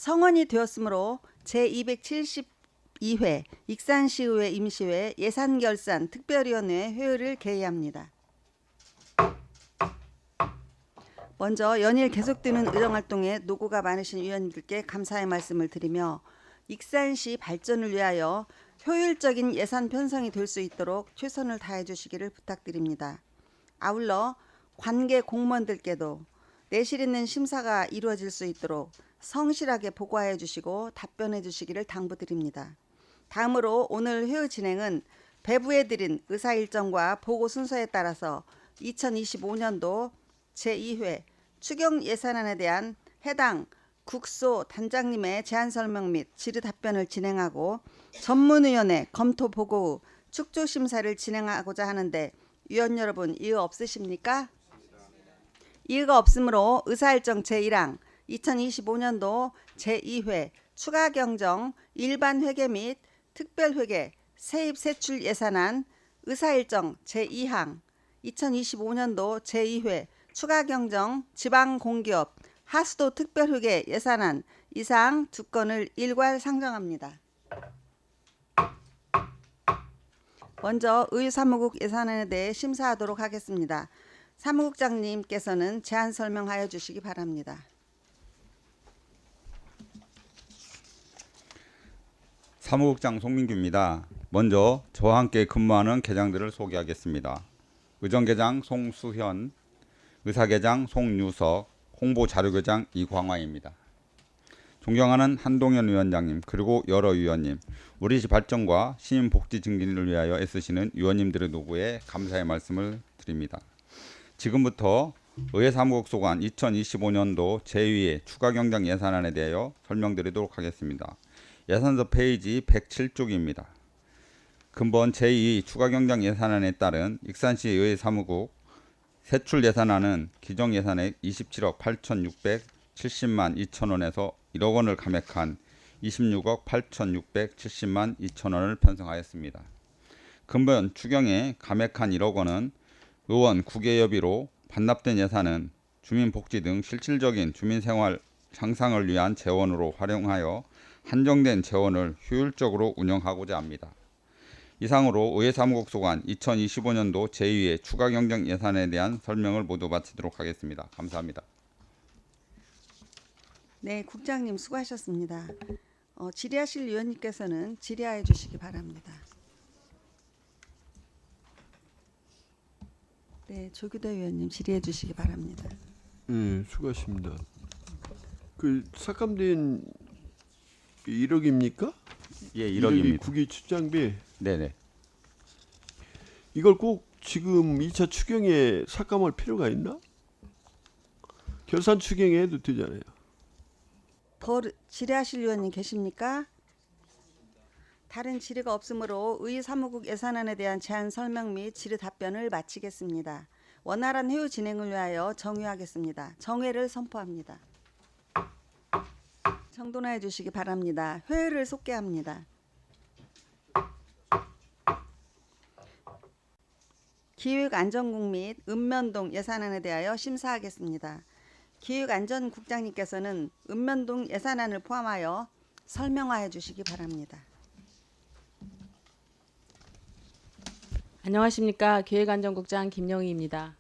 성원이 되었으므로 제272회 익산시의회 임시회 예산결산 특별위원회 회의를 개의합니다. 먼저 연일 계속되는 의정활동에 노고가 많으신 위원님들께 감사의 말씀을 드리며 익산시 발전을 위하여 효율적인 예산 편성이 될 수 있도록 최선을 다해 주시기를 부탁드립니다. 아울러 관계 공무원들께도 내실 있는 심사가 이루어질 수 있도록 성실하게 보고해 주시고 답변해 주시기를 당부드립니다. 다음으로 오늘 회의 진행은 배부해 드린 의사 일정과 보고 순서에 따라서 2025년도 제2회 추경 예산안에 대한 해당 국소 단장님의 제안 설명 및 질의 답변을 진행하고 전문위원회 검토 보고 후 축조 심사를 진행하고자 하는데 위원 여러분 이의 없으십니까? 이의가 없으므로 의사일정 제1항 2025년도 제2회 추가경정 일반회계 및 특별회계 세입세출 예산안 의사일정 제2항 2025년도 제2회 추가경정 지방공기업 하수도 특별회계 예산안 이상 두 건을 일괄 상정합니다. 먼저 의사무국 예산안에 대해 심사하도록 하겠습니다. 사무국장님께서는 제안 설명하여 주시기 바랍니다. 사무국장 송민규입니다. 먼저 저와 함께 근무하는 계장들을 소개하겠습니다. 의정계장 송수현, 의사계장 송유석, 홍보자료계장 이광화입니다. 존경하는 한동현 위원장님 그리고 여러 위원님, 우리 시 발전과 시민복지 증진을 위하여 애쓰시는 위원님들의 노고에 감사의 말씀을 드립니다. 지금부터 의회사무국 소관 2025년도 제2회 추가경정 예산안에 대하여 설명드리도록 하겠습니다. 예산서 페이지 107쪽입니다. 근본 제2 추가경정 예산안에 따른 익산시 의회사무국 세출 예산안은 기정 예산액 27억 8,670만 2천원에서 1억 원을 감액한 26억 8,670만 2천원을 편성하였습니다. 근본 추경에 감액한 1억 원은 의원 국외여비로 반납된 예산은 주민복지 등 실질적인 주민생활 향상을 위한 재원으로 활용하여 한정된 재원을 효율적으로 운영하고자 합니다. 이상으로 의회사무국 소관 2025년도 제2회 추가경정 예산에 대한 설명을 모두 마치도록 하겠습니다. 감사합니다. 네, 국장님 수고하셨습니다. 질의하실 위원님께서는 질의하여 주시기 바랍니다. 네, 조규대 위원님 질의해 주시기 바랍니다. 네, 수고하십니다. 그 삭감된 1억입니까? 예, 1억입니다. 국외 출장비. 네네. 이걸 꼭 지금 2차 추경에 삭감할 필요가 있나? 결산 추경에 해도 되잖아요. 더 질의하실 위원님 계십니까? 다른 질의가 없으므로 의사무국 예산안에 대한 제안 설명 및 질의 답변을 마치겠습니다. 원활한 회의 진행을 위하여 정회하겠습니다. 정회를 선포합니다. 정돈해 주시기 바랍니다. 회의를 속개합니다. 기획안전국 및 읍면동 예산안에 대하여 심사하겠습니다. 기획안전국장님께서는 읍면동 예산안을 포함하여 설명하여 주시기 바랍니다. 안녕하십니까. 기획안전국장 김영희입니다.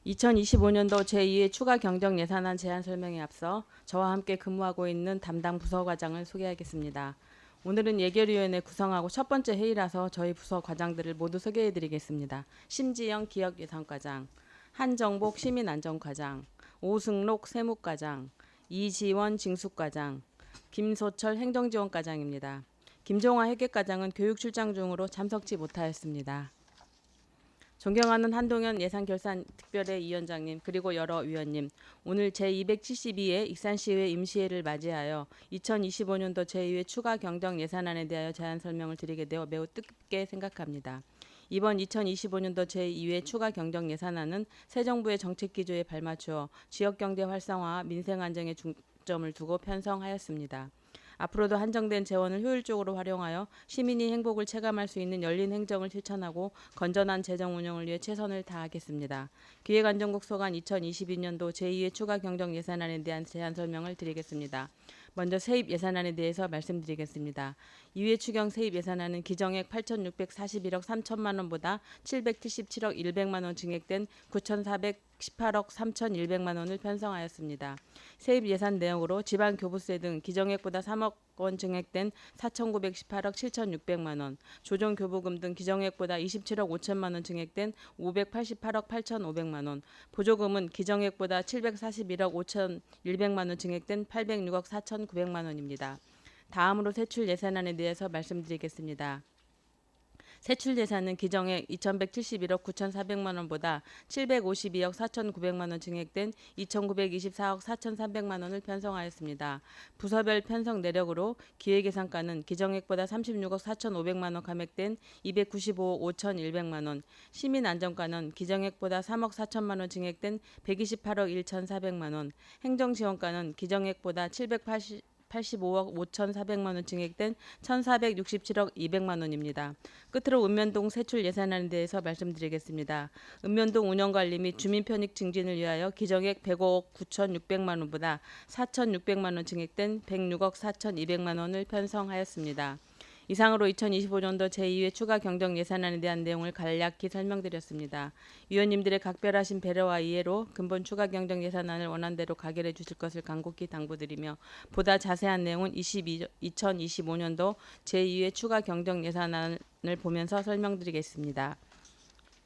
2025년도 제2회 추가경정 예산안 제안 설명에 앞서 저와 함께 근무하고 있는 담당 부서과장을 소개하겠습니다. 오늘은 예결위원회 구성하고 첫 번째 회의라서 저희 부서 과장들을 모두 소개해드리겠습니다. 심지영 기억예산과장, 한정복 시민안전과장, 오승록 세무과장, 이지원 징수과장, 김소철 행정지원과장입니다. 김종화 회계과장은 교육출장 중으로 참석지 못하였습니다. 존경하는 한동현 예산결산특별회 위원장님 그리고 여러 위원님, 오늘 제272회 익산시의회 임시회를 맞이하여 2025년도 제2회 추가경정 예산안에 대하여 제안 설명을 드리게 되어 매우 뜻깊게 생각합니다. 이번 2025년도 제2회 추가경정 예산안은 새 정부의 정책 기조에 발맞추어 지역경제 활성화와 민생 안정에 중점을 두고 편성하였습니다. 앞으로도 한정된 재원을 효율적으로 활용하여 시민이 행복을 체감할 수 있는 열린 행정을 실천하고 건전한 재정 운영을 위해 최선을 다하겠습니다. 기획안전국 소관 2022년도 제2회 추가 경정 예산안에 대한 제안 설명을 드리겠습니다. 먼저 세입 예산안에 대해서 말씀드리겠습니다. 2회 추경 세입 예산안은 기정액 8,641억 3천만 원보다 777억 100만 원 증액된 9,418억 3,100만 원을 편성하였습니다. 세입 예산 내역으로 지방교부세 등 기정액보다 3억 원 증액된 4,918억 7,600만 원, 조정교부금 등 기정액보다 27억 5천만 원 증액된 588억 8,500만 원, 보조금은 기정액보다 741억 5,100만 원 증액된 806억 4,900만 원입니다. 다음으로 세출 예산안에 대해서 말씀드리겠습니다. 세출 예산은 기정액 2,171억 9,400만 원보다 752억 4,900만 원 증액된 2,924억 4,300만 원을 편성하였습니다. 부서별 편성 내역으로 기획예산과는 기정액보다 36억 4,500만 원 감액된 295억 5,100만 원, 시민안전과는 기정액보다 3억 4천만 원 증액된 128억 1,400만 원, 행정지원과는 기정액보다 785억 5,400만 원 증액된 1,467억 200만 원입니다. 끝으로 읍면동 세출 예산안에 대해서 말씀드리겠습니다. 읍면동 운영관리 및 주민편익 증진을 위하여 기정액 105억 9,600만 원보다 4,600만 원 증액된 106억 4,200만 원을 편성하였습니다. 이상으로 2025년도 제2회 추가 경정 예산안에 대한 내용을 간략히 설명드렸습니다. 위원님들의 각별하신 배려와 이해로 근본 추가 경정 예산안을 원안대로 가결해 주실 것을 간곡히 당부드리며 보다 자세한 내용은 2025년도 제2회 추가 경정 예산안을 보면서 설명드리겠습니다.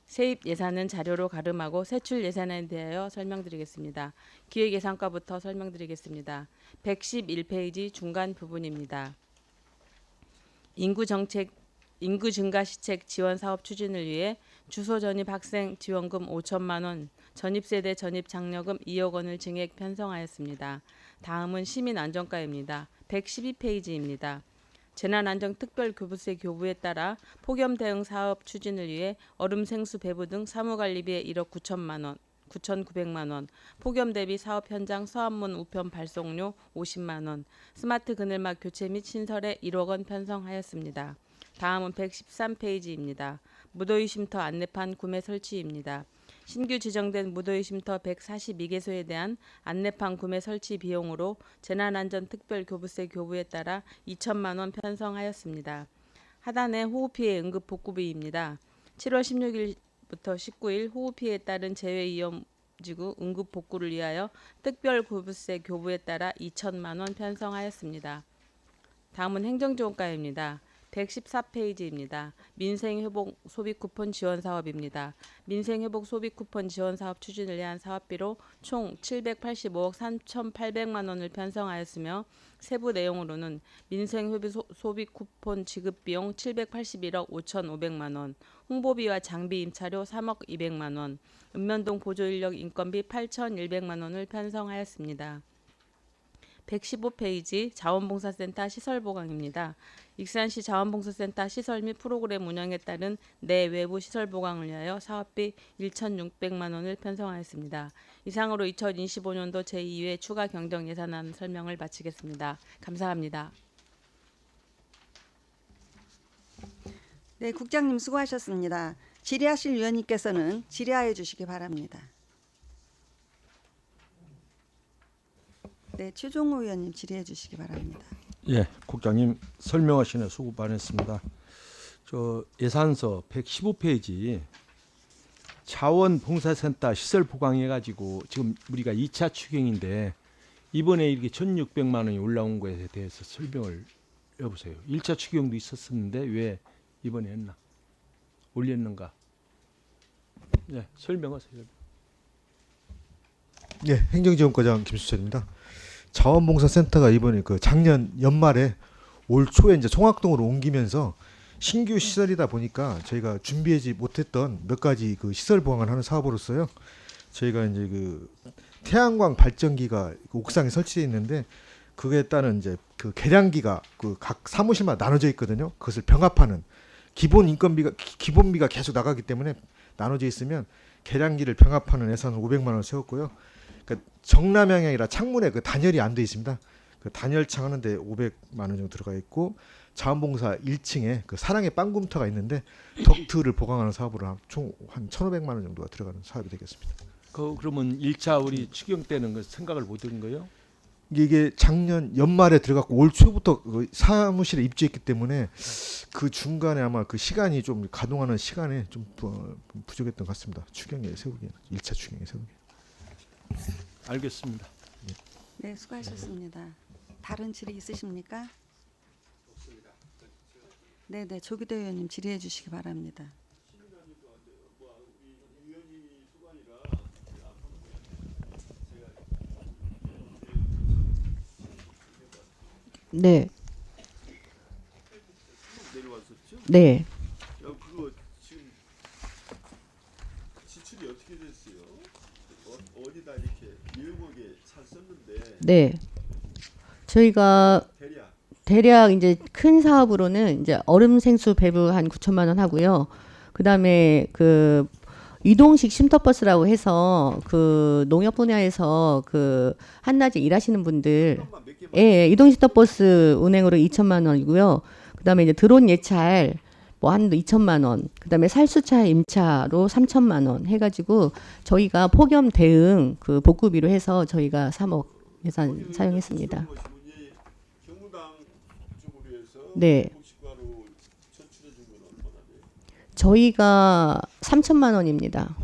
세입 예산은 자료로 가름하고 세출 예산안에 대하여 설명드리겠습니다. 기획예산과부터 설명드리겠습니다. 111페이지 중간 부분입니다. 인구 증가 시책 지원 사업 추진을 위해 주소 전입 학생 지원금 5천만 원, 전입세대 전입 장려금 2억 원을 증액 편성하였습니다. 다음은 시민안전과입니다. 112페이지입니다. 재난안전특별교부세 교부에 따라 폭염 대응 사업 추진을 위해 얼음 생수 배부 등 사무관리비에 1억 9천만 원, 9,900만 원, 폭염 대비 사업 현장 서한문 우편 발송료 50만 원, 스마트 그늘막 교체 및 신설에 1억 원 편성하였습니다. 다음은 113페이지입니다. 무더위 쉼터 안내판 구매 설치입니다. 신규 지정된 무더위 쉼터 142개소에 대한 안내판 구매 설치 비용으로 재난안전특별교부세 교부에 따라 2천만 원 편성하였습니다. 하단에 호우피해 응급복구비입니다. 7월 16일부터 19일 호우피해에 따른 재해위험지구 응급복구를 위하여 특별교부세 교부에 따라 2천만 원 편성하였습니다. 다음은 행정지원과입니다. 114페이지입니다. 민생회복 소비쿠폰 지원사업입니다. 민생회복 소비쿠폰 지원사업 추진을 위한 사업비로 총 785억 3,800만 원을 편성하였으며 세부 내용으로는 민생회복 소비쿠폰 지급비용 781억 5,500만 원, 홍보비와 장비 임차료 3억 200만 원, 읍면동 보조인력 인건비 8,100만 원을 편성하였습니다. 115페이지 자원봉사센터 시설보강입니다. 익산시 자원봉사센터 시설 및 프로그램 운영에 따른 내외부 시설보강을 위하여 사업비 1,600만 원을 편성하였습니다. 이상으로 2025년도 제2회 추가 경정 예산안 설명을 마치겠습니다. 감사합니다. 네, 국장님 수고하셨습니다. 질의하실 위원님께서는 질의하여 주시기 바랍니다. 네, 최종호 의원님 질의해 주시기 바랍니다. 예, 국장님 설명하시네 수고 많았습니다. 저 예산서 115페이지 자원봉사센터 시설 보강해 가지고 지금 우리가 2차 추경인데 이번에 이렇게 1,600만 원이 올라온 거에 대해서 설명을 해보세요. 1차 추경도 있었었는데 왜 이번에 했나? 올렸는가? 예, 설명하세요. 예, 행정지원과장 김수철입니다. 자원봉사센터가 이번에 그 작년 연말에 올 초에 이제 송악동으로 옮기면서 신규 시설이다 보니까 저희가 준비하지 못했던 몇 가지 그 시설 보강을 하는 사업으로서요. 저희가 이제 그 태양광 발전기가 그 옥상에 설치되어 있는데 그에 따른 이제 그 계량기가 그 각 사무실마다 나눠져 있거든요. 그것을 병합하는 기본비가 계속 나가기 때문에 나눠져 있으면 계량기를 병합하는 예산을 500만 원을 세웠고요. 그러니까 정남향이 아니라 창문에 그 단열이 안 돼 있습니다. 그 단열창 하는데 500만 원 정도 들어가 있고 자원봉사 1층에 그 사랑의 빵굼터가 있는데 덕트를 보강하는 사업으로 총 한 1,500만 원 정도가 들어가는 사업이 되겠습니다. 그러면 1차 우리 추경 때는 그 생각을 못 한 거예요? 이게 작년 연말에 들어갔고 올 초부터 그 사무실에 입주했기 때문에 그 중간에 아마 그 시간이 좀 가동하는 시간에 좀 부족했던 것 같습니다. 추경에 세우기에는 1차 추경에 세우기. 알겠습니다. 네, 수고하셨습니다. 다른 질의 있으십니까? 네, 네, 조기대 의원님 질의해 주시기 바랍니다. 네. 내려왔었죠? 네. 야, 그거 지금 지출이 어떻게 됐어요? 어디다 이렇게 일목에 잘 썼는데 네. 저희가 대략 이제 큰 사업으로는 이제 얼음 생수 배부 한 9천만 원 하고요. 그다음에 그 이동식 쉼터버스라고 해서 그 농협 분야에서 그 한낮에 일하시는 분들 예, 이동식 쉼터버스 운행으로 2천만 원이고요. 그다음에 이제 드론 예찰 뭐 한 2천만 원. 그다음에 살수차 임차로 3천만 원 해 가지고 저희가 폭염 대응 그 복구비로 해서 저희가 3억 예산 사용했습니다. 경무당 쪽으로 해서 네. 공식과로 제출해 준 건 얼마나 돼요? 저희가 3천만 원입니다.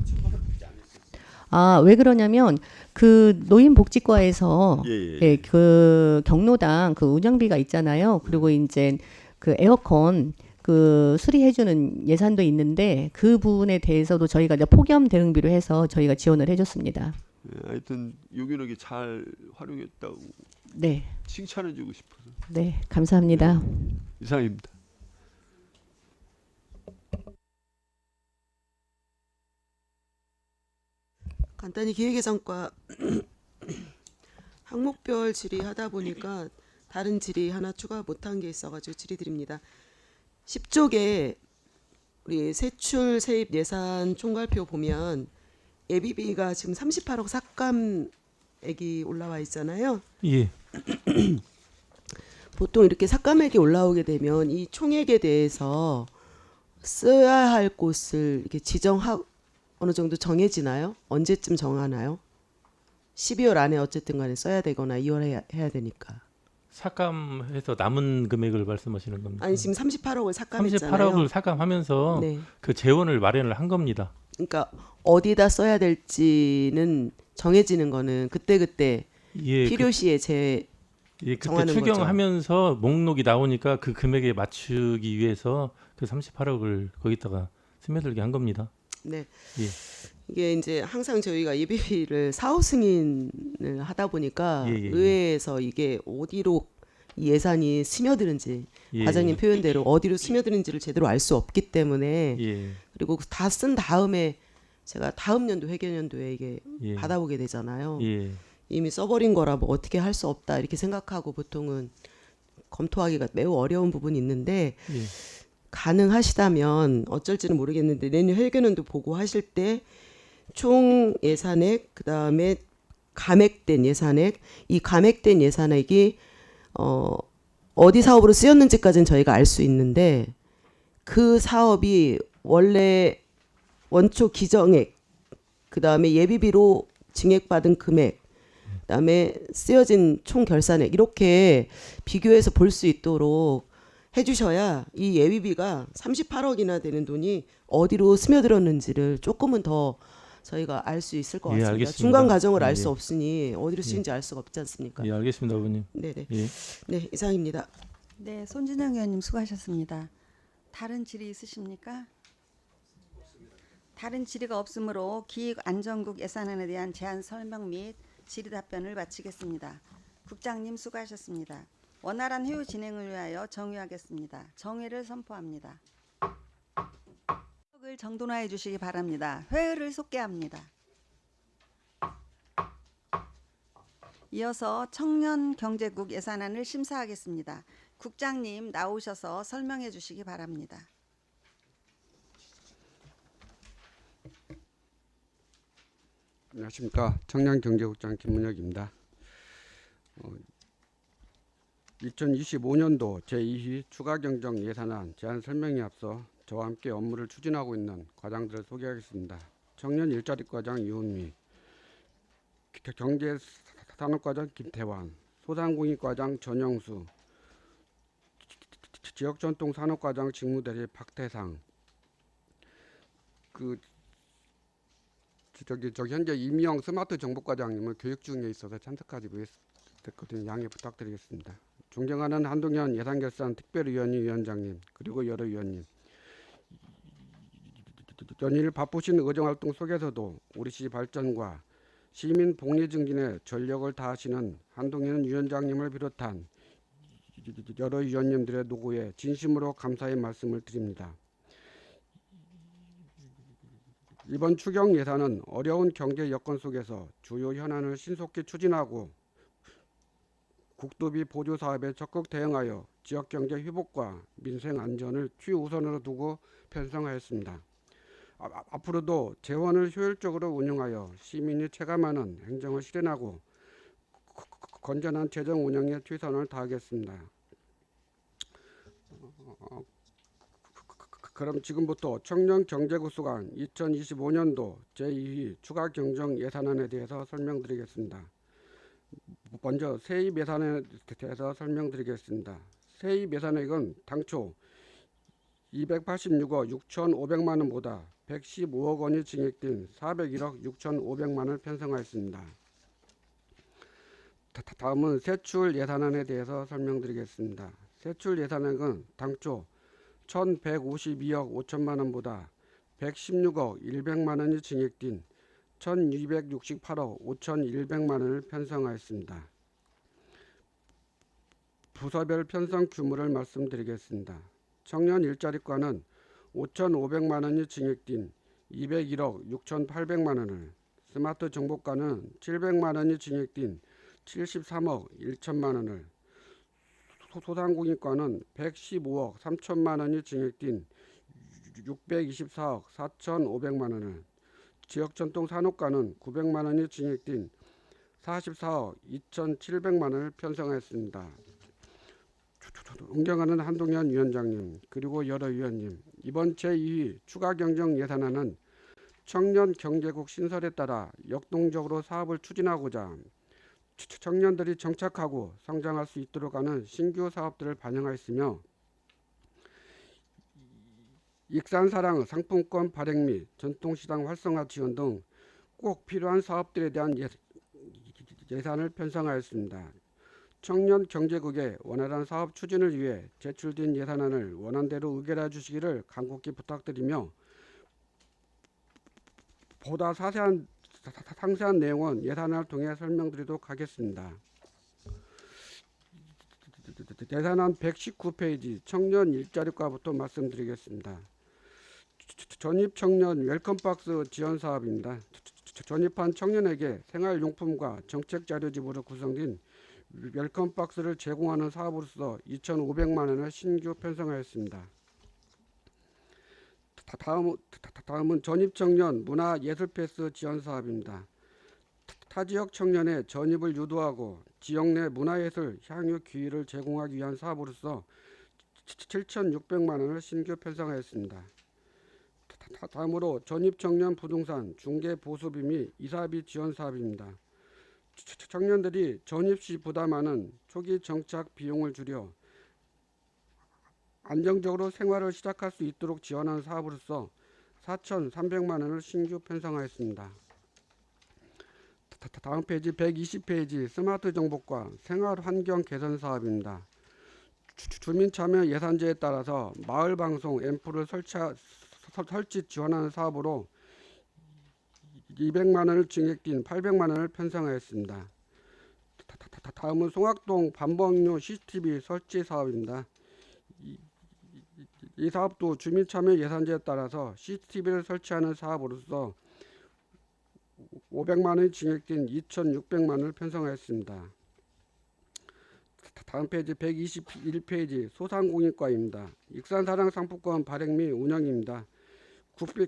아, 왜 그러냐면 그 노인복지과에서 예, 그 경로당 그 운영비가 있잖아요. 그리고 이제 그 에어컨 그 수리해주는 예산도 있는데 그 부분에 대해서도 저희가 이제 폭염 대응비로 해서 저희가 지원을 해줬습니다. 네, 하여튼 요긴하게 잘 활용했다고 네, 칭찬해주고 싶어서 네, 감사합니다. 이상입니다. 간단히 기획예산과 항목별 질의하다 보니까 다른 질의 하나 추가 못한 게 있어가지고 질의드립니다. 10쪽에 우리 세출 세입 예산 총괄표 보면 예비비가 지금 38억 삭감액이 올라와 있잖아요. 예. 보통 이렇게 삭감액이 올라오게 되면 이 총액에 대해서 써야 할 곳을 이렇게 어느 정도 정해지나요? 언제쯤 정하나요? 12월 안에 어쨌든 간에 써야 되거나 2월 해야 되니까. 삭감해서 남은 금액을 말씀하시는 겁니다. 아니 지금 38억을 삭감했잖아요. 38억을 삭감하면서 네. 그 재원을 마련을 한 겁니다. 그러니까 어디다 써야 될지는 정해지는 거는 그때그때 예, 필요시에 그때 정하는 추경하면서 목록이 나오니까 그 금액에 맞추기 위해서 그 38억을 거기다가 스며들게 한 겁니다. 네. 예. 이게 이제 항상 저희가 예비비를 사후 승인을 하다 보니까 예. 의회에서 이게 어디로 이 예산이 스며드는지 예. 과장님 표현대로 어디로 스며드는지를 제대로 알 수 없기 때문에 예. 그리고 다 쓴 다음에 제가 다음 연도 회계연도에 이게 예. 받아보게 되잖아요. 예. 이미 써버린 거라 뭐 어떻게 할 수 없다 이렇게 생각하고 보통은 검토하기가 매우 어려운 부분이 있는데 예. 가능하시다면 어쩔지는 모르겠는데 내년 회계연도 보고 하실 때 총 예산액 그다음에 감액된 예산액 이 감액된 예산액이 어디 사업으로 쓰였는지까지는 저희가 알 수 있는데 그 사업이 원래 원초 기정액 그다음에 예비비로 증액받은 금액 그다음에 쓰여진 총 결산액 이렇게 비교해서 볼 수 있도록 해주셔야 이 예비비가 38억이나 되는 돈이 어디로 스며들었는지를 조금은 더 저희가 알 수 있을 것 예, 같습니다. 알겠습니다. 중간 과정을 알 예. 수 없으니 어디로 쓰인지 알 수가 없지 않습니까? 예, 알겠습니다, 아버님. 네네. 예. 네, 이상입니다. 네, 손진영 의원님 수고하셨습니다. 다른 질의 있으십니까? 다른 질의가 없으므로 기획안전국 예산안에 대한 제안 설명 및 질의 답변을 마치겠습니다. 국장님 수고하셨습니다. 원활한 회의 진행을 위하여 정의하겠습니다. 정의를 선포합니다. 을 정돈화해 주시기 바랍니다. 회의를 속개합니다. 이어서 청년경제국 예산안을 심사하겠습니다. 국장님 나오셔서 설명해 주시기 바랍니다. 안녕하십니까. 청년경제국장 김문혁입니다. 2025년도 제2희 추가경정 예산안 제안 설명에 앞서 저와 함께 업무를 추진하고 있는 과장들을 소개하겠습니다. 청년 일자리 과장 이훈미, 경제산업과장 김태환, 소상공인과장 전영수, 지역전통산업과장 직무대리 박태상. 현재 이미영 스마트정보과장님은 교육 중에 있어서 참석하지 못했거든요. 양해 부탁드리겠습니다. 존경하는 한동현 예산결산 특별위원회 위원장님, 그리고 여러 위원님, 연일 바쁘신 의정활동 속에서도 우리 시 발전과 시민 복리 증진에 전력을 다하시는 한동현 위원장님을 비롯한 여러 위원님들의 노고에 진심으로 감사의 말씀을 드립니다. 이번 추경 예산은 어려운 경제 여건 속에서 주요 현안을 신속히 추진하고 국도비 보조 사업에 적극 대응하여 지역 경제 회복과 민생 안전을 최우선으로 두고 편성하였습니다. 앞으로도 재원을 효율적으로 운용하여 시민이 체감하는 행정을 실현하고 건전한 재정 운영에 최선을 다하겠습니다. 그럼 지금부터 청년 경제구수관 2025년도 제2희 추가 경정 예산안에 대해서 설명드리겠습니다. 먼저 세입 예산에 대해서 설명드리겠습니다. 세입 예산액은 당초 286억 6,500만 원보다 115억 원이 증액된 401억 6,500만 원을 편성하였습니다. 다음은 세출 예산안에 대해서 설명드리겠습니다. 세출 예산액은 당초 1,152억 5천만 원보다 116억 100만 원이 증액된 1,268억 5,100만 원을 편성하였습니다. 부서별 편성 규모를 말씀드리겠습니다. 청년 일자리과는 5,500만 원이 증액된 201억 6,800만 원을, 스마트 정보과는 700만 원이 증액된 73억 1천만 원을, 소상공인과는 115억 3천만 원이 증액된 624억 4,500만 원을, 지역전통산업과는 900만 원이 증액된 44억 2,700만 원을 편성하였습니다. 존경하는 한동현 위원장님, 그리고 여러 위원님, 이번 제2위 추가경정 예산안은 청년 경제국 신설에 따라 역동적으로 사업을 추진하고자 청년들이 정착하고 성장할 수 있도록 하는 신규 사업들을 반영하였으며, 익산사랑 상품권 발행 및 전통시장 활성화 지원 등 꼭 필요한 사업들에 대한 예산을 편성하였습니다. 청년 경제국의 원활한 사업 추진을 위해 제출된 예산안을 원안대로 의결해 주시기를 간곡히 부탁드리며, 보다 상세한 내용은 예산안을 통해 설명드리도록 하겠습니다. 예산안 119페이지 청년 일자리과부터 말씀드리겠습니다. 전입 청년 웰컴박스 지원 사업입니다. 전입한 청년에게 생활용품과 정책자료 집으로 구성된 웰컴박스를 제공하는 사업으로서 2,500만 원을 신규 편성하였습니다. 다음은 전입청년 문화예술패스 지원 사업입니다. 타지역 청년의 전입을 유도하고 지역 내 문화예술 향유 기회를 제공하기 위한 사업으로서 7,600만 원을 신규 편성하였습니다. 다음으로 전입청년 부동산 중개보수비 및 이사비 지원 사업입니다. 청년들이 전입 시 부담하는 초기 정착 비용을 줄여 안정적으로 생활을 시작할 수 있도록 지원하는 사업으로서 4,300만 원을 신규 편성하였습니다. 다음 페이지 120페이지 스마트 정보과 생활 환경 개선 사업입니다. 주민 참여 예산제에 따라서 마을 방송 앰프를 설치 지원하는 사업으로 200만 원을 증액된 800만 원을 편성하였습니다. 다음은 송악동 반복료 CCTV 설치 사업입니다. 이 사업도 주민 참여 예산제에 따라서 CCTV를 설치하는 사업으로서 500만 원이 증액된 2,600만 원을 편성하였습니다. 다음 페이지 121페이지 소상공인과입니다. 익산사랑 상품권 발행 및 운영입니다.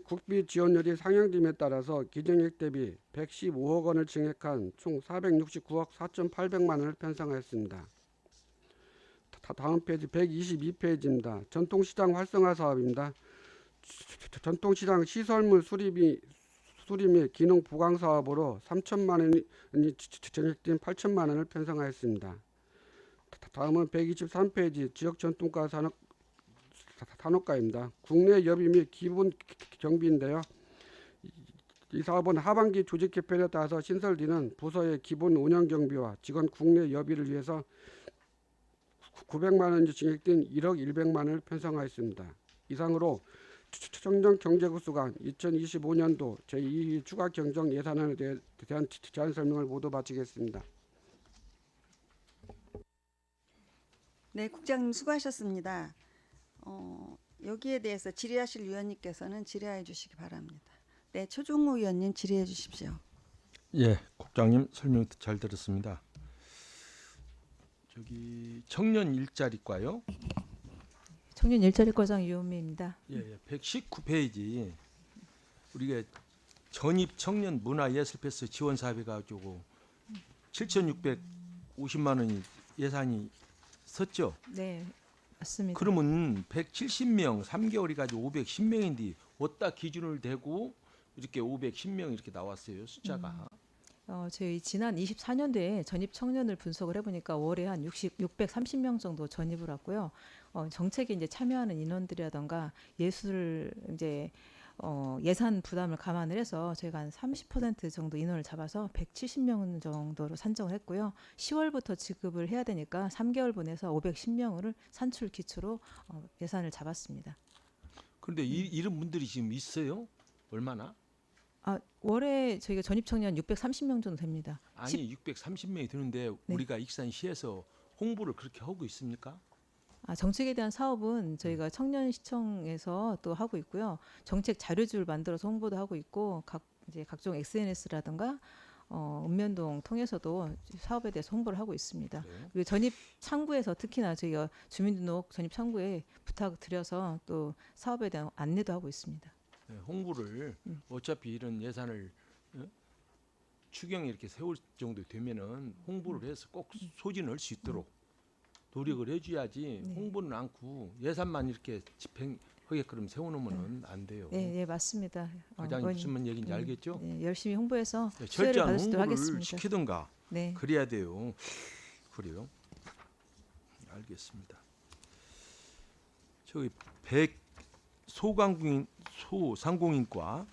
국비 지원율이 상향됨에 따라서 기정액 대비 115억 원을 증액한 총 469억 4,800만 원을 편성하였습니다. 다음 페이지 122페이지입니다. 전통시장 활성화 사업입니다. 전통시장 시설물 수리 및 기능 보강 사업으로 3천만 원이 정액된 8천만 원을 편성하였습니다. 다음은 123페이지 지역 전통가 산업가입니다. 국내 여비 및 기본 경비인데요. 이 사업은 하반기 조직 개편에 따라서 신설되는 부서의 기본 운영 경비와 직원 국내 여비를 위해서 900만 원이 증액된 1억 100만 원을 편성하였습니다. 이상으로 청정 경제구수관 2025년도 제2위 추가 경정 예산안에 대한 제안 설명을 모두 마치겠습니다. 네, 국장님 수고하셨습니다. 여기에 대해서 질의하실 위원님께서는 질의해 주시기 바랍니다. 네, 최종호 위원님 질의해 주십시오. 예, 국장님 설명 잘 들었습니다. 저기 청년 일자리과요. 청년 일자리과장 유은미입니다. 예, 119페이지 우리가 전입 청년 문화예술 패스 지원 사업해 가지고 7,650만 원이 예산이 섰죠. 네, 맞습니다. 그러면 170명 3개월이 가지고 510명인데 어디다 기준을 대고 이렇게 510명 이렇게 나왔어요 숫자가. 저희 지난 24년도에 전입 청년을 분석을 해보니까 월에 한 630명 정도 전입을 왔고요. 정책에 이제 참여하는 인원들이라던가 예술 이제 예산 부담을 감안을 해서 저희가 한 30% 정도 인원을 잡아서 170명 정도로 산정을 했고요. 10월부터 지급을 해야 되니까 3개월 보내서 510명을 산출 기초로 예산을 잡았습니다. 그런데 이런 분들이 지금 있어요? 얼마나? 월에 저희가 전입 청년 630명 정도 됩니다. 아니 630명이 되는데 네. 우리가 익산시에서 홍보를 그렇게 하고 있습니까? 정책에 대한 사업은 저희가 청년시청에서 또 하고 있고요. 정책 자료집을 만들어서 홍보도 하고 있고 각종 SNS라든가 읍면동 통해서도 사업에 대해서 홍보를 하고 있습니다. 그래요? 그리고 전입 창구에서 특히나 저희가 주민등록 전입 창구에 부탁드려서 또 사업에 대한 안내도 하고 있습니다. 네, 홍보를 어차피 이런 예산을 추경에 이렇게 세울 정도 되면은 홍보를 해서 꼭 소진할 수 있도록 노력을 해줘야지 네. 홍보는 않고 예산만 이렇게 집행하게끔 세워놓으면 안 돼요. 네, 맞습니다. 과장님 무슨 얘기인지 알겠죠? 네, 열심히 홍보해서 네, 수혜를 철저한 받을 수 있도록 홍보를 하겠습니다. 시키든가 네. 그래야 돼요. 그래요? 알겠습니다. 저기 소상공인과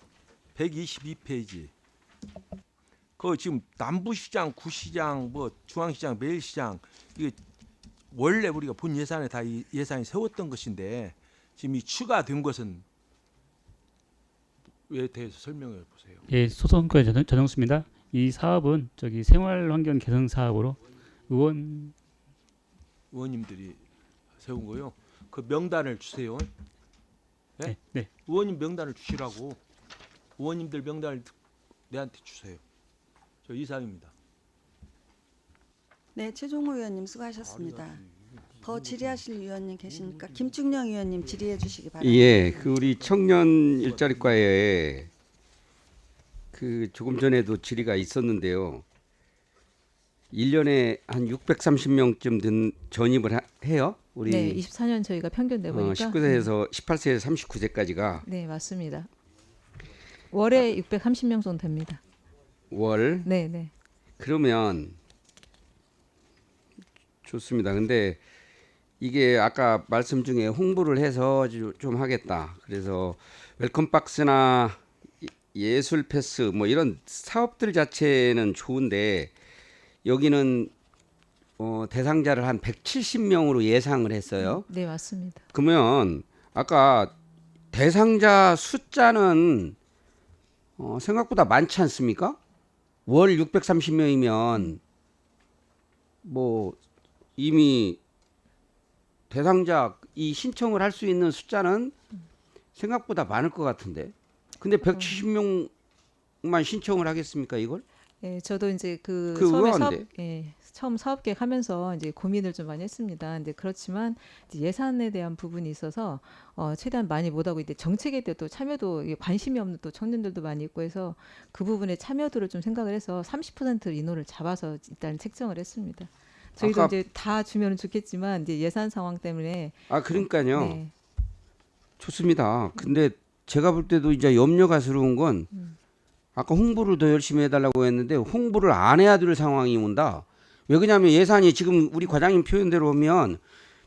122페이지. 그 지금 남부시장, 구시장, 뭐 중앙시장, 매일시장 이게 원래 우리가 본 예산에 다 이 예산이 세웠던 것인데 지금 이 추가된 것은 왜 대해서 설명해 보세요. 예, 소선거의 전영수입니다. 이 사업은 저기 생활환경 개선 사업으로 의원님들이 세운 거요. 그 명단을 주세요. 네? 네. 의원님 명단을 주시라고. 의원님들 명단을 내한테 주세요. 저 이상입니다. 네, 최종호 위원님 수고하셨습니다. 더 질의하실 위원님 계십니까? 김충영 위원님 질의해 주시기 바랍니다. 예, 그 우리 청년 일자리과에 그 조금 전에도 질의가 있었는데요. 1년에 한 630명쯤 전입을 해요. 우리 네, 24년 저희가 평균 내보니까 19세에서 18세에서 39세까지가 네, 맞습니다. 월에 630명 정도 됩니다. 월. 네, 네. 그러면 좋습니다. 근데 이게 아까 말씀 중에 홍보를 해서 좀 하겠다. 그래서 웰컴박스나 예술 패스 뭐 이런 사업들 자체는 좋은데 여기는 대상자를 한 170명으로 예상을 했어요. 네, 맞습니다. 그러면 아까 대상자 숫자는 생각보다 많지 않습니까? 월 630명이면 뭐 이미 대상자 이 신청을 할 수 있는 숫자는 생각보다 많을 것 같은데. 근데 170명만 신청을 하겠습니까, 이걸? 네, 저도 이제 그 처음에 처음 사업 계획하면서 이제 고민을 좀 많이 했습니다. 근데 그렇지만 이제 예산에 대한 부분이 있어서 최대한 많이 못하고 이제 정책에 대해 또 참여도 관심이 없는 또 청년들도 많이 있고 해서 그 부분에 참여도를 좀 생각을 해서 30% 인원을 잡아서 일단 책정을 했습니다. 저희도 아까- 이제 다 주면 좋겠지만 이제 예산 상황 때문에 그러니까요. 네. 좋습니다. 근데 제가 볼 때도 이제 염려가스러운 건 아까 홍보를 더 열심히 해달라고 했는데 홍보를 안 해야 될 상황이 온다. 왜 그러냐면 예산이 지금 우리 과장님 표현대로 보면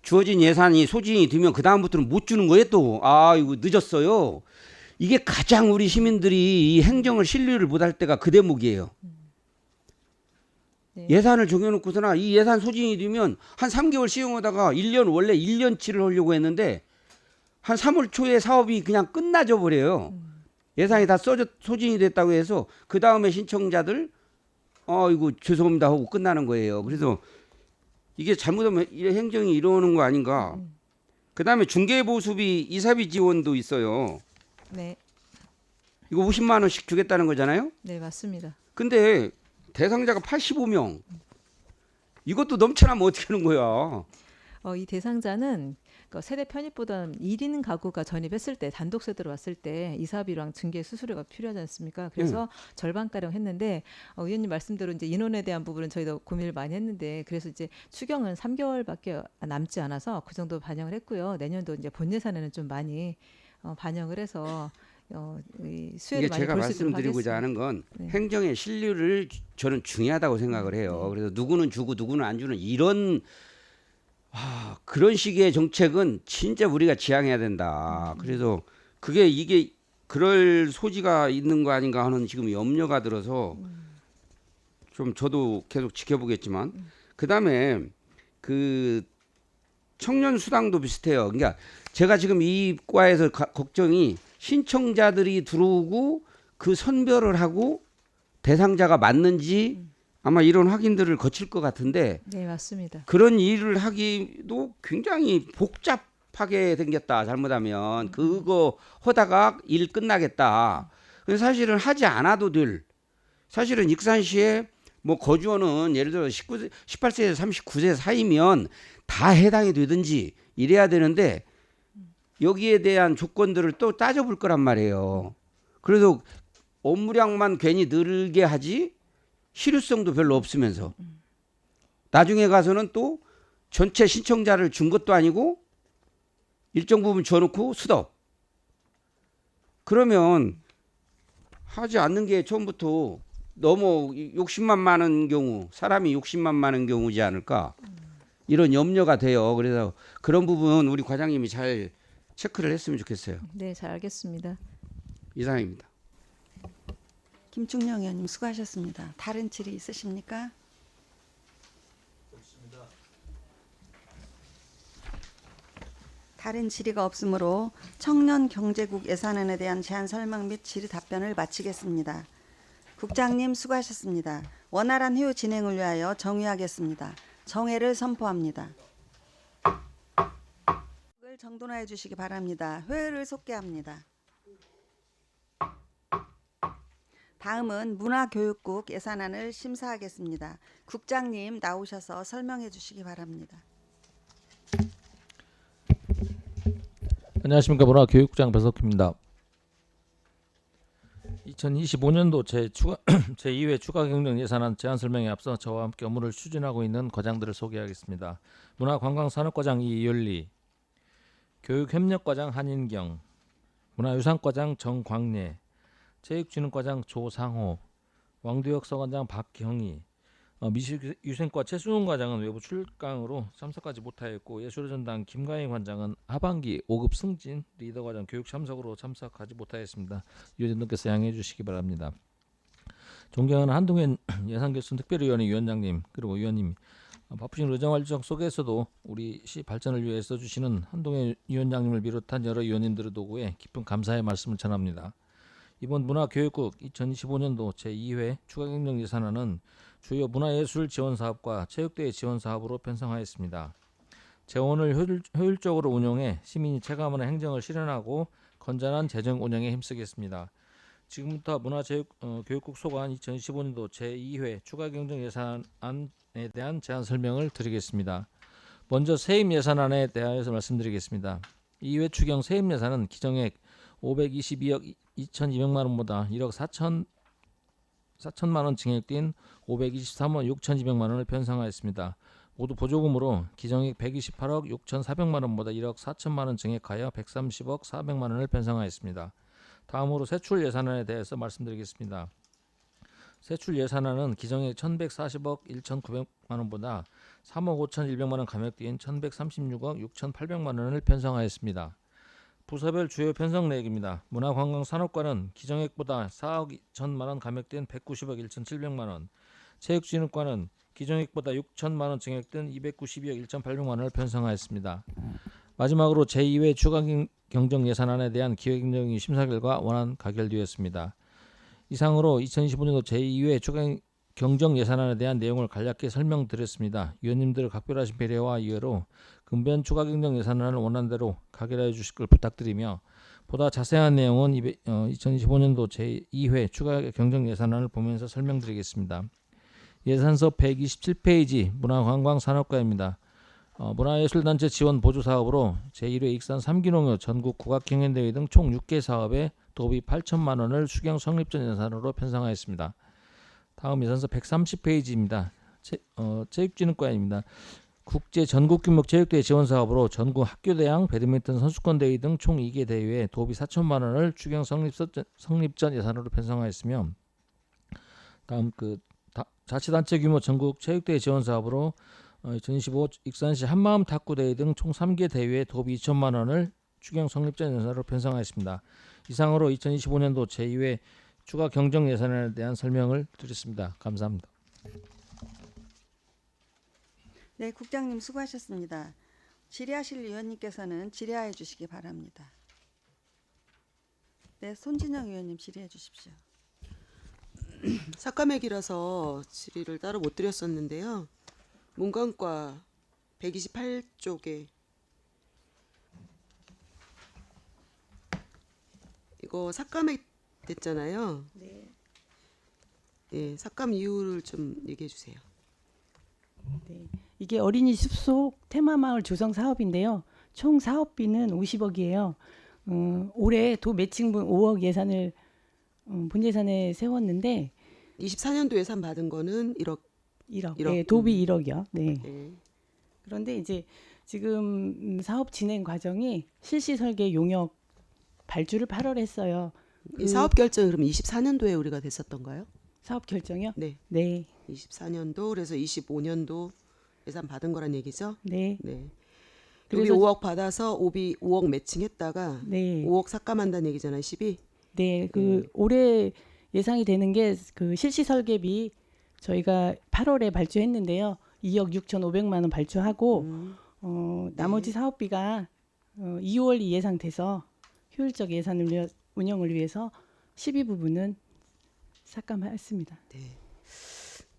주어진 예산이 소진이 되면 그 다음부터는 못 주는 거예요 또. 이거 늦었어요. 이게 가장 우리 시민들이 이 행정을 신뢰를 못할 때가 그 대목이에요. 네. 예산을 정해놓고서나 이 예산 소진이 되면 한 3개월 시행하다가 1년 원래 1년치를 하려고 했는데 한 3월 초에 사업이 그냥 끝나져 버려요. 예산이 다 소진이 됐다고 해서 그 다음에 신청자들 이거 죄송합니다 하고 끝나는 거예요. 그래서 이게 잘못하면 이 행정이 이러는 거 아닌가. 그 다음에 중개보수비 이사비 지원도 있어요. 네. 이거 50만 원씩 주겠다는 거잖아요. 네, 맞습니다. 근데 대상자가 85명. 이것도 넘쳐나면 어떻게 하는 거야. 이 대상자는 세대 편입보다는 1인 가구가 전입했을 때 단독 세대로 왔을 때 이사비랑 증계 수수료가 필요하지 않습니까? 그래서 절반가량 했는데 의원님 말씀대로 이제 인원에 대한 부분은 저희도 고민을 많이 했는데 그래서 이제 추경은 3개월밖에 남지 않아서 그 정도 반영을 했고요. 내년도 이제 본 예산에는 좀 많이 반영을 해서 이 수혜를 이게 많이 제가 볼 수 있도록 말씀드리고자 하겠습니다. 하는 건 네. 행정의 신뢰를 저는 중요하다고 생각을 해요. 그래서 누구는 주고 누구는 안 주는 이런 그런 식의 정책은 진짜 우리가 지향해야 된다. 그래서 이게 그럴 소지가 있는 거 아닌가 하는 지금 염려가 들어서 좀 저도 계속 지켜보겠지만 그다음에 그 청년 수당도 비슷해요. 그러니까 제가 지금 이 과에서 걱정이 신청자들이 들어오고 그 선별을 하고 대상자가 맞는지 아마 이런 확인들을 거칠 것 같은데 네, 맞습니다. 그런 일을 하기도 굉장히 복잡하게 생겼다. 잘못하면 그거 하다가 일 끝나겠다. 그래서 사실은 하지 않아도 될 사실은 익산시에 뭐 거주원은 예를 들어 18세에서 39세 사이면 다 해당이 되든지 이래야 되는데 여기에 대한 조건들을 또 따져볼 거란 말이에요. 그래서 업무량만 괜히 늘게 하지 실효성도 별로 없으면서 나중에 가서는 또 전체 신청자를 준 것도 아니고 일정 부분 줘놓고 스톱. 그러면 하지 않는 게 처음부터 너무 욕심만 많은 경우 사람이 욕심만 많은 경우지 않을까 이런 염려가 돼요. 그래서 그런 부분 우리 과장님이 잘 체크를 했으면 좋겠어요. 네, 잘 알겠습니다. 이상입니다. 김충영 의원님 수고하셨습니다. 다른 질의 있으십니까? 다른 질의가 없으므로 청년경제국 예산안에 대한 제안 설명 및 질의 답변을 마치겠습니다. 국장님 수고하셨습니다. 원활한 회의 진행을 위하여 정의하겠습니다. 정회를 선포합니다. 정돈화해 주시기 바랍니다. 회의를 속개합니다. 다음은 문화교육국 예산안을 심사하겠습니다. 국장님 나오셔서 설명해 주시기 바랍니다. 안녕하십니까. 문화교육국장 배석희입니다. 2025년도 제2회 추가 경정 예산안 제안 설명에 앞서 저와 함께 업무를 추진하고 있는 과장들을 소개하겠습니다. 문화관광산업과장 이윤리, 교육협력과장 한인경, 문화유산과장 정광래, 체육진흥과장 조상호, 왕두역서관장 박경희, 미술위생과 최수훈 과장은 외부 출강으로 참석하지 못하였고 예술전당 김가희 관장은 하반기 5급 승진, 리더 과장 교육 참석으로 참석하지 못하였습니다. 위원님께서 양해해 주시기 바랍니다. 존경하는 한동현 예산결산 특별위원회 위원장님 그리고 위원님 바쁘신 의정 활동 속에서도 우리 시 발전을 위해 써주시는 한동현 위원장님을 비롯한 여러 위원님들의 도구에 깊은 감사의 말씀을 전합니다. 이번 문화교육국 2025년도 제2회 추가경정 예산안은 주요 문화예술 지원사업과 체육대회 지원사업으로 편성하였습니다. 재원을 효율적으로 운용해 시민이 체감하는 행정을 실현하고 건전한 재정 운영에 힘쓰겠습니다. 지금부터 문화교육국 소관 2025년도 제2회 추가경정 예산안에 대한 제안 설명을 드리겠습니다. 먼저 세임 예산안에 대하여서 말씀드리겠습니다. 2회 추경 세임 예산은 기정액 522억 2,200만 원보다 1억 4천만 원 증액된 523억 6,200만 원을 편성하였습니다. 모두 보조금으로 기정액 128억 6,400만 원보다 1억 4천만 원 증액하여 130억 400만 원을 편성하였습니다. 다음으로 세출 예산안에 대해서 말씀드리겠습니다. 세출 예산안은 기정액 1,140억 1,900만 원보다 3억 5,100만 원 감액된 1,136억 6,800만 원을 편성하였습니다. 부서별 주요 편성 내역입니다. 문화관광산업과는 기정액보다 4억 2천만 원 감액된 190억 1,700만 원, 체육진흥과는 기정액보다 6천만 원 증액된 292억 1,800만 원을 편성하였습니다. 마지막으로 제2회 추가 경정 예산안에 대한 기획행정위 심사 결과 원안 가결되었습니다. 이상으로 2025년도 제2회 추가 경정 예산안에 대한 내용을 간략히 설명드렸습니다. 위원님들 각별하신 배려와 이해로 근변 추가 경정 예산안을 원안대로 가결해 주실 걸 부탁드리며 보다 자세한 내용은 2025년도 제2회 추가 경정 예산안을 보면서 설명드리겠습니다. 예산서 127페이지 문화관광산업과입니다. 문화예술단체 지원 보조사업으로 제1회 익산 3기농협 전국 국악경연대회 등 총 6개 사업에 도비 8천만 원을 수경 성립전 예산으로 편성하였습니다. 다음 예산서 130페이지입니다. 체육진흥과입니다. 국제 전국 규모 체육대회 지원 사업으로 전국 학교대항 배드민턴 선수권 대회 등 총 2개 대회에 도비 4천만 원을 추경 성립전 예산으로 편성하였으며 다음 자치단체 규모 전국 체육대회 지원 사업으로 2025 익산시 한마음 탁구대회 등 총 3개 대회에 도비 2천만 원을 추경 성립전 예산으로 편성하였습니다. 이상으로 2025년도 제2회 추가 경정 예산안에 대한 설명을 드렸습니다. 감사합니다. 네, 국장님 수고하셨습니다. 질의하실 위원님께서는 질의하여 주시기 바랍니다. 네, 손진영 위원님 질의해 주십시오. 삭감액이라서 질의를 따로 못 드렸었는데요. 문관과 128쪽에 이거 삭감액 됐잖아요. 네. 예, 삭감 이유를 좀 얘기해 주세요. 네. 이게 어린이 숲속 테마마을 조성 사업인데요. 총 사업비는 50억이에요. 올해 도 매칭분 5억 예산을 본 예산에 세웠는데 24년도 예산 받은 거는 1억. 네, 도비 1억이요. 네. 네. 그런데 이제 지금 사업 진행 과정이 실시 설계 용역 발주를 8월에 했어요. 이 사업 결정이 그럼 24년도에 우리가 됐었던가요? 사업 결정이요? 네. 네. 24년도 그래서 25년도 예산 받은 거란 얘기죠? 네. 네. 그래서 5억 받아서 오비 5억 매칭했다가 네. 5억 삭감한다는 얘기잖아요. 12. 네. 올해 예상이 되는 게 그 실시 설계비 저희가 8월에 발주했는데요. 2억 6,500만 원 발주하고 나머지 사업비가 2월이 예상돼서 효율적 예산을 운영을 위해서 12부분은 삭감했습니다. 네.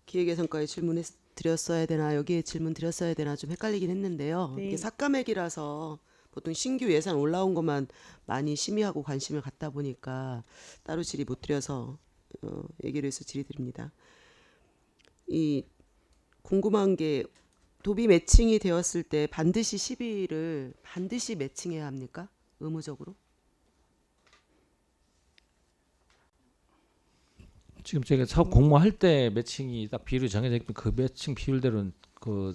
기획예산과에 질문해 드렸어야 되나 여기에 질문 드렸어야 되나 좀 헷갈리긴 했는데요. 네. 이게 삭감액이라서 보통 신규 예산 올라온 것만 많이 심의하고 관심을 갖다 보니까 따로 질의 못 드려서 얘기를 해서 질의 드립니다. 이 궁금한 게 도비 매칭이 되었을 때 반드시 12를 반드시 매칭해야 합니까? 의무적으로? 지금 제가 사업 공모할 때 매칭이 딱 비율이 정해져 있고 그 매칭 비율대로는 그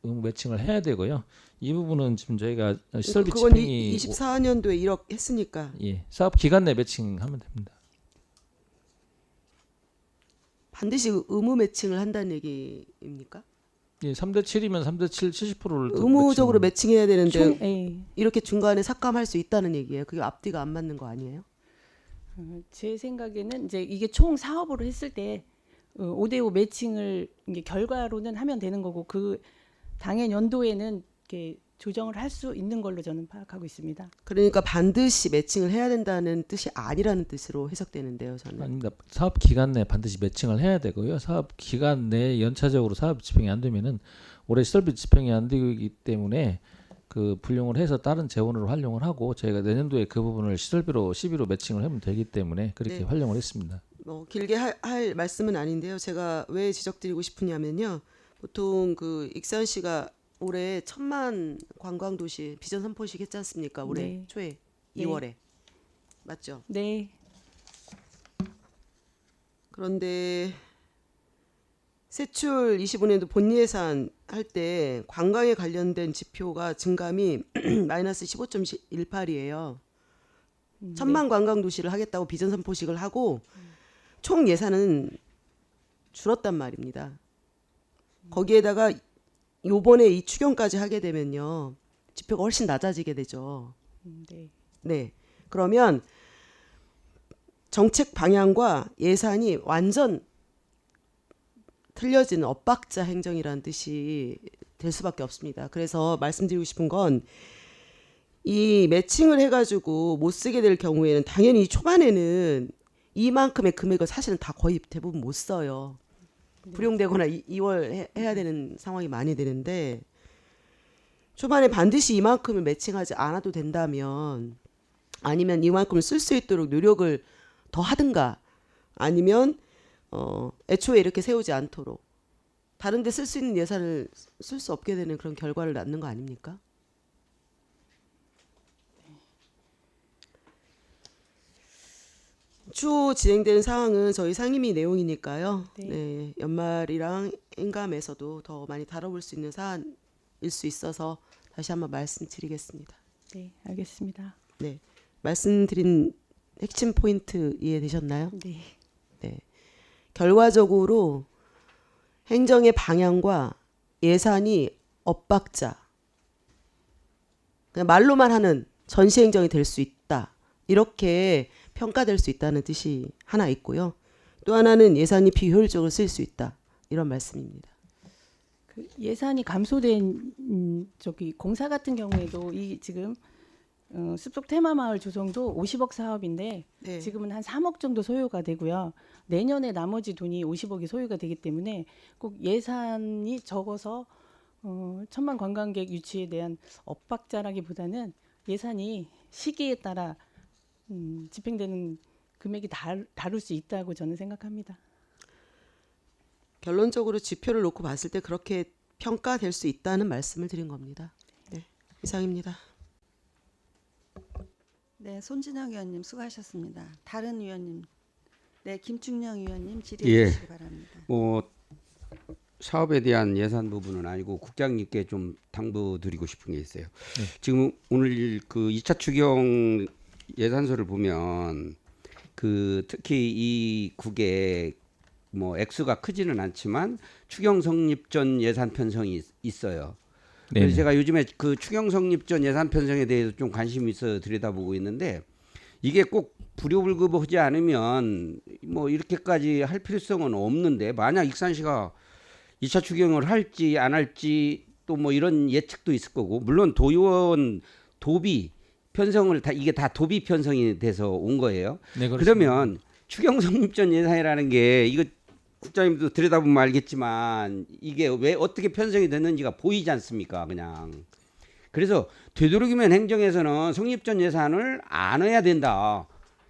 매칭을 해야 되고요. 이 부분은 지금 저희가 시설비 그건 집행이 24년도에 1억 했으니까. 예, 사업 기간 내 매칭하면 됩니다. 반드시 의무 매칭을 한다는 얘기입니까? 예, 3대 7이면 3대 7 70%를 의무적으로 매칭해야 되는데 예. 이렇게 중간에 삭감할 수 있다는 얘기예요. 그게 앞뒤가 안 맞는 거 아니에요? 제 생각에는 이제 이게 총 사업으로 했을 때 5대5 매칭을 이게 결과로는 하면 되는 거고 그 당해 연도에는 이렇게 조정을 할 수 있는 걸로 저는 파악하고 있습니다. 그러니까 반드시 매칭을 해야 된다는 뜻이 아니라는 뜻으로 해석되는데요, 저는. 아닙니다. 사업 기간 내 반드시 매칭을 해야 되고요. 사업 기간 내에 연차적으로 사업 집행이 안 되면은 올해 시설비 집행이 안 되기 때문에 그 불용을 해서 다른 재원으로 활용을 하고 저희가 내년도에 그 부분을 시설비로 12로 매칭을 하면 되기 때문에 그렇게 네. 활용을 했습니다. 길게 할 말씀은 아닌데요. 제가 왜 지적드리고 싶으냐면요. 보통 그 익산시가 올해 1,000만 관광도시 비전 선포식 했지 않습니까? 올해 네. 초에 네. 2월에 맞죠? 네. 그런데 세출 25년도 본예산 할 때 관광에 관련된 지표가 증감이 마이너스 15.18이에요. 천만 관광 도시를 하겠다고 비전 선포식을 하고 총 예산은 줄었단 말입니다. 거기에다가 요번에 이 추경까지 하게 되면요. 지표가 훨씬 낮아지게 되죠. 네. 네. 그러면 정책 방향과 예산이 완전 틀려지는 엇박자 행정이라는 뜻이 될 수밖에 없습니다. 그래서 말씀드리고 싶은 건 이 매칭을 해가지고 못 쓰게 될 경우에는 당연히 초반에는 이만큼의 금액을 사실은 다 거의 대부분 못 써요. 불용되거나 이월해야 되는 상황이 많이 되는데 초반에 반드시 이만큼을 매칭하지 않아도 된다면 아니면 이만큼을 쓸 수 있도록 노력을 더 하든가 아니면 애초에 이렇게 세우지 않도록 다른 데 쓸 수 있는 예산을 쓸 수 없게 되는 그런 결과를 낳는 거 아닙니까? 추후 진행되는 사항은 저희 상임위 내용이니까요. 네. 네, 연말이랑 인감에서도 더 많이 다뤄볼 수 있는 사안일 수 있어서 다시 한번 말씀드리겠습니다. 네, 알겠습니다. 네, 말씀드린 핵심 포인트 이해되셨나요? 네. 네. 결과적으로 행정의 방향과 예산이 엇박자. 그냥 말로만 하는 전시행정이 될 수 있다. 이렇게 평가될 수 있다는 뜻이 하나 있고요. 또 하나는 예산이 비효율적으로 쓸 수 있다. 이런 말씀입니다. 그 예산이 감소된 저기 공사 같은 경우에도 이 지금 숲속 테마마을 조성도 50억 사업인데 네. 지금은 한 3억 정도 소요가 되고요. 내년에 나머지 돈이 50억이 소요가 되기 때문에 꼭 예산이 적어서 천만 관광객 유치에 대한 엇박자라기보다는 예산이 시기에 따라 집행되는 금액이 다를 수 있다고 저는 생각합니다. 결론적으로 지표를 놓고 봤을 때 그렇게 평가될 수 있다는 말씀을 드린 겁니다. 네, 이상입니다. 네, 손진영 의원님 수고하셨습니다. 다른 의원님, 네, 김충영 의원님 질의해 예. 주시기 바랍니다. 뭐 사업에 대한 예산 부분은 아니고 국장님께 좀 당부드리고 싶은 게 있어요. 지금 오늘 그 2차 추경 예산서를 보면 그 특히 이 국에 뭐 액수가 크지는 않지만 추경 성립 전 예산 편성이 있어요. 그래서 네네. 제가 요즘에 그 추경 성립 전 예산 편성에 대해서 좀 관심이 있어 들여다보고 있는데 이게 꼭 불효불급하지 않으면 뭐 이렇게까지 할 필요성은 없는데 만약 익산시가 2차 추경을 할지 안 할지 또 뭐 이런 예측도 있을 거고 물론 도의원 도비 편성을 다 이게 다 도비 편성이 돼서 온 거예요. 네, 그렇습니다. 그러면 추경 성립 전 예산이라는 게 이거 국장님도 들여다보면 알겠지만 이게 왜 어떻게 편성이 됐는지가 보이지 않습니까? 그냥. 그래서 되도록이면 행정에서는 성립 전 예산을 안 해야 된다.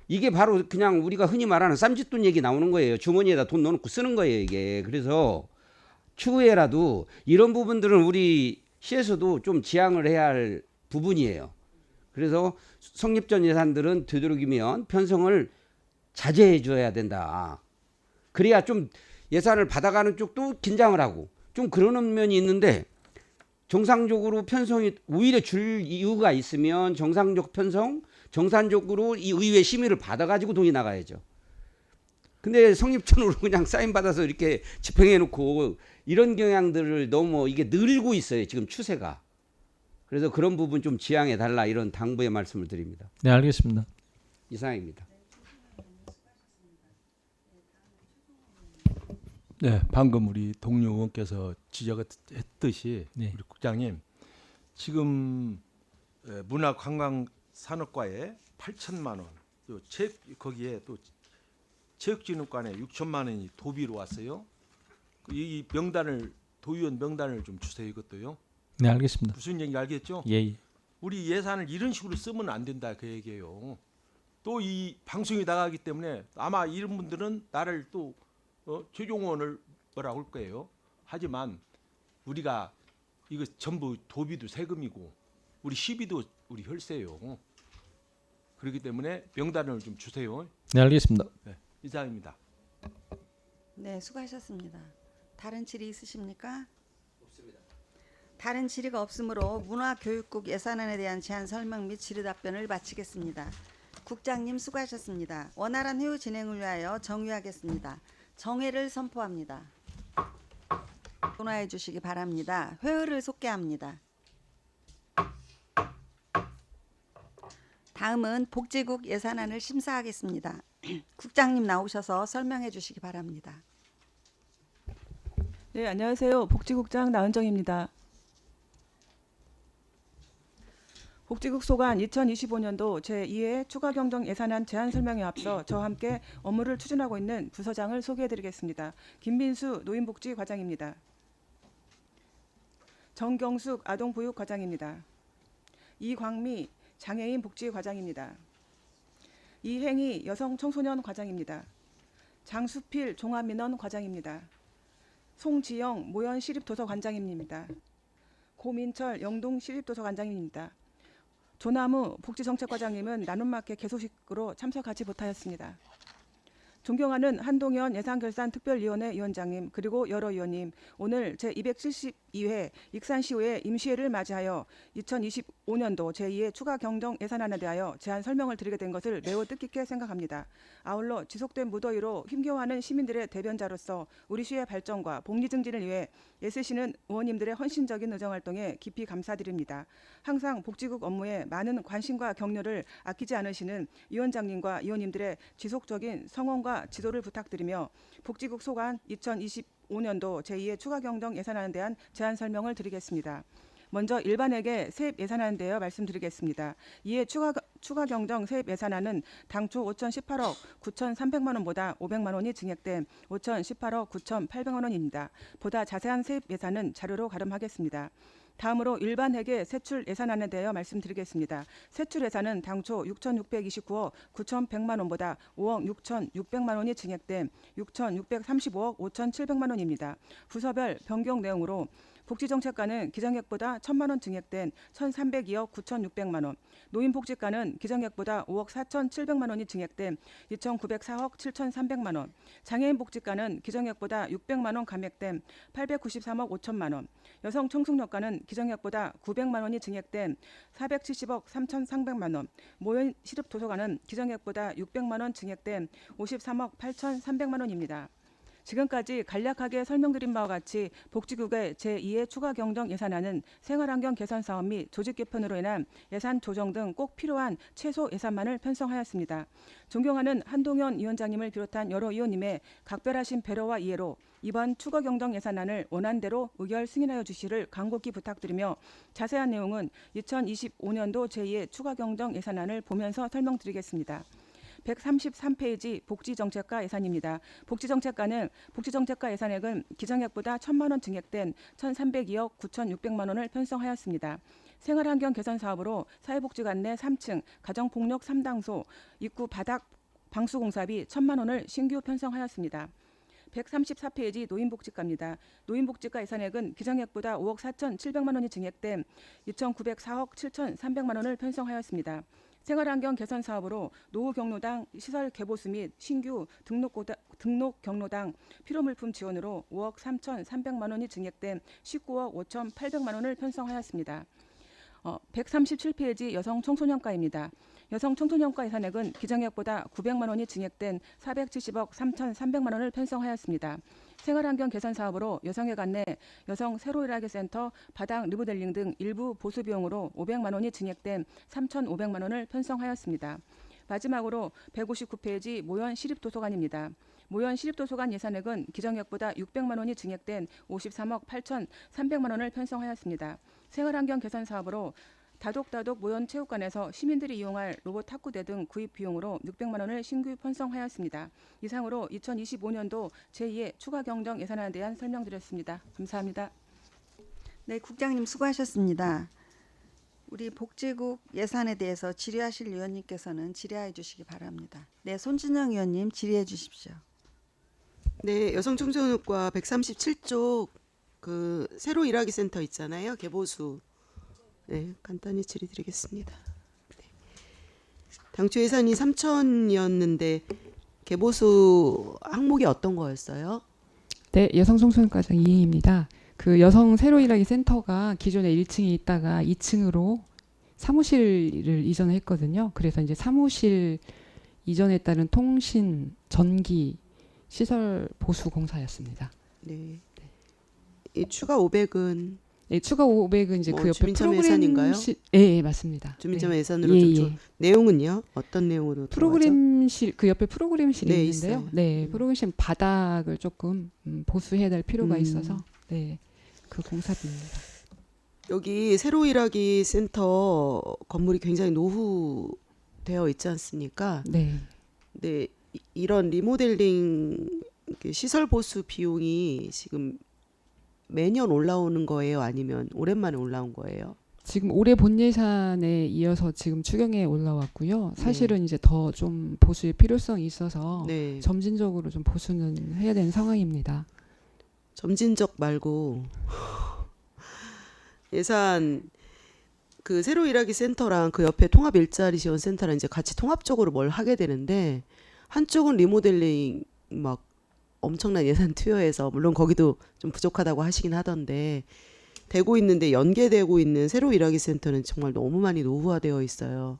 이게 바로 그냥 우리가 흔히 말하는 쌈짓돈 얘기 나오는 거예요. 주머니에다 돈 넣어놓고 쓰는 거예요, 이게. 그래서 추후에라도 이런 부분들은 우리 시에서도 좀 지양을 해야 할 부분이에요. 그래서 성립 전 예산들은 되도록이면 편성을 자제해 줘야 된다. 그래야 좀 예산을 받아가는 쪽도 긴장을 하고 좀 그러는 면이 있는데 정상적으로 편성이 오히려 줄 이유가 있으면 정상적 편성, 정상적으로 이 의회 심의를 받아가지고 돈이 나가야죠. 근데 성립전으로 그냥 사인 받아서 이렇게 집행해 놓고 이런 경향들을 너무 이게 늘고 있어요. 지금 추세가. 그래서 그런 부분 좀 지양해 달라 이런 당부의 말씀을 드립니다. 네, 알겠습니다. 이상입니다. 네, 방금 우리 동료 의원께서 지적했듯이 네. 우리 국장님 지금 문화관광산업과에 8천만 원, 또 거기에 또 체육진흥관에 6천만 원이 도비로 왔어요. 이 명단을 도의원 명단을 좀 주세요, 이것도요. 네, 알겠습니다. 무슨 얘기 알겠죠? 예. 예. 우리 예산을 이런 식으로 쓰면 안 된다 그 얘기예요. 또 이 방송이 나가기 때문에 아마 이런 분들은 나를 또 최종원을 뭐라고 할 거예요. 하지만 우리가 이거 전부 도비도 세금이고 우리 시비도 우리 혈세요. 그렇기 때문에 명단을 좀 주세요. 네, 알겠습니다. 네, 이상입니다. 네, 수고하셨습니다. 다른 질의 있으십니까? 없습니다. 다른 질의가 없으므로 문화교육국 예산안에 대한 제안 설명 및 질의 답변을 마치겠습니다. 국장님 수고하셨습니다. 원활한 회의 진행을 위하여 정회하겠습니다. 정회를 선포합니다. 논하해 주시기 바랍니다. 회의를 속개합니다. 다음은 복지국 예산안을 심사하겠습니다. 국장님 나오셔서 설명해 주시기 바랍니다. 네, 안녕하세요. 복지국장 나은정입니다. 복지국 소관 2025년도 제2회 추가 경정 예산안 제안 설명에 앞서 저와 함께 업무를 추진하고 있는 부서장을 소개해드리겠습니다. 김민수 노인복지과장입니다. 정경숙 아동보육과장입니다. 이광미 장애인 복지과장입니다. 이행희 여성청소년과장입니다. 장수필 종합민원과장입니다. 송지영 모연시립도서관장입니다. 고민철 영동시립도서관장입니다. 조나무 복지정책과장님은 나눔마켓 개소식으로 참석하지 못하였습니다. 존경하는 한동현 예산결산특별위원회 위원장님 그리고 여러 위원님, 오늘 제272회 익산시의회 임시회를 맞이하여 2025년도 제2회 추가 경정 예산안에 대하여 제안 설명을 드리게 된 것을 매우 뜻깊게 생각합니다. 아울러 지속된 무더위로 힘겨워하는 시민들의 대변자로서 우리 시의 발전과 복리 증진을 위해 애쓰시는 의원님들의 헌신적인 의정활동에 깊이 감사드립니다. 항상 복지국 업무에 많은 관심과 격려를 아끼지 않으시는 위원장님과 의원님들의 지속적인 성원과 지도를 부탁드리며 복지국 소관 2025년도 제2회 추가 경정 예산안에 대한 제안 설명을 드리겠습니다. 먼저 일반에게 세입 예산안에 대해 말씀드리겠습니다. 이에 추가 경정 세입 예산안은 당초 5,018억 9,300만 원보다 500만 원이 증액된 5,018억 9,800만 원입니다. 보다 자세한 세입 예산은 자료로 가름하겠습니다. 다음으로 일반회계 세출 예산안에 대하여 말씀드리겠습니다. 세출 예산은 당초 6,629억 9,100만 원보다 5억 6,600만 원이 증액된 6,635억 5,700만 원입니다. 부서별 변경 내용으로 복지정책과는 기정액보다 1,000만 원 증액된 1,302억 9,600만 원, 노인복지과는 기정액보다 5억 4,700만 원이 증액된 2,904억 7,300만 원, 장애인복지과는 기정액보다 600만 원 감액된 893억 5천만 원, 여성청소년과는 기정액보다 900만 원이 증액된 470억 3,300만 원, 모연시립도서관은 기정액보다 600만 원 증액된 53억 8,300만 원입니다. 지금까지 간략하게 설명드린 바와 같이 복지국의 제2회 추가 경정 예산안은 생활환경 개선 사업 및 조직 개편으로 인한 예산 조정 등 꼭 필요한 최소 예산만을 편성하였습니다. 존경하는 한동현 위원장님을 비롯한 여러 위원님의 각별하신 배려와 이해로 이번 추가 경정 예산안을 원안대로 의결 승인하여 주시를 간곡히 부탁드리며 자세한 내용은 2025년도 제2회 추가 경정 예산안을 보면서 설명드리겠습니다. 133페이지 복지정책과 예산입니다. 복지정책과 예산액은 기정액보다 1,000만 원 증액된 1,302억 9,600만 원을 편성하였습니다. 생활환경 개선 사업으로 사회복지관 내 3층 가정폭력 3당소 입구 바닥 방수공사비 1,000만 원을 신규 편성하였습니다. 134페이지 노인복지과입니다. 노인복지과 예산액은 기정액보다 5억 4,700만 원이 증액된 2,904억 7,300만 원을 편성하였습니다. 생활환경 개선 사업으로 노후 경로당 시설 개보수 및 신규 등록 경로당 필요물품 지원으로 5억 3,300만 원이 증액된 19억 5,800만 원을 편성하였습니다. 137페이지 여성청소년과입니다. 여성청소년과 예산액은 기정액보다 900만 원이 증액된 470억 3,300만 원을 편성하였습니다. 생활환경 개선 사업으로 여성회관 내 여성 새로 일하게 센터 바닥 리모델링 등 일부 보수 비용으로 500만 원이 증액된 3,500만 원을 편성하였습니다. 마지막으로 159페이지 모연시립도서관입니다. 모연시립도서관 예산액은 기정액보다 600만 원이 증액된 53억 8,300만 원을 편성하였습니다. 생활환경 개선 사업으로 다독다독 모연체육관에서 시민들이 이용할 로봇 탁구대 등 구입 비용으로 600만 원을 신규 편성하였습니다. 이상으로 2025년도 제2회 추가 경정 예산안에 대한 설명드렸습니다. 감사합니다. 네, 국장님 수고하셨습니다. 우리 복지국 예산에 대해서 질의하실 위원님께서는 질의해 주시기 바랍니다. 네, 손진영 위원님 질의해 주십시오. 네, 여성청소년과 137쪽 그 새로 일하기 센터 있잖아요. 개보수. 네, 간단히 질의드리겠습니다. 네. 당초 예산이 3,000이었는데 개보수 항목이 어떤 거였어요? 네, 여성청소년과장 이혜입니다. 그 여성 새로 일하기 센터가 기존에 1층에 있다가 2층으로 사무실을 이전했거든요. 그래서 이제 사무실 이전에 따른 통신, 전기, 시설 보수 공사였습니다. 네. 이 추가 500은 네, 추가 500은 이제 그 옆에 주민참여 예산인가요? 예, 맞습니다. 주민참여 네. 예산으로 예, 좀 예. 내용은요? 어떤 내용으로 들어가죠? 프로그램실 그 옆에 프로그램실이 네, 있는데요. 있어요. 네, 프로그램실 바닥을 조금 보수해야 될 필요가 음. 있어서 네, 그 공사비입니다. 여기 새로 일하기 센터 건물이 굉장히 노후되어 있지 않습니까? 네. 네, 이런 리모델링 시설 보수 비용이 지금 매년 올라오는 거예요? 아니면 오랜만에 올라온 거예요? 지금 올해 본 예산에 이어서 지금 추경에 올라왔고요. 사실은 이제 더 좀 보수의 필요성이 있어서 네. 점진적으로 좀 보수는 해야 되는 상황입니다. 점진적 말고 예산 그 새로 일하기 센터랑 그 옆에 통합 일자리 지원 센터랑 이제 같이 통합적으로 뭘 하게 되는데 한쪽은 리모델링 막 엄청난 예산 투여해서 물론 거기도 좀 부족하다고 하시긴 하던데 되고 있는데 연계되고 있는 새로 일하기 센터는 정말 너무 많이 노후화되어 있어요.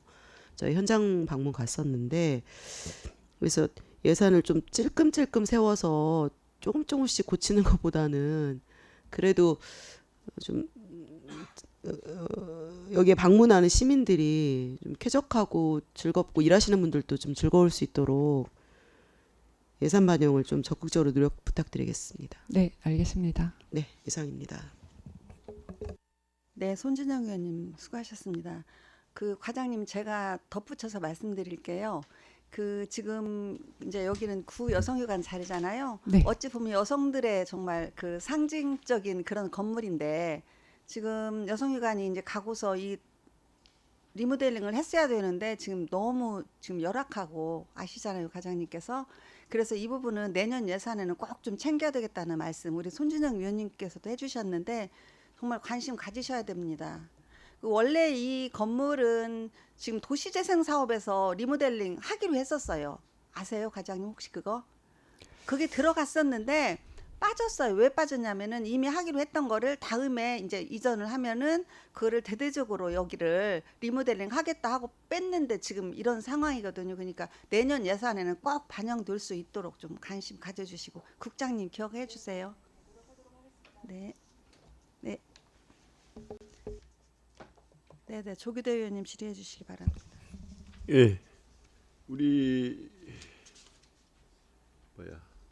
저희 현장 방문 갔었는데 그래서 예산을 좀 찔끔찔끔 세워서 조금씩 고치는 것보다는 그래도 좀 여기에 방문하는 시민들이 좀 쾌적하고 즐겁고 일하시는 분들도 좀 즐거울 수 있도록 예산 반영을 좀 적극적으로 노력 부탁드리겠습니다. 네, 알겠습니다. 네, 이상입니다. 네, 손진영 의원님 수고하셨습니다. 그 과장님 제가 덧붙여서 말씀드릴게요. 그 지금 이제 여기는 구 여성휴관 자리잖아요. 네. 어찌 보면 여성들의 정말 그 상징적인 그런 건물인데 지금 여성휴관이 이제 가고서 이 리모델링을 했어야 되는데 지금 너무 지금 열악하고 아시잖아요, 과장님께서. 그래서 이 부분은 내년 예산에는 꼭 좀 챙겨야 되겠다는 말씀 우리 손진영 위원님께서도 해주셨는데 정말 관심 가지셔야 됩니다. 그 원래 이 건물은 지금 도시재생 사업에서 리모델링 하기로 했었어요. 아세요, 과장님 혹시 그거? 그게 들어갔었는데 빠졌어요. 왜 빠졌냐면은 이미 하기로 했던 거를 다음에 이제 이전을 하면은 그거를 대대적으로 여기를 리모델링 하겠다 하고 뺐는데 지금 이런 상황이거든요. 그러니까 내년 예산에는 꼭 반영될 수 있도록 좀 관심 가져주시고 국장님 기억해 주세요. 네, 네, 네, 네. 조규대 의원님 질의해 주시기 바랍니다. 예, 우리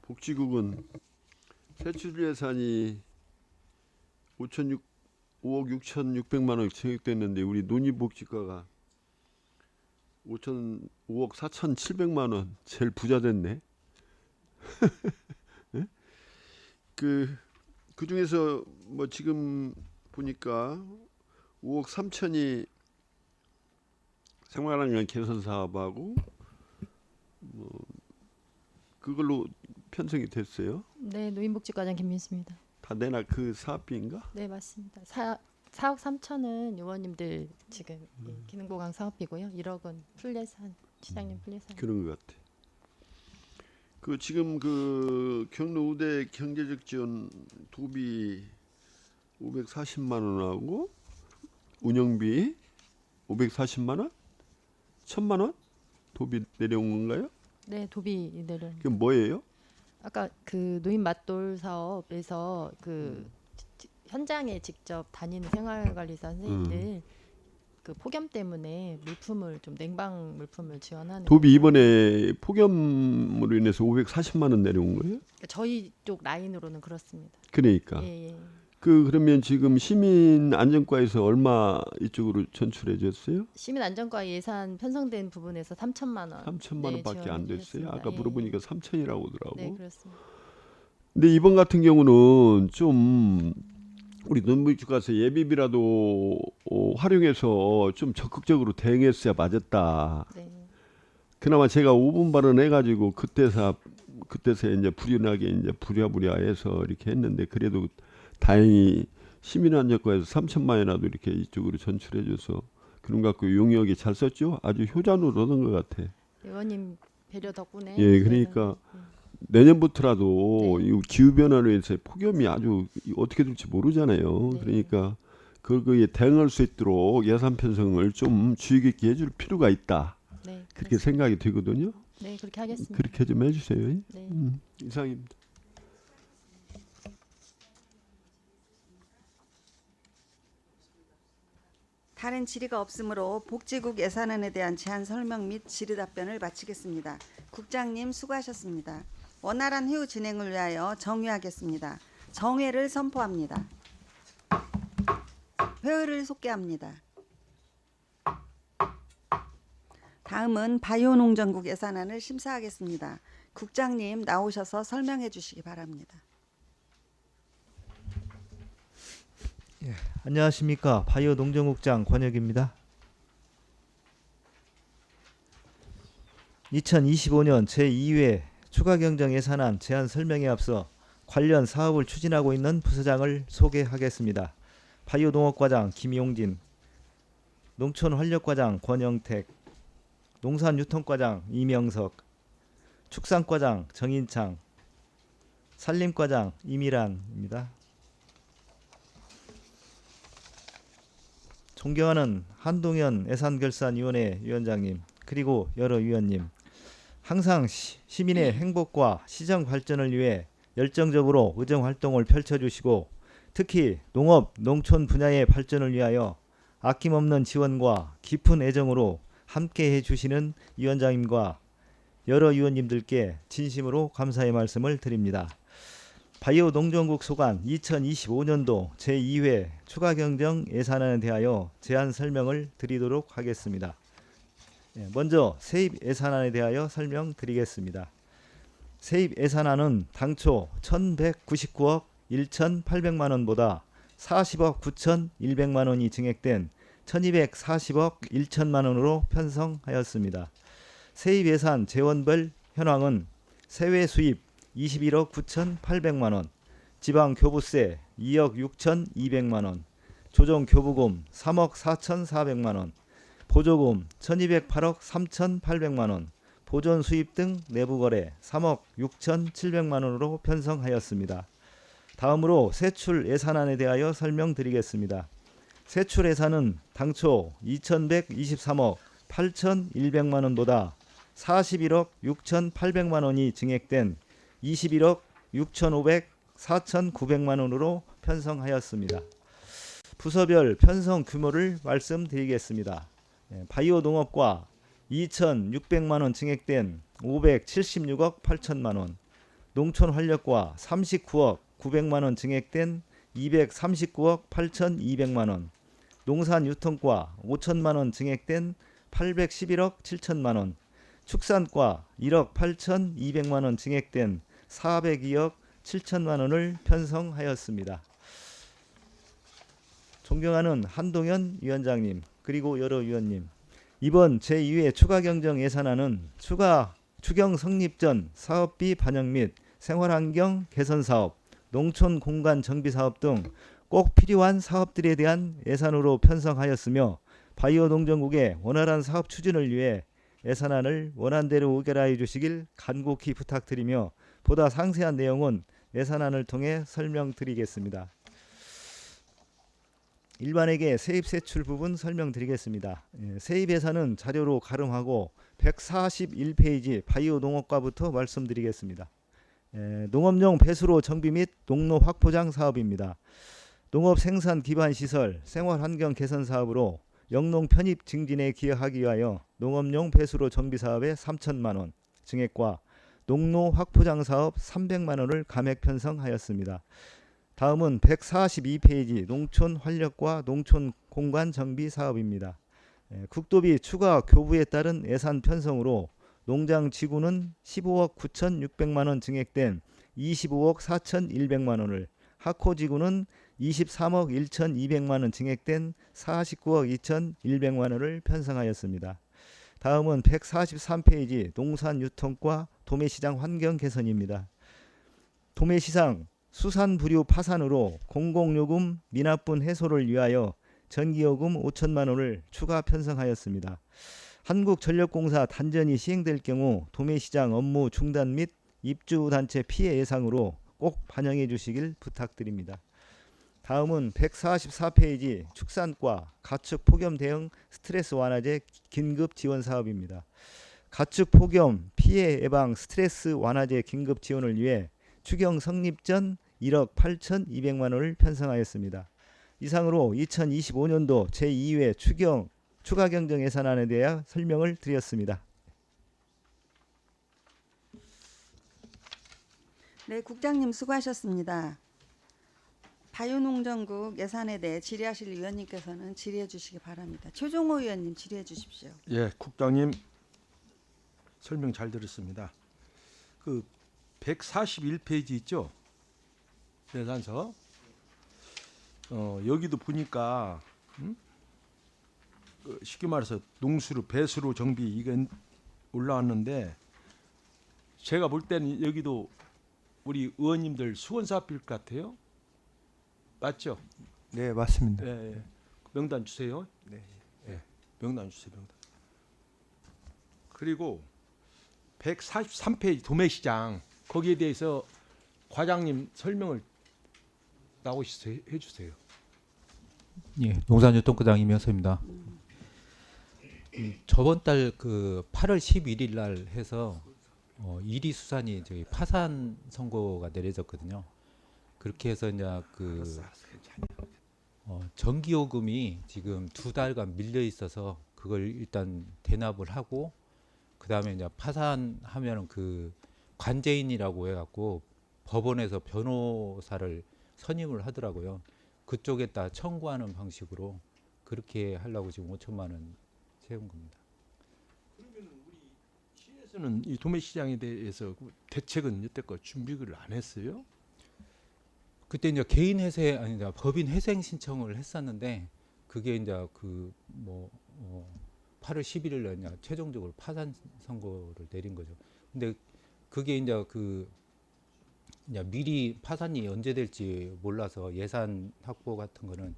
복지국은 세출 예산이 5억 6,600만 원 증액됐는데 우리 논의복지과가 5억 4,700만 원 제일 부자 됐네. 네? 그 중에서 뭐 지금 보니까 5억 3천이 생활환경 개선 사업하고 뭐 그걸로 편성이 됐어요. 네, 노인복지과장 김민수입니다. 다 내나 그 사업비인가? 네, 맞습니다. 4억 3천은 의원님들 지금 기능보강 사업비고요. 1억은 풀예산, 시장님 풀예산. 그런 것 같아. 그 지금 그 경로우대 경제적 지원 도비 540만 원하고 운영비 540만 원? 1,000만 원? 도비 내려온 건가요? 네, 도비 내려온. 그게 뭐예요? 아까 그 노인 맞돌 사업에서 그 현장에 직접 다니는 생활관리사 선생님들 그 폭염 때문에 물품을 좀 냉방 물품을 지원하는. 도비 이번에 폭염으로 인해서 540만 원 내려온 거예요? 그러니까 저희 쪽 라인으로는 그렇습니다. 그러니까. 예, 예. 그러면 지금 시민안전과에서 얼마 이쪽으로 전출해 줬어요? 시민안전과 예산 편성된 부분에서 3천만 원. 3천만 원밖에 안 됐어요. 했습니다. 아까 예, 물어보니까 3천이라고 하더라고. 네, 그렇습니다. 근데 이번 같은 경우는 좀 우리 논문주가서 예비비라도 활용해서 좀 적극적으로 대응했어야 맞았다. 네. 그나마 제가 5분 발언해가지고 그때서 이제 불이나게 이제 부랴부랴해서 이렇게 했는데 그래도 다행히 시민안전과에서 3천만 원이라도 이렇게 이쪽으로 전출해줘서 그런 것 같고 용역이 잘 썼죠. 아주 효자노릇 얻은 것 같아. 의원님 배려 덕분에. 예, 그러니까 내년부터라도 이 기후 변화로 인해서 폭염이 아주 어떻게 될지 모르잖아요. 그러니까 그거에 대응할 수 있도록 예산 편성을 좀 주의 깊게 해줄 필요가 있다. 그렇게 생각이 되거든요. 네, 그렇게 하겠습니다. 그렇게 좀 해주세요. 네. 이상입니다. 다른 질의가 없으므로 복지국 예산안에 대한 제안 설명 및 질의 답변을 마치겠습니다. 국장님 수고하셨습니다. 원활한 회의 진행을 위하여 정회하겠습니다. 정회를 선포합니다. 회의를 속개합니다. 다음은 바이오농정국 예산안을 심사하겠습니다. 국장님 나오셔서 설명해 주시기 바랍니다. 예, 안녕하십니까. 바이오농정국장 권혁입니다. 2025년 제2회 추가경정 예산안 제안 설명에 앞서 관련 사업을 추진하고 있는 부서장을 소개하겠습니다. 바이오농업과장 김용진, 농촌환력과장 권영택, 농산유통과장 이명석, 축산과장 정인창, 산림과장 이미란입니다. 존경하는 한동현 예산결산위원회 위원장님, 그리고 여러 위원님, 항상 시민의 행복과 시정 발전을 위해 열정적으로 의정활동을 펼쳐주시고 특히 농업, 농촌 분야의 발전을 위하여 아낌없는 지원과 깊은 애정으로 함께해 주시는 위원장님과 여러 위원님들께 진심으로 감사의 말씀을 드립니다. 바이오농정국 소관 2025년도 제2회 추가경정 예산안에 대하여 제안 설명을 드리도록 하겠습니다. 먼저 세입 예산안에 대하여 설명드리겠습니다. 세입 예산안은 당초 1,199억 1,800만 원보다 40억 9,100만 원이 증액된 1,240억 1천만 원으로 편성하였습니다. 세입 예산 재원별 현황은 세외 수입 21억 9,800만 원, 지방 교부세 2억 6,200만 원, 조정 교부금 3억 4,400만 원, 보조금 1,208억 3,800만 원, 보존 수입 등 내부 거래 3억 6,700만 원으로 편성하였습니다. 다음으로 세출 예산안에 대하여 설명드리겠습니다. 세출 예산은 당초 2,123억 8,100만 원보다 41억 6,800만 원이 증액된 21억 6,500, 4,900만 원으로 편성하였습니다. 부서별 편성 규모를 말씀드리겠습니다. 바이오농업과 2,600만 원 증액된 576억 8천만 원, 농촌환력과 39억 900만 원 증액된 239억 8,200만 원, 농산유통과 5천만 원 증액된 811억 7천만 원, 축산과 1억 8,200만 원 증액된 402억 7천만 원을 편성하였습니다. 존경하는 한동현 위원장님, 그리고 여러 위원님, 이번 제2회 추가경정 예산안은 추경 성립 전 사업비 반영 및 생활환경 개선 사업, 농촌 공간 정비 사업 등 꼭 필요한 사업들에 대한 예산으로 편성하였으며 바이오농정국의 원활한 사업 추진을 위해 예산안을 원안대로 의결하여 주시길 간곡히 부탁드리며 보다 상세한 내용은 예산안을 통해 설명드리겠습니다. 일반에게 세입 세출 부분 설명드리겠습니다. 세입 예산은 자료로 가름하고 141페이지 바이오농업과부터 말씀드리겠습니다. 농업용 배수로 정비 및 농로 확포장 사업입니다. 농업 생산 기반 시설 생활환경 개선 사업으로 영농 편입 증진에 기여하기 위하여 농업용 배수로 정비 사업에 3천만 원 증액과 농로 확포장 사업 300만 원을 감액 편성하였습니다. 다음은 142페이지 농촌 활력과 농촌 공간 정비 사업입니다. 국도비 추가 교부에 따른 예산 편성으로 농장 지구는 15억 9,600만 원 증액된 25억 4,100만 원을, 하코 지구는 23억 1,200만 원 증액된 49억 2,100만 원을 편성하였습니다. 다음은 143페이지 농산유통과 도매시장 환경 개선입니다. 도매시장 수산부류 파산으로 공공요금 미납분 해소를 위하여 전기요금 5천만 원을 추가 편성하였습니다. 한국전력공사 단전이 시행될 경우 도매시장 업무 중단 및 입주 단체 피해 예상으로 꼭 반영해 주시길 부탁드립니다. 다음은 144페이지 축산과 가축 폭염 대응 스트레스 완화제 긴급 지원 사업입니다. 가축 폭염 피해 예방 스트레스 완화제 긴급 지원을 위해 추경 성립 전 1억 8,200만 원을 편성하였습니다. 이상으로 2025년도 제2회 추가 경정 예산안에 대해 설명을 드렸습니다. 네, 국장님 수고하셨습니다. 바유농정국 예산에 대해 질의하실 위원님께서는 질의해 주시기 바랍니다. 최종호 위원님 질의해 주십시오. 예, 국장님 설명 잘 들었습니다. 그 141페이지 있죠? 예산서. 여기도 보니까 쉽게 말해서 농수로 배수로 정비 이건 올라왔는데 제가 볼 때는 여기도 우리 의원님들 수건사업일 것 같아요. 맞죠? 네, 맞습니다. 예, 예. 명단 주세요. 네. 예, 명단 주세요. 명단. 그리고 143페이지 도매시장 거기에 대해서 과장님 설명을 나오시세요. 해주세요. 예, 농산유통과장이면서입니다. 저번 달 그 8월 11일 날 해서 1위 수산이 저희 파산 선고가 내려졌거든요. 그렇게 해서 이제 그 전기요금이 지금 2달간 밀려 있어서 그걸 일단 대납을 하고 그 다음에 이제 파산하면은 그 관제인이라고 해갖고 법원에서 변호사를 선임을 하더라고요. 그쪽에다 청구하는 방식으로 그렇게 하려고 지금 5천만 원 세운 겁니다. 그러면 우리 시에서는 이 도매시장에 대해서 대책은 여태껏 준비를 안 했어요? 그때 이제 개인 회생 아니 이제 법인 회생 신청을 했었는데 그게 이제 그 뭐 8월 11일 날 이제 최종적으로 파산 선고를 내린 거죠. 근데 그게 이제 그 이제 미리 파산이 언제 될지 몰라서 예산 확보 같은 거는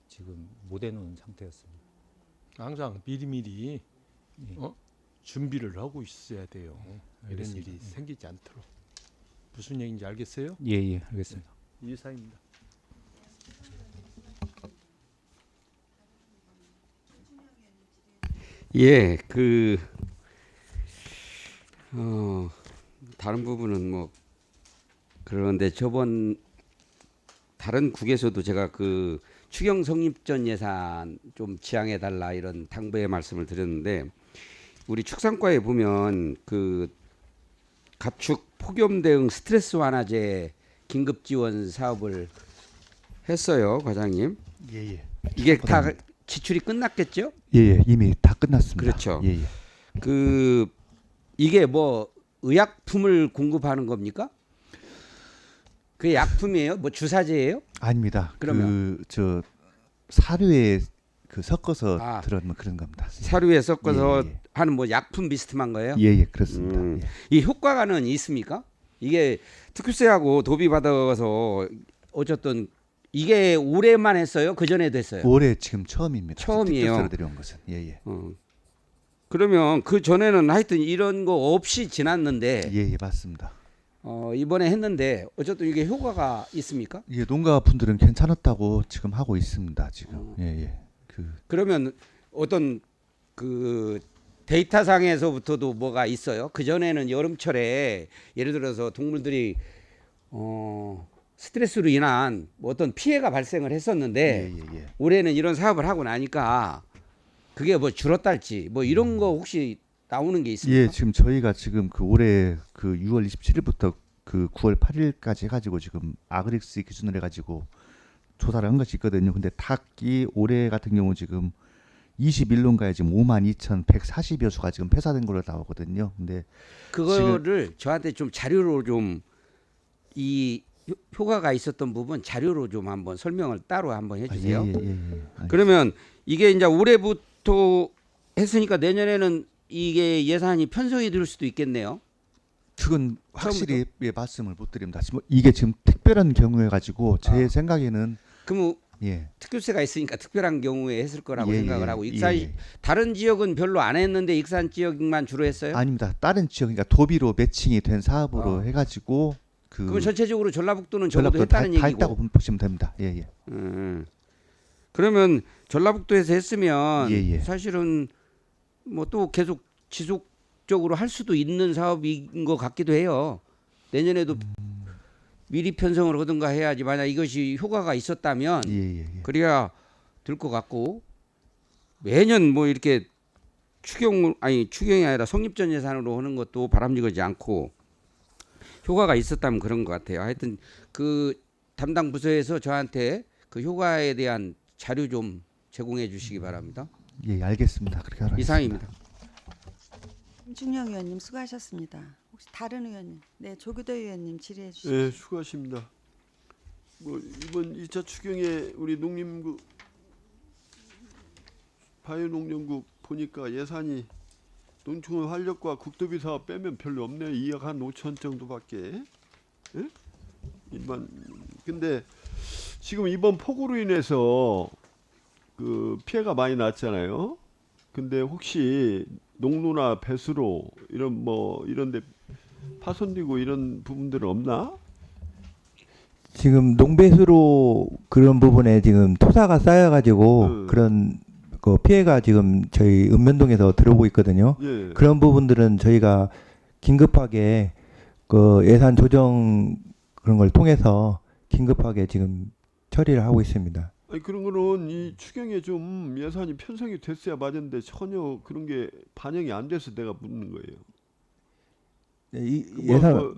지금 못 해놓은 상태였습니다. 항상 미리미리 준비를 하고 있어야 돼요. 이런 알겠습니다. 일이 생기지 않도록. 무슨 얘기인지 알겠어요? 예, 알겠습니다. 이사입니다. 예, 다른 부분은 뭐 그런데 저번 다른 국에서도 제가 그 추경 성립 전 예산 좀 지양해 달라 이런 당부의 말씀을 드렸는데 우리 축산과에 보면 그 가축 폭염 대응 스트레스 완화제 긴급 지원 사업을 했어요, 과장님. 예. 이게 다 지출이 끝났겠죠? 예, 이미 다 끝났습니다. 그렇죠. 예. 그 이게 뭐 의약품을 공급하는 겁니까? 그 약품이에요? 뭐 주사제예요? 아닙니다. 그러면 저 사료에 그 섞어서 들어가는 그런 겁니다. 사료에 섞어서 하는 뭐 약품 비슷한 거예요? 예, 그렇습니다. 이 효과가는 있습니까? 이게 특수세하고 도비 받아서 어쨌든 이게 올해만 했어요? 그 전에도 했어요? 올해 지금 처음입니다. 처음이에요. 특별세로 들여온 것은. 예. 그러면 그 전에는 하여튼 이런 거 없이 지났는데. 예, 맞습니다. 이번에 했는데 어쨌든 이게 효과가 있습니까? 예, 농가분들은 괜찮았다고 지금 하고 있습니다. 지금. 예. 그러면 어떤 그 데이터상에서부터도 뭐가 있어요? 그 전에는 여름철에 예를 들어서 동물들이 스트레스로 인한 뭐 어떤 피해가 발생을 했었는데 올해는 이런 사업을 하고 나니까 그게 뭐 줄었달지 뭐 이런 거 혹시 나오는 게 있습니까? 예, 지금 저희가 지금 그 올해 그 6월 27일부터 그 9월 8일까지 해가지고 지금 아그릭스 기준으로 해가지고 조사를 한 것이 있거든요. 근데 닭이 올해 같은 경우 지금 21년가에 지금 52,140여 수가 지금 폐사된 걸로 나오거든요. 근데 그거를 저한테 좀 자료로 좀 이 효과가 있었던 부분 자료로 좀 한번 설명을 따로 한번 해주세요. 그러면 이게 이제 올해부터 했으니까 내년에는 이게 예산이 편성이 될 수도 있겠네요. 그건 확실히 말씀을 못 드립니다. 이게 지금 특별한 경우에 가지고 제 생각에는 그럼 예. 특교세가 있으니까 특별한 경우에 했을 거라고 예, 생각을 예, 하고 예, 익산 예. 다른 지역은 별로 안 했는데 익산 지역만 주로 했어요? 아닙니다. 다른 지역 그러니까 도비로 매칭이 된 사업으로 해가지고 그 그럼 전체적으로 전라북도는 적어도 전라북도 했다는 다 얘기고. 했다고 보시면 됩니다. 예, 예. 그러면 전라북도에서 했으면 예, 예. 사실은 뭐 또 계속 지속적으로 할 수도 있는 사업인 것 같기도 해요. 내년에도 미리 편성을 하든가 해야지. 만약 이것이 효과가 있었다면 그래야 될 것 같고 매년 뭐 이렇게 추경이 아니라 성립전 예산으로 하는 것도 바람직하지 않고 효과가 있었다면 그런 것 같아요. 하여튼 그 담당 부서에서 저한테 그 효과에 대한 자료 좀 제공해 주시기 바랍니다. 예, 알겠습니다. 그렇게 하겠습니다. 이상입니다. 김충영 의원님 수고하셨습니다. 혹시 다른 의원님, 네 조규도 의원님 질의해 주시죠. 네, 수고하십니다. 뭐 이번 2차 추경에 우리 농림부 바이오농림국 보니까 예산이 농촌 활력과 국도비 사업 빼면 별로 없네요. 2억 한 5천 정도밖에. 예? 일반. 근데 지금 이번 폭우로 인해서 그 피해가 많이 났잖아요. 근데 혹시 농로나 배수로 이런 뭐 이런데 파손되고 이런 부분들은 없나? 지금 농배수로 그런 부분에 지금 토사가 쌓여가지고 그런 그 피해가 지금 저희 읍면동에서 들어오고 있거든요. 예. 그런 부분들은 저희가 긴급하게 그 예산 조정 그런 걸 통해서 긴급하게 지금 처리를 하고 있습니다. 아니 그런 거는 이 추경에 좀 예산이 편성이 됐어야 맞는데 전혀 그런 게 반영이 안 돼서 내가 묻는 거예요. 이 뭐, 예산 뭐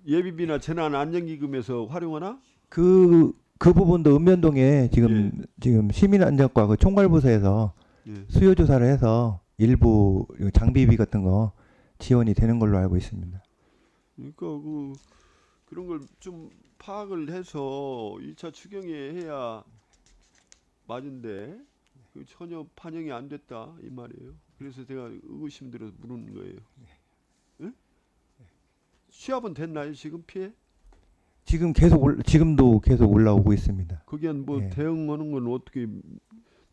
예비비나 재난 안전기금에서 활용하나? 그 부분도 읍면동에 지금 시민안전과 그 총괄부서에서 수요 조사를 해서 일부 장비비 같은 거 지원이 되는 걸로 알고 있습니다. 그러니까 그런 걸 좀 파악을 해서 1차 추경에 해야 맞은데 그 전혀 반영이 안 됐다 이 말이에요. 그래서 제가 의구심 들어서 물은 거예요. 응? 취합은 됐나요 지금 피해? 지금도 계속 올라오고 있습니다. 그게 뭐 대응하는 건 어떻게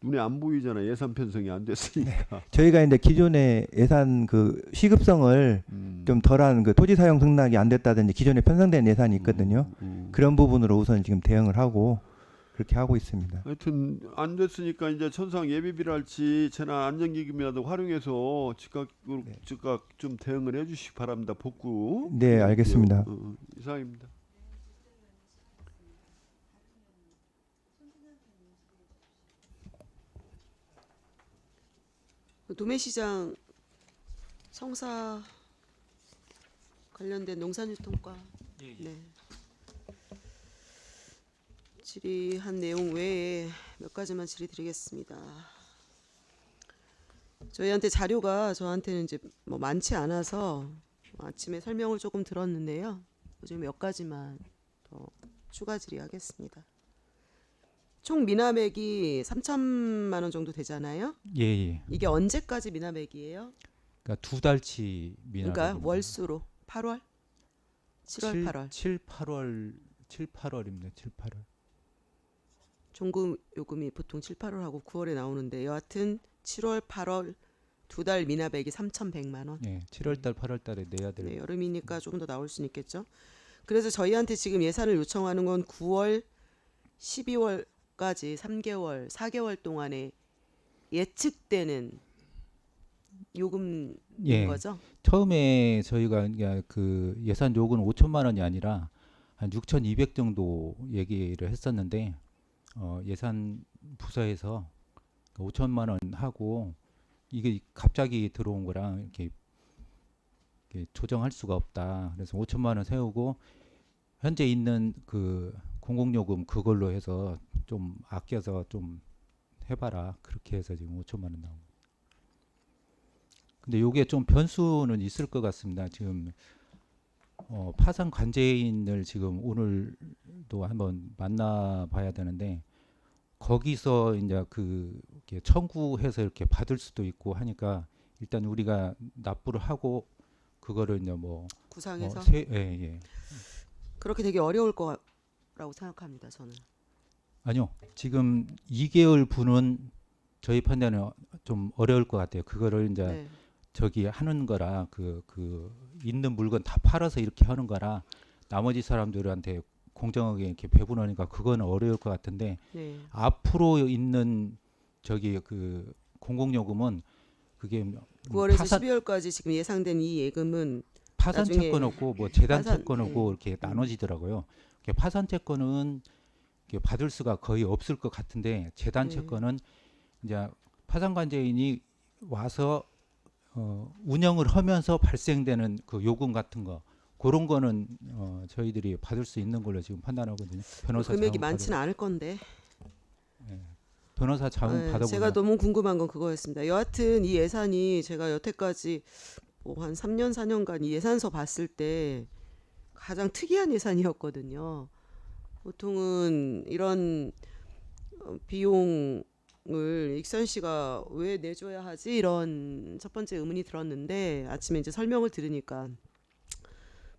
눈에 안 보이잖아. 예산 편성이 안 됐으니까. 저희가 이제 기존의 예산 그 시급성을 좀 덜한 그 토지 사용 승낙이 안 됐다든지 기존에 편성된 예산이 있거든요. 그런 부분으로 우선 지금 대응을 하고 그렇게 하고 있습니다. 하여튼 안 됐으니까 이제 천상 예비비랄지 재난 안전기금이라도 활용해서 즉각 좀 대응을 해주시기 바랍니다. 복구. 네, 알겠습니다. 이상입니다. 도매시장 성사 관련된 농산유통과 네. 질의한 내용 외에 몇 가지만 질의드리겠습니다. 저희한테 자료가 저한테는 이제 뭐 많지 않아서 아침에 설명을 조금 들었는데요. 요즘 몇 가지만 더 추가 질의하겠습니다. 총 미납액이 3천만 원 정도 되잖아요. 예. 이게 언제까지 미납액이에요? 그러니까 2달치 미납. 그러니까 월수로 8월, 7월, 8월. 7, 8월입니다. 7, 8월. 종금 요금이 보통 7, 8월 하고 9월에 나오는데 여하튼 7월, 8월 두 달 미납액이 3,100만 원. 예, 7월 달, 8월 달에 내야 될. 네, 여름이니까 조금 더 나올 수는 있겠죠. 그래서 저희한테 지금 예산을 요청하는 건 9월, 12월까지 3개월, 4개월 동안에 예측되는 요금인 거죠? 처음에 저희가 그 예산 요구는 5천만 원이 아니라 한 6,200 정도 얘기를 했었는데 예산 부서에서 5천만 원 하고 이게 갑자기 들어온 거랑 이렇게 조정할 수가 없다. 그래서 5천만 원 세우고 현재 있는 그 공공요금 그걸로 해서 좀 아껴서 좀 해봐라. 그렇게 해서 지금 5천만 원 나옵니다. 근데 요게 좀 변수는 있을 것 같습니다. 지금 파산 관제인을 지금 오늘도 한번 만나봐야 되는데 거기서 이제 그 청구해서 이렇게 받을 수도 있고 하니까 일단 우리가 납부를 하고 그거를 이제 뭐 구상해서 예. 그렇게 되게 어려울 것 거라고 생각합니다. 저는. 아니요. 지금 2개월 분은 저희 판단은 좀 어려울 것 같아요. 그거를 이제 네. 저기 하는 거라 그 있는 물건 다 팔아서 이렇게 하는 거라 나머지 사람들한테 공정하게 이렇게 배분하니까 그거는 어려울 것 같은데 네. 앞으로 있는 저기 그 공공요금은 그게 9월에서 12월까지 지금 예상된 이 예금은 파산 나중에 채권하고 뭐 재단 파산, 채권하고 이렇게 나눠지더라고요. 파산 채권은 이렇게 받을 수가 거의 없을 것 같은데 재단 네. 채권은 이제 파산관제인이 와서 운영을 하면서 발생되는 그 요금 같은 거 그런 거는 저희들이 받을 수 있는 걸로 지금 판단하거든요. 변호사 금액이 자문 많지는 않을 건데. 변호사 자문 네, 받아보면 제가 너무 궁금한 건 그거였습니다. 여하튼 이 예산이 제가 여태까지 뭐 한 3년 4년간 이 예산서 봤을 때 가장 특이한 예산이었거든요. 보통은 이런 비용을 익선 씨가 왜 내줘야 하지 이런 첫 번째 의문이 들었는데 아침에 이제 설명을 들으니까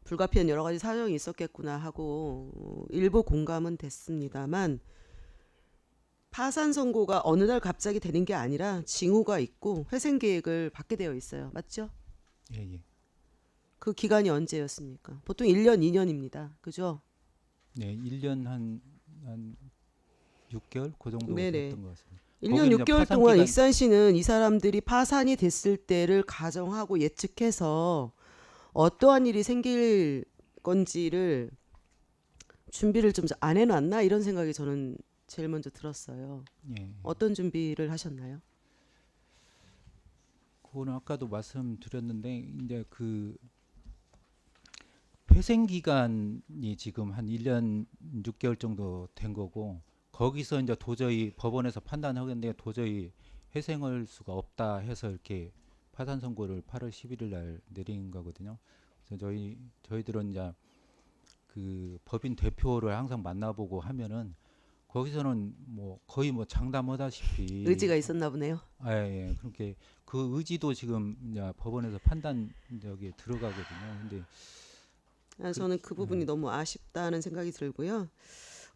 불가피한 여러 가지 사정이 있었겠구나 하고 일부 공감은 됐습니다만 파산 선고가 어느 날 갑자기 되는 게 아니라 징후가 있고 회생 계획을 받게 되어 있어요. 맞죠? 예. 그 기간이 언제였습니까? 보통 1년, 2년입니다. 그죠? 네, 1년 한 6개월 그 정도 네네. 됐던 것 같습니다. 1년 6개월 파산 동안 기간- 익산 씨는 이 사람들이 파산이 됐을 때를 가정하고 예측해서 어떠한 일이 생길 건지를 준비를 좀 안 해놨나 이런 생각이 저는 제일 먼저 들었어요. 예. 어떤 준비를 하셨나요? 그거는 아까도 말씀드렸는데 이제 그 회생 기간이 지금 한 1년 6개월 정도 된 거고 거기서 이제 도저히 법원에서 판단하겠는데 도저히 회생할 수가 없다 해서 이렇게 파산 선고를 8월 11일 날 내린 거거든요. 그래서 저희들은 이제 그 법인 대표를 항상 만나보고 하면은 거기서는 뭐 거의 뭐 장담하다시피 의지가 있었나 보네요. 예. 그렇게 그 의지도 지금 이제 법원에서 판단 여기에 들어가거든요. 근데 저는 그 부분이 너무 아쉽다는 생각이 들고요.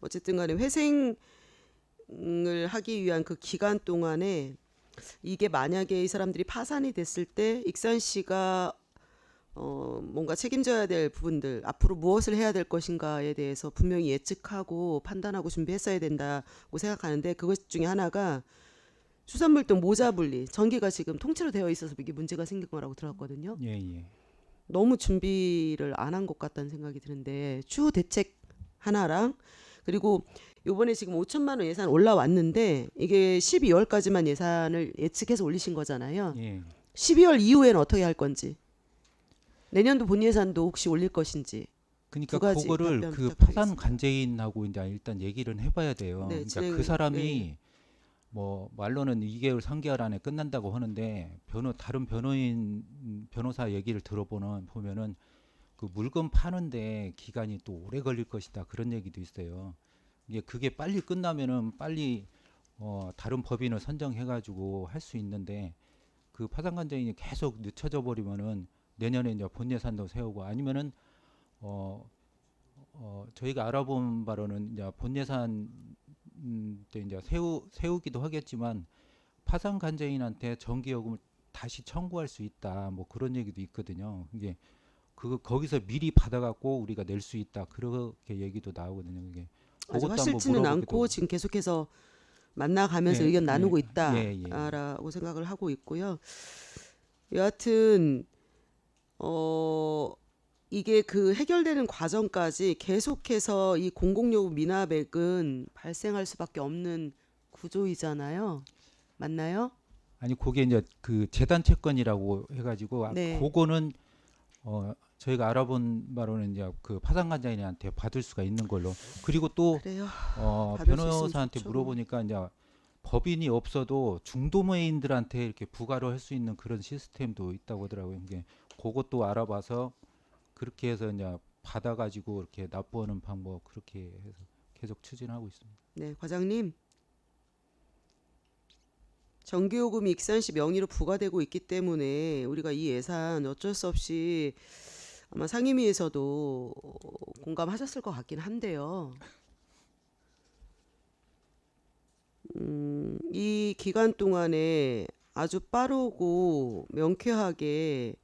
어쨌든 간에 회생을 하기 위한 그 기간 동안에 이게 만약에 이 사람들이 파산이 됐을 때 익산 씨가 뭔가 책임져야 될 부분들 앞으로 무엇을 해야 될 것인가에 대해서 분명히 예측하고 판단하고 준비했어야 된다고 생각하는데 그것 중에 하나가 수산물 등 모자 분리 전기가 지금 통째로 되어 있어서 이게 문제가 생긴 거라고 들었거든요. 예. 너무 준비를 안 한 것 같다는 생각이 드는데 추후 대책 하나랑 그리고 요번에 지금 5천만 원 예산 올라왔는데 이게 12월까지만 예산을 예측해서 올리신 거잖아요. 예. 12월 이후에는 어떻게 할 건지 내년도 본 예산도 혹시 올릴 것인지 그러니까 두 가지 그거를 답변 그 부탁드리겠습니다. 파산 관제인하고 이제 일단 얘기를 해봐야 돼요. 네, 그러니까 그 사람이 뭐 말로는 2개월 3개월 안에 끝난다고 하는데 다른 변호사 얘기를 보면은 그 물건 파는데 기간이 또 오래 걸릴 것이다 그런 얘기도 있어요. 그게 빨리 끝나면은 빨리 다른 법인을 선정해가지고 할 수 있는데 그 파산관제인이 계속 늦춰져 버리면은 내년에 이제 본 예산도 세우고 아니면은 저희가 알아본 바로는 이제 본 예산 때 이제 세우기도 하겠지만 파산관제인한테 정기요금을 다시 청구할 수 있다 뭐 그런 얘기도 있거든요. 이게 거기서 미리 받아갖고 우리가 낼 수 있다 그렇게 얘기도 나오거든요. 이게 아주 그것도 확실치는 한번 않고 물어보기도 지금 계속해서 만나가면서 예, 의견 나누고 예, 있다라고 생각을 하고 있고요. 여하튼 이게 그 해결되는 과정까지 계속해서 이 공공요금 미납액은 발생할 수밖에 없는 구조이잖아요. 맞나요? 아니 그게 이제 그 재단 채권이라고 해가지고 네. 그거는 저희가 알아본 바로는 이제 그 파산관제인한테 받을 수가 있는 걸로 그리고 또 그래요. 받을 수 있으면 변호사한테 좋죠. 물어보니까 이제 법인이 없어도 중도매인들한테 이렇게 부과를 할 수 있는 그런 시스템도 있다고 하더라고요. 이게 그것도 알아봐서 그렇게 해서 이제 받아가지고 이렇게 납부하는 방법 그렇게 해서 계속 추진하고 있습니다. 네, 과장님. 정기요금이 익산시 명의로 부과되고 있기 때문에 우리가 이 예산 어쩔 수 없이 아마 상임위에서도 공감하셨을 것 같긴 한데요. 이 기간 동안에 아주 빠르고 명쾌하게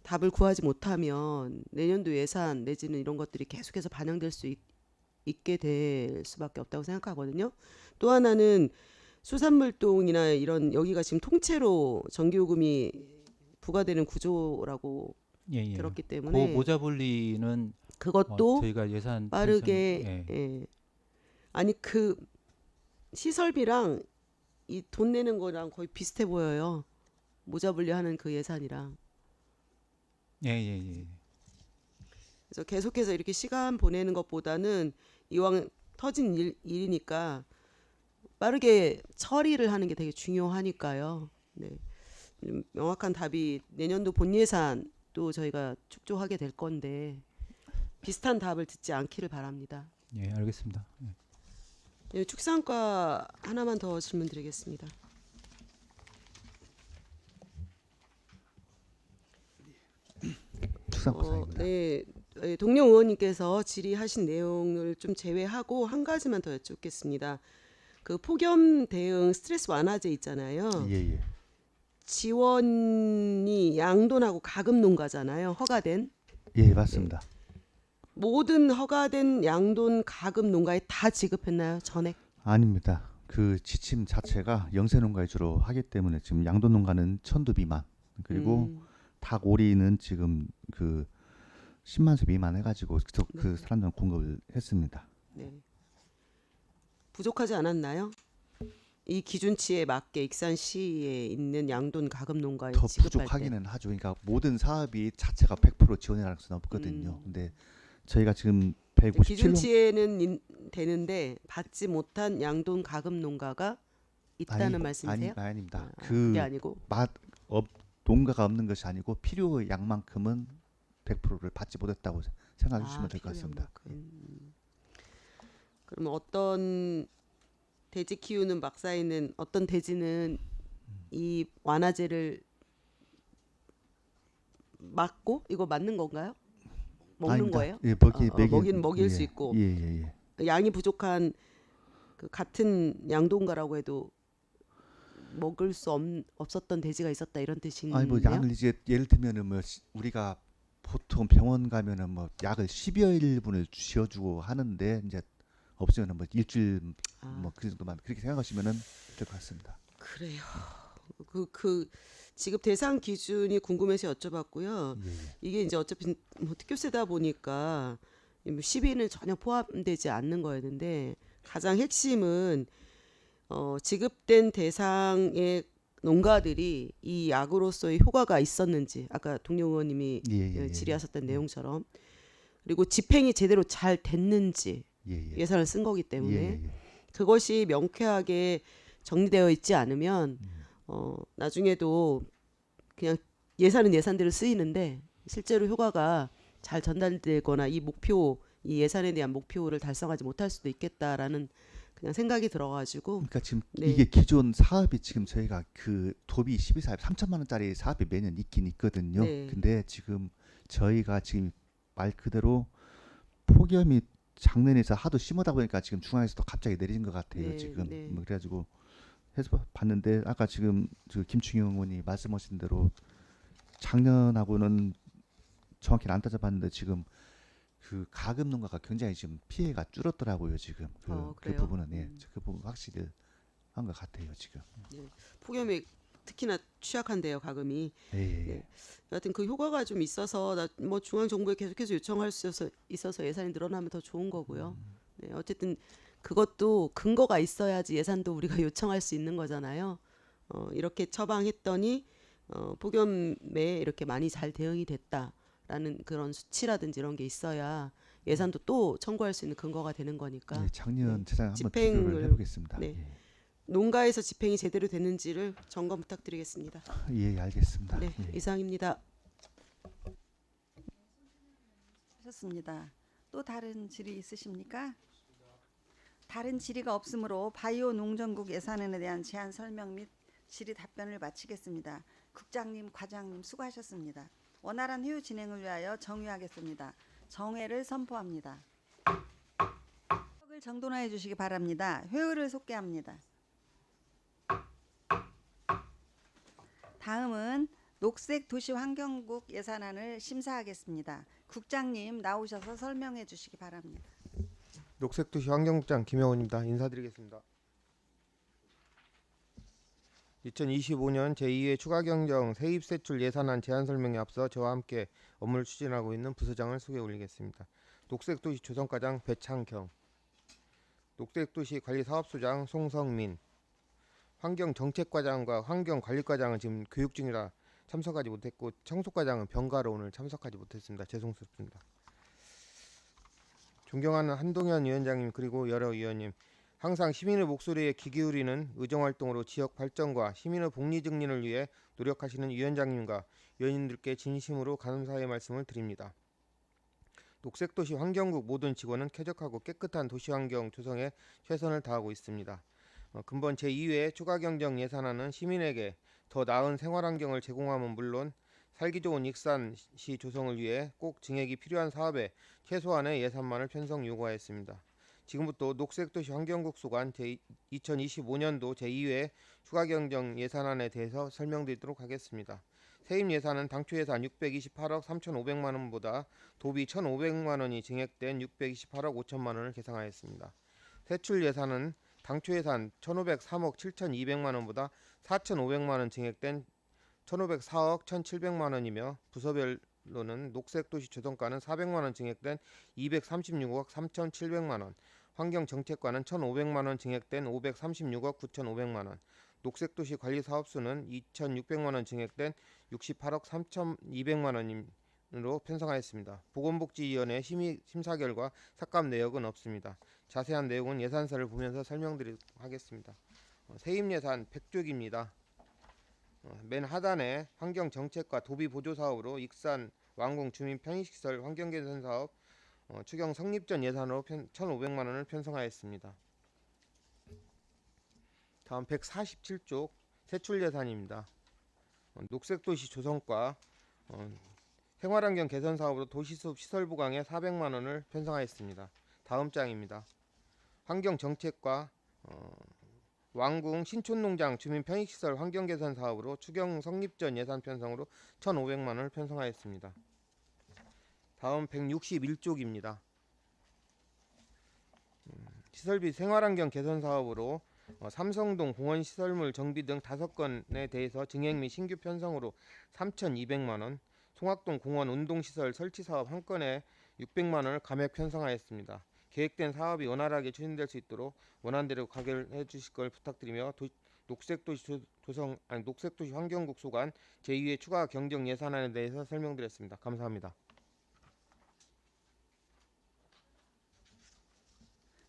답을 구하지 못하면 내년도 예산 내지는 이런 것들이 계속해서 반영될 수 있게 될 수밖에 없다고 생각하거든요. 또 하나는 수산물동이나 이런 여기가 지금 통째로 전기요금이 부과되는 구조라고 예. 들었기 때문에 그 모자 분리는 그것도 저희가 예산 빠르게 예. 아니 그 시설비랑 이 돈 내는 거랑 거의 비슷해 보여요. 모자 분리하는 그 예산이랑. 예. 그래서 계속해서 이렇게 시간 보내는 것보다는 이왕 터진 일이니까 빠르게 처리를 하는 게 되게 중요하니까요. 네. 명확한 답이 내년도 본 예산도 저희가 축조하게 될 건데 비슷한 답을 듣지 않기를 바랍니다. 예, 알겠습니다. 예. 네, 축산과 하나만 더 질문드리겠습니다. 축산과장입니다. 네, 동료 의원님께서 질의하신 내용을 좀 제외하고 한 가지만 더 여쭙겠습니다. 그 폭염 대응 스트레스 완화제 있잖아요. 예. 지원이 양돈하고 가금 농가잖아요. 허가된. 예, 맞습니다. 모든 허가된 양돈 가금 농가에 다 지급했나요? 전액? 아닙니다. 그 지침 자체가 영세농가 위주로 하기 때문에 지금 양돈농가는 1,000두 미만 그리고 닭 오리는 지금 그 10만 수 미만 해가지고 그 사람들 공급을 했습니다. 네. 부족하지 않았나요? 이 기준치에 맞게 익산시에 있는 양돈 가금 농가에 더 지급할 부족하기는 하죠. 그러니까 모든 사업이 자체가 100% 지원이라는 수는 없거든요. 근데 저희가 지금 157호 기준치에는 되는데 받지 못한 양돈 가금 농가가 있다는 말씀이세요? 아닙니다. 그게 아니고 농가가 없는 것이 아니고 필요 양만큼은 100%를 받지 못했다고 생각해 주시면 될 것 같습니다. 그러면 어떤 돼지 키우는 막사에는 어떤 돼지는 이 완화제를 맞고 이거 맞는 건가요? 먹는 아닙니다. 거예요? 예, 먹일 수 있고 예. 양이 부족한 그 같은 양돈가라고 해도 먹을 수 없었던 돼지가 있었다 이런 뜻인가요? 아니 뭐 양을 이제 예를 들면은 뭐 우리가 보통 병원 가면은 뭐 약을 10여일분을 지어주고 하는데 이제 없으면은 뭐 일주일 뭐 그 정도만 그렇게 생각하시면은 될 것 같습니다. 그래요. 그 지급 대상 기준이 궁금해서 여쭤봤고요. 이게 이제 어차피 뭐 특교세다 보니까 10인은 전혀 포함되지 않는 거였는데 가장 핵심은 지급된 대상의 농가들이 이 약으로서의 효과가 있었는지 아까 동료 의원님이 질의하셨던 내용처럼 그리고 집행이 제대로 잘 됐는지 예산을 쓴 거기 때문에 그것이 명쾌하게 정리되어 있지 않으면 나중에도 그냥 예산은 예산대로 쓰이는데 실제로 효과가 잘 전달되거나 이 예산에 대한 목표를 달성하지 못할 수도 있겠다라는 그냥 생각이 들어가지고. 그러니까 지금 이게 기존 사업이 지금 저희가 그 도비 12사업 3천만 원짜리 사업이 매년 있긴 있거든요. 근데 지금 저희가 지금 말 그대로 폭염이 작년에서 하도 심하다 보니까 지금 중앙에서도 갑자기 내리는 것 같아요. 지금 뭐 그래가지고 해서 봤는데 아까 지금 그 김충영 의원이 말씀하신 대로 작년하고는 정확히는 안 따져봤는데 지금 그 가금 농가가 굉장히 지금 피해가 줄었더라고요. 지금 그 부분은 그 부분 확실히 한 것 같아요. 지금 폭염에 특히나 취약한데요. 가금이. 여하튼 그 효과가 좀 있어서 뭐 중앙 정부에 계속해서 요청할 수 있어서 예산이 늘어나면 더 좋은 거고요. 어쨌든 그것도 근거가 있어야지 예산도 우리가 요청할 수 있는 거잖아요. 이렇게 처방했더니 폭염에 이렇게 많이 잘 대응이 됐다라는 그런 수치라든지 이런 게 있어야 예산도 또 청구할 수 있는 근거가 되는 거니까. 작년 재정 한번 비교를 해보겠습니다. 농가에서 집행이 제대로 됐는지를 점검 부탁드리겠습니다. 예, 알겠습니다. 네, 이상입니다. 하셨습니다. 또 다른 질의 있으십니까? 다른 질의가 없으므로 바이오 농정국 예산안에 대한 제안 설명 및 질의 답변을 마치겠습니다. 국장님, 과장님 수고하셨습니다. 원활한 회의 진행을 위하여 정의하겠습니다. 정회를 선포합니다. 정돈화해 주시기 바랍니다. 회의를 속개합니다. 다음은 녹색도시환경국 예산안을 심사하겠습니다. 국장님 나오셔서 설명해 주시기 바랍니다. 녹색도시 환경국장 김영훈입니다. 인사드리겠습니다. 2025년 제2회 추가경정 세입세출 예산안 제안 설명에 앞서 저와 함께 업무를 추진하고 있는 부서장을 소개 올리겠습니다. 녹색도시 조성과장 배창경, 녹색도시 관리사업소장 송성민, 환경정책과장과 환경관리과장은 지금 교육 중이라 참석하지 못했고 청소과장은 병가로 오늘 참석하지 못했습니다. 죄송스럽습니다. 존경하는 한동현 위원장님 그리고 여러 위원님, 항상 시민의 목소리에 귀 기울이는 의정활동으로 지역 발전과 시민의 복리 증진을 위해 노력하시는 위원장님과 위원님들께 진심으로 감사의 말씀을 드립니다. 녹색도시 환경국 모든 직원은 쾌적하고 깨끗한 도시환경 조성에 최선을 다하고 있습니다. 근본 제2회 추가경정 예산안은 시민에게 더 나은 생활환경을 제공함은 물론 살기 좋은 익산시 조성을 위해 꼭 증액이 필요한 사업에 최소한의 예산만을 편성 요구하였습니다. 지금부터 녹색도시 환경국 소관 2025년도 제2회 추가경정 예산안에 대해서 설명드리도록 하겠습니다. 세입 예산은 당초 예산 628억 3,500만 원보다 도비 1,500만 원이 증액된 628억 5천만 원을 계상하였습니다. 세출 예산은 당초 예산 1,503억 7,200만 원보다 4,500만 원 증액된 1,504억 1,700만 원이며 부서별로는 녹색도시 조성과는 400만 원 증액된 236억 3,700만 원, 환경정책과는 1,500만 원 증액된 536억 9,500만 원, 녹색도시 관리사업소는 2,600만 원 증액된 68억 3,200만 원으로 편성하였습니다. 보건복지위원회 심사 결과 삭감 내역은 없습니다. 자세한 내용은 예산서를 보면서 설명드리도록 하겠습니다. 세입 예산 100조입니다. 맨 하단에 환경정책과 도비보조사업으로 익산 왕궁 주민 편의시설 환경개선 사업 추경 성립 전 예산으로 1,500만 원을 편성하였습니다. 다음 147쪽 세출 예산입니다. 녹색도시 조성과 생활환경 개선 사업으로 도시숲 시설 보강에 400만 원을 편성하였습니다. 다음 장입니다. 환경정책과 왕궁 신촌농장 주민 편익시설 환경개선 사업으로 추경 성립 전 예산 편성으로 1,500만 원을 편성하였습니다. 다음 161쪽입니다. 시설비 생활환경 개선 사업으로 삼성동 공원시설물 정비 등 5건에 대해서 증액 및 신규 편성으로 3,200만 원, 송악동 공원 운동시설 설치 사업 1건에 600만 원을 감액 편성하였습니다. 계획된 사업이 원활하게 추진될 수 있도록 원안대로 가결해 주실 걸 부탁드리며 녹색도시 녹색도시 환경국 소관 제2회 추가 경정 예산안에 대해서 설명드렸습니다. 감사합니다.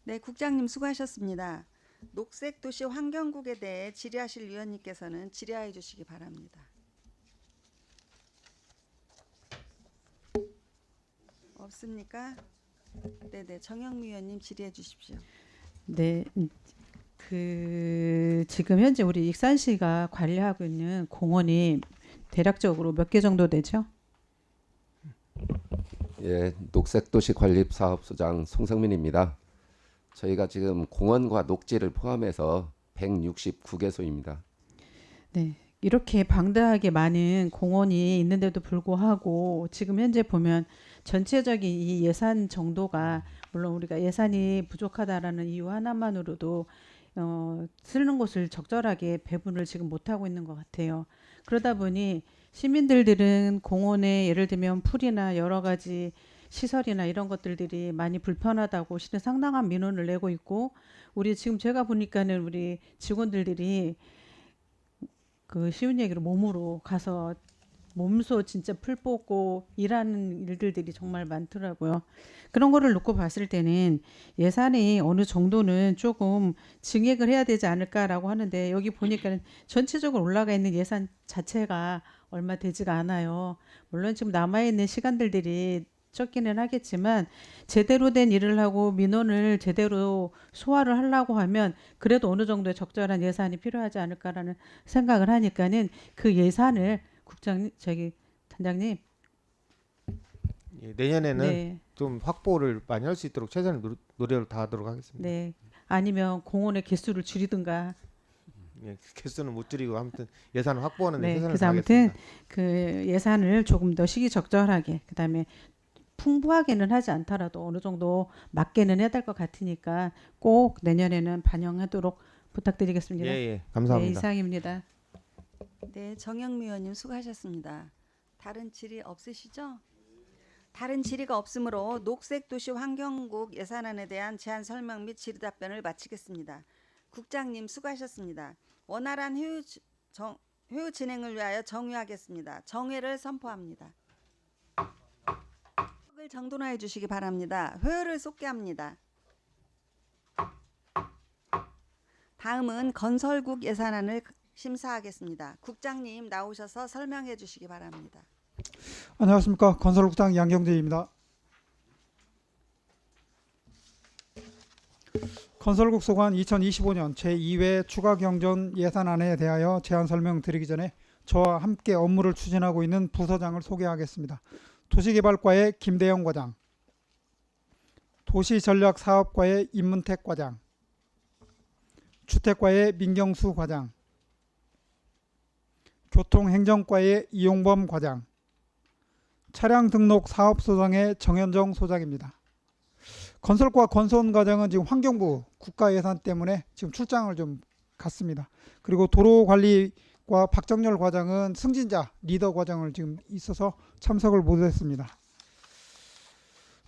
네, 국장님 수고하셨습니다. 녹색도시 환경국에 대해 질의하실 위원님께서는 질의해 주시기 바랍니다. 없습니까? 네네, 정영미 위원님 질의해 주십시오. 네, 지금 현재 우리 익산시가 관리하고 있는 공원이 대략적으로 몇 개 정도 되죠? 예, 녹색도시 관리사업소장 송성민입니다. 저희가 지금 공원과 녹지를 포함해서 169개소입니다. 네, 이렇게 방대하게 많은 공원이 있는데도 불구하고 지금 현재 보면 전체적인 이 예산 정도가 물론 우리가 예산이 부족하다라는 이유 하나만으로도 쓰는 곳을 적절하게 배분을 지금 못하고 있는 것 같아요. 그러다 보니 시민들은 공원에 예를 들면 풀이나 여러 가지 시설이나 이런 것들이 많이 불편하다고 실은 상당한 민원을 내고 있고 우리 지금 제가 보니까는 우리 직원들이 그 쉬운 얘기로 몸으로 가서 몸소 진짜 풀 뽑고 일하는 일들이 정말 많더라고요. 그런 거를 놓고 봤을 때는 예산이 어느 정도는 조금 증액을 해야 되지 않을까라고 하는데 여기 보니까는 전체적으로 올라가 있는 예산 자체가 얼마 되지가 않아요. 물론 지금 남아있는 시간들이 적기는 하겠지만 제대로 된 일을 하고 민원을 제대로 소화를 하려고 하면 그래도 어느 정도의 적절한 예산이 필요하지 않을까라는 생각을 하니까는 그 예산을 단장님 예, 내년에는 네. 좀 확보를 많이 할 수 있도록 최선의 노력을 다하도록 하겠습니다. 네. 아니면 공원의 개수를 줄이든가 예, 개수는 못 줄이고 아무튼 예산을 확보하는 데 네, 최선을 그래서 아무튼 다하겠습니다. 그 예산을 조금 더 시기적절하게 그다음에 풍부하게는 하지 않더라도 어느 정도 맞게는 해야 될 것 같으니까 꼭 내년에는 반영하도록 부탁드리겠습니다. 예, 감사합니다. 네, 이상입니다. 네, 정영미 의원님 수고하셨습니다. 다른 질의 없으시죠? 다른 질의가 없으므로 녹색도시 환경국 예산안에 대한 제안 설명 및 질의 답변을 마치겠습니다. 국장님 수고하셨습니다. 원활한 회의 진행을 위하여 정회하겠습니다. 정회를 선포합니다. 을 정돈하여 주시기 바랍니다. 회의를 쏟게 합니다. 다음은 건설국 예산안을 심사하겠습니다. 국장님 나오셔서 설명해 주시기 바랍니다. 안녕하십니까. 건설국장 양경재입니다. 건설국 소관 2025년 제2회 추가경정 예산안에 대하여 제안 설명드리기 전에 저와 함께 업무를 추진하고 있는 부서장을 소개하겠습니다. 도시개발과의 김대영 과장, 도시전략사업과의 임문택 과장, 주택과의 민경수 과장, 교통행정과의 이용범 과장, 차량등록사업소장의 정현정 소장입니다. 건설과 건설과장은 지금 환경부 국가예산 때문에 지금 출장을 좀 갔습니다. 그리고 도로관리과 박정열 과장은 승진자 리더 과장을 지금 있어서 참석을 못했습니다.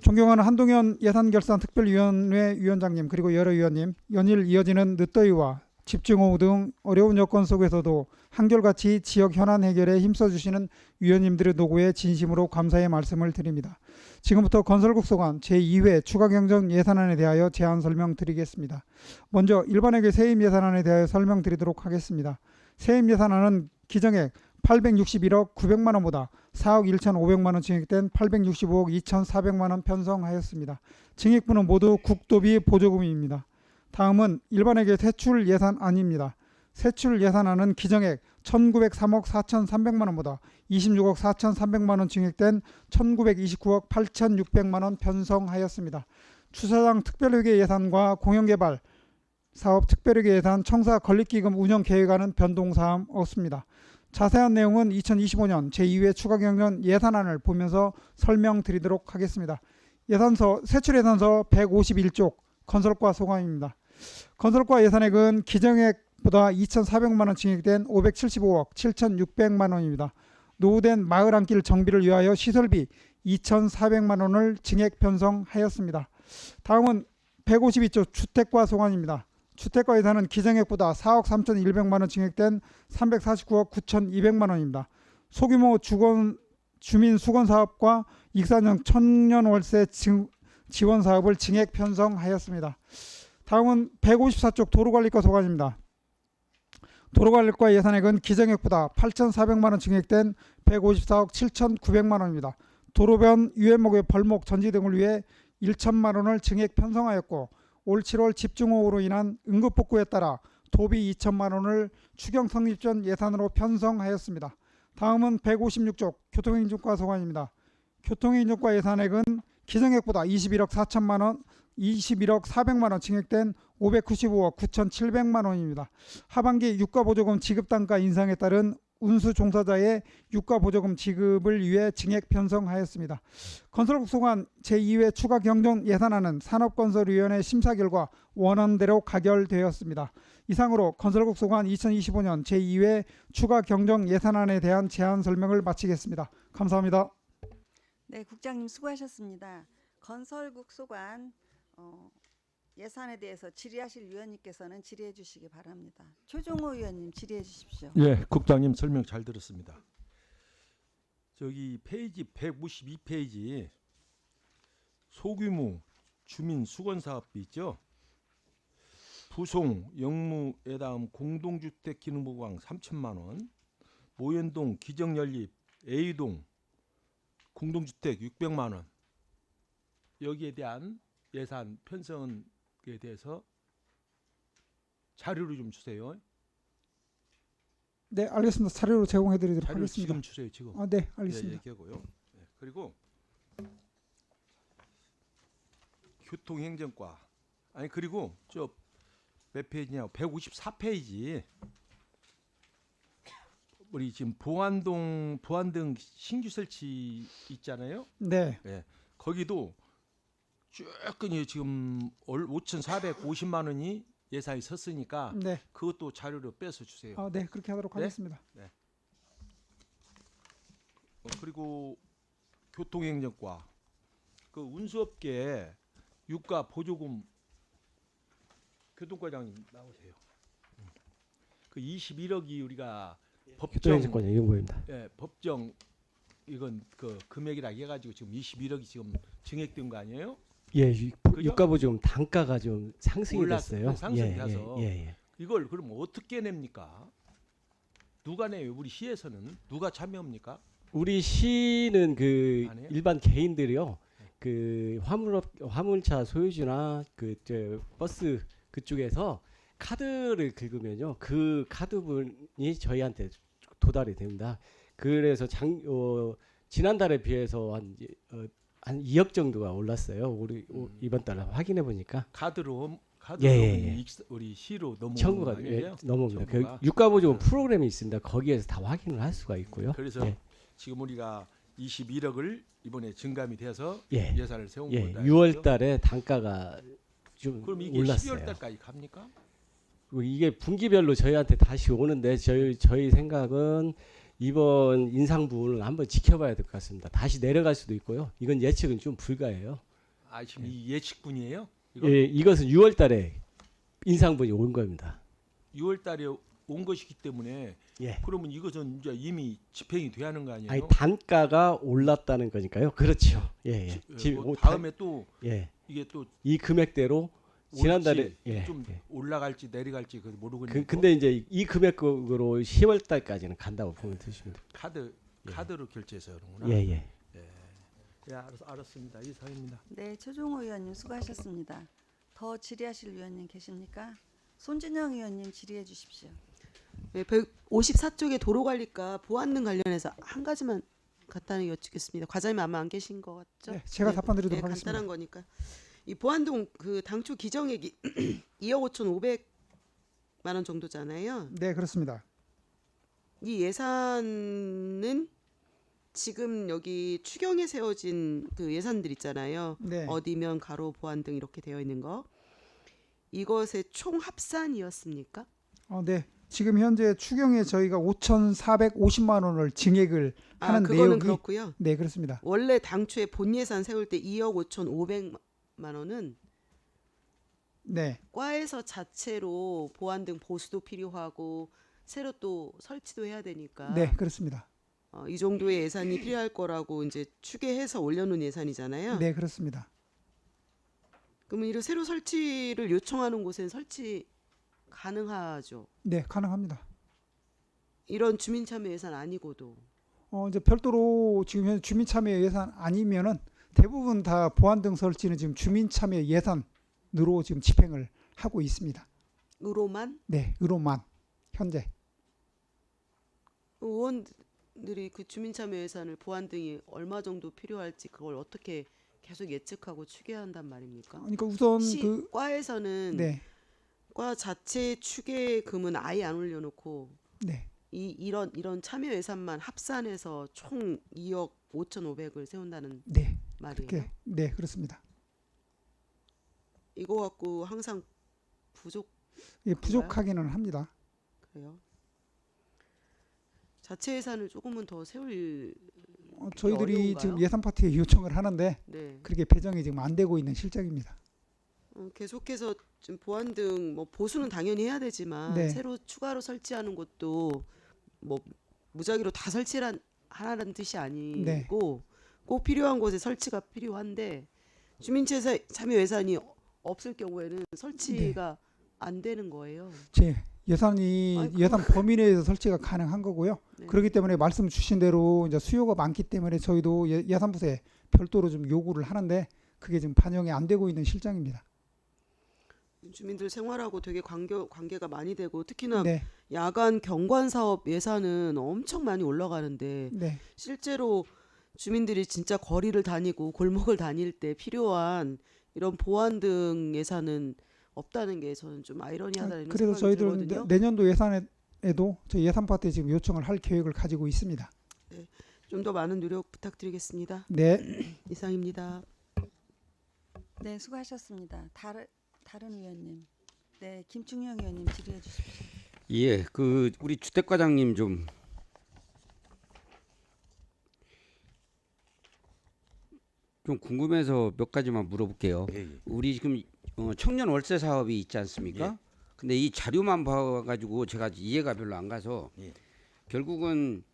존경하는 한동현 예산결산특별위원회 위원장님 그리고 여러 위원님, 연일 이어지는 늦더위와 집중호우 등 어려운 여건 속에서도 한결같이 지역 현안 해결에 힘써주시는 위원님들의 노고에 진심으로 감사의 말씀을 드립니다. 지금부터 건설국 소관 제2회 추가경정 예산안에 대하여 제안 설명드리겠습니다. 먼저 일반회계 세임 예산안에 대하여 설명드리도록 하겠습니다. 세임 예산안은 기정액 861억 900만 원보다 4억 1,500만 원 증액된 865억 2,400만 원 편성하였습니다. 증액분은 모두 국도비 보조금입니다. 다음은 일반회계 세출 예산안입니다. 세출 예산안은 기정액 1,903억 4,300만 원보다 26억 4,300만 원 증액된 1,929억 8,600만 원 편성하였습니다. 주차장 특별회계 예산과 공영개발 사업 특별회계 예산 청사 건립기금 운영 계획안은 변동사항 없습니다. 자세한 내용은 2025년 제2회 추가경정 예산안을 보면서 설명드리도록 하겠습니다. 세출 예산서 151쪽 건설과 소관입니다. 건설과 예산액은 기정액보다 2,400만 원 증액된 575억 7,600만 원입니다. 노후된 마을 안길 정비를 위하여 시설비 2,400만 원을 증액 편성하였습니다. 다음은 152조 주택과 소관입니다. 주택과 예산은 기정액보다 4억 3,100만 원 증액된 349억 9,200만 원입니다. 소규모 주민 수건 사업과 익산형 청년 월세 지원 사업을 증액 편성하였습니다. 다음은 154쪽 도로관리과 소관입니다. 도로관리과 예산액은 기정액보다 8,400만 원 증액된 154억 7,900만 원입니다. 도로변 유해목의 벌목 전지 등을 위해 1,000만 원을 증액 편성하였고 올 7월 집중호우로 인한 응급복구에 따라 도비 2,000만 원을 추경 성립 전 예산으로 편성하였습니다. 다음은 156쪽 교통행정과 소관입니다. 교통행정과 예산액은 기정액보다 21억 400만 원 증액된 595억 9,700만 원입니다. 하반기 유가보조금 지급단가 인상에 따른 운수 종사자의 유가보조금 지급을 위해 증액 편성하였습니다. 건설국 소관 제2회 추가경정 예산안은 산업건설위원회 심사 결과 원안대로 가결되었습니다. 이상으로 건설국 소관 2025년 제2회 추가경정 예산안에 대한 제안 설명을 마치겠습니다. 감사합니다. 네, 국장님 수고하셨습니다. 건설국 소관 예산에 대해서 질의하실 위원님께서는 질의해 주시기 바랍니다. 최종호 위원님 질의해 주십시오. 예, 국장님 설명 잘 들었습니다. 저기 페이지 152페이지 소규모 주민 수건 사업비 있죠? 부송 영무에 다음 공동주택 기능보강 3천만 원, 모현동 기정연립 A동 공동주택 600만 원. 여기에 대한 예산 편성에 대해서 자료를 좀 주세요. 네, 알겠습니다. 자료로 제공해드리도록 자료 하겠습니다. 지금 주세요. 지금. 아, 네, 알겠습니다. 얘기하고요. 네, 그리고 교통행정과 그리고 저 몇 페이지냐? 154페이지 우리 지금 보안동 신규 설치 있잖아요. 네. 예. 거기도 쭉 지금 5,450만 원이 예산이 섰으니까 네. 그것도 자료로 빼서 주세요. 네, 그렇게 하도록 네? 하겠습니다. 네. 그리고 교통행정과 그 운수업계 유가 보조금 교통과장님 나오세요. 그 21억이 우리가 교통행정과장 이용구입니다. 예, 법정 이건 그 금액이라 해가지고 지금 21억이 지금 증액된 거 아니에요? 예, 그죠? 유가보조금 단가가 좀 상승이 됐어요. 상승이 돼서 예. 이걸 그럼 어떻게 냅니까? 누가 내요? 우리 시에서는 누가 참여합니까? 우리 시는 그 안 해요? 일반 개인들이요. 그 화물차 소유주나 그 버스 그쪽에서 카드를 긁으면요. 그 카드분이 저희한테 도달이 됩니다. 그래서 지난달에 비해서 한 2억 정도가 올랐어요. 우리 이번 달에 확인해 보니까 카드로 예. 우리 시로 청구가 넘어오는 넘어옵니다. 그 유가보조금 프로그램이 있습니다. 거기에서 다 확인을 할 수가 있고요. 그래서 예. 지금 우리가 21억을 이번에 증감이 돼서 예. 예산을 세운 예. 거다. 6월 달에 단가가 좀 그럼 이게 올랐어요. 12월 달까지 갑니까? 이게 분기별로 저희한테 다시 오는데 저희 생각은 이번 인상 부분을 한번 지켜봐야 될 것 같습니다. 다시 내려갈 수도 있고요. 이건 예측은 좀 불가해요. 아 지금 이 예측분이에요? 예, 이것은 6월 달에 인상분이 온 겁니다. 6월 달에 온 것이기 때문에 예. 그러면 이것은 이제 이미 집행이 돼야 하는 거 아니에요? 아니 단가가 올랐다는 거니까요. 그렇죠. 예. 다음에 또 예. 이게 또 이 금액대로 지난달에 좀 올라갈지 내려갈지 그 모르겠는데 근데 이제 이 금액으로 10월 달까지는 간다고 보면 되십니다. 카드로 결제해서 그런구나. 예. 예, 알았습니다. 이상입니다. 네, 최종호 의원님 수고하셨습니다. 더 질의하실 위원님 계십니까? 손진영 의원님 질의해 주십시오. 네, 154쪽의 도로관리과 보안등 관련해서 한 가지만 간단히 여쭙겠습니다. 과장님 아마 안 계신 것 같죠? 네, 제가 답변드리도록 간단한 하겠습니다. 거니까. 이 보안동 그 당초 기정액이 2억 5,500만 원 정도잖아요. 네, 그렇습니다. 이 예산은 지금 여기 추경에 세워진 그 예산들 있잖아요. 네. 어디면 가로 보안등 이렇게 되어 있는 거. 이것의 총 합산이었습니까? 네. 지금 현재 추경에 저희가 5,450만 원을 증액을 하는 그거는 내용이 그렇고요. 네, 그렇습니다. 원래 당초에 본 예산 세울 때 2억 5,500만 원은 네. 과에서 자체로 보안등 보수도 필요하고 새로 또 설치도 해야 되니까 네, 그렇습니다. 이 정도의 예산이 필요할 거라고 이제 추계해서 올려놓은 예산이잖아요. 네, 그렇습니다. 그러면 이런 새로 설치를 요청하는 곳엔 설치 가능하죠? 네, 가능합니다. 이런 주민참여 예산 아니고도 이제 별도로 지금 현재 주민참여 예산 아니면은 대부분 다 보안등 설치는 지금 주민참여 예산으로 지금 집행을 하고 있습니다. 으로만? 네, 으로만 현재. 의원들이 그 주민참여 예산을 보안등이 얼마 정도 필요할지 그걸 어떻게 계속 예측하고 추계한단 말입니까? 그러니까 우선 과에서는 네. 과 자체 추계금은 아예 안 올려놓고 네. 이런 참여 예산만 합산해서 총 2억 5,500을 세운다는 네. 말이에요. 그렇게, 네, 그렇습니다. 이거 갖고 항상 예, 부족하기는 합니다. 그래요. 자체 예산을 조금은 더 세울 저희들이 어려운가요? 지금 예산 파트에 요청을 하는데 네. 그렇게 배정이 지금 안 되고 있는 실정입니다. 계속해서 좀 보안등 뭐 보수는 당연히 해야 되지만 네. 새로 추가로 설치하는 것도 뭐 무작위로 다 하라는 뜻이 아니고 네. 꼭 필요한 곳에 설치가 필요한데 주민참여 예산이 없을 경우에는 설치가 안 되는 거예요. 제 예산이 예산 범위 내에서 설치가 가능한 거고요. 네. 그렇기 때문에 말씀 주신 대로 이제 수요가 많기 때문에 저희도 예산부서에 별도로 좀 요구를 하는데 그게 지금 반영이 안 되고 있는 실정입니다. 주민들 생활하고 되게 관계가 많이 되고 특히나 네. 야간 경관 사업 예산은 엄청 많이 올라가는데 네. 실제로 주민들이 진짜 거리를 다니고 골목을 다닐 때 필요한 이런 보안 등 예산은 없다는 게 저는 좀 아이러니하다는 그래서 생각이 저희들은 들거든요. 내년도 예산에 내년에도 저희 예산 파트에 지금 요청을 할 계획을 가지고 있습니다. 네, 좀 더 많은 노력 부탁드리겠습니다. 네. 이상입니다. 네, 수고하셨습니다. 다른 의원님. 네, 김충영 의원님 질의해 주십시오. 예, 그 우리 주택과장님 좀 궁금해서 몇 가지만 물어볼게요. 우리 지금 청년 월세 사업이 있지 않습니까? 근데 이 자료만 봐가지고 제가 이해가 별로 안 가서 결국은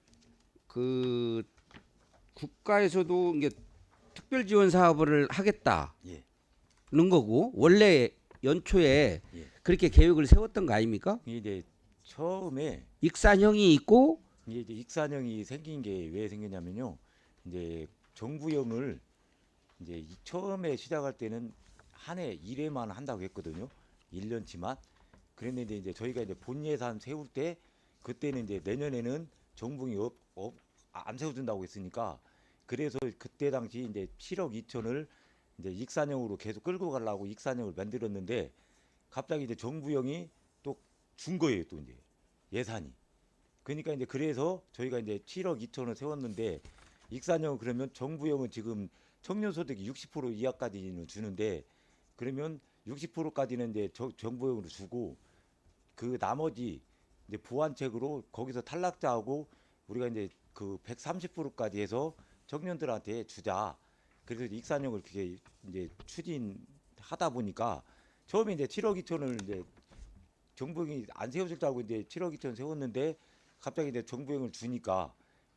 그 국가에서도 이게 특별 지원 사업을 하겠다는 거고 원래 연초에 그렇게 계획을 세웠던 거 아닙니까? 이제 처음에 익산형이 있고 이제 익산형이 생긴 게 왜 생겼냐면요. 이제 정부형을 이제 처음에 시작할 때는 한 해 1회만 한다고 했거든요. 1년치만. 그랬는데 이제 저희가 이제 본 예산 세울 때 그때는 이제 내년에는 정부형이 안 세워준다고 했으니까 그래서 그때 당시 이제 7억 2천을 이제 익산형으로 계속 끌고 가려고 익산형을 만들었는데 갑자기 이제 정부형이 또 준 거예요. 또 이제 예산이. 그러니까 이제 그래서 저희가 이제 7억 2천을 세웠는데 익산형은 그러면 정부형은 지금 청년 소득이 60% 이하까지는 주는데 그러면 60%까지는 이제 정부형으로 주고 그 나머지 이제 보완책으로 거기서 탈락자하고 우리가 이제 그 130%까지 해서 청년들한테 주자. 그래서 익산형을 그렇게 이제 추진하다 보니까 처음에 이제 7억 2천을 이제 정부형이 안 세워준다고 이제 7억 2천 세웠는데 갑자기 이제 정부형을 주니까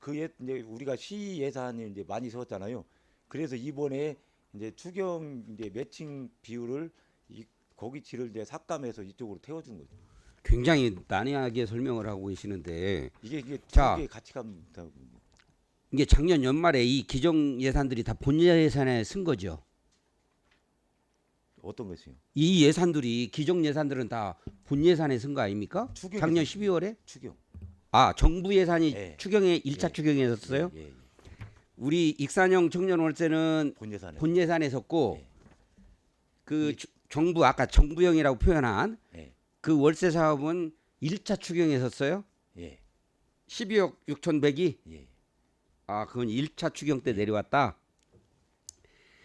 이제 우리가 시 예산을 이제 많이 세웠잖아요. 그래서 이번에 이제 추경 이제 매칭 비율을 거기치를 이제 삭감해서 이쪽으로 태워준 거죠. 굉장히 난해하게 설명을 하고 계시는데 이게 자, 같이 갑니다. 이게 작년 연말에 이 기정 예산들이 다 본 예산에 쓴 거죠. 어떤 것이요? 이 예산들이 기정 예산들은 다 본 예산에 쓴 거 아닙니까? 작년 12월에? 추경. 아, 정부 예산이 예. 추경에 1차 추경에 썼어요? 우리 익산형 청년 월세는 본 예산에 썼고 그 정부 아까 정부형이라고 표현한 그 월세 사업은 1차 추경에 썼어요? 12억 6,100이? 아, 그건 1차 추경 때 내려왔다.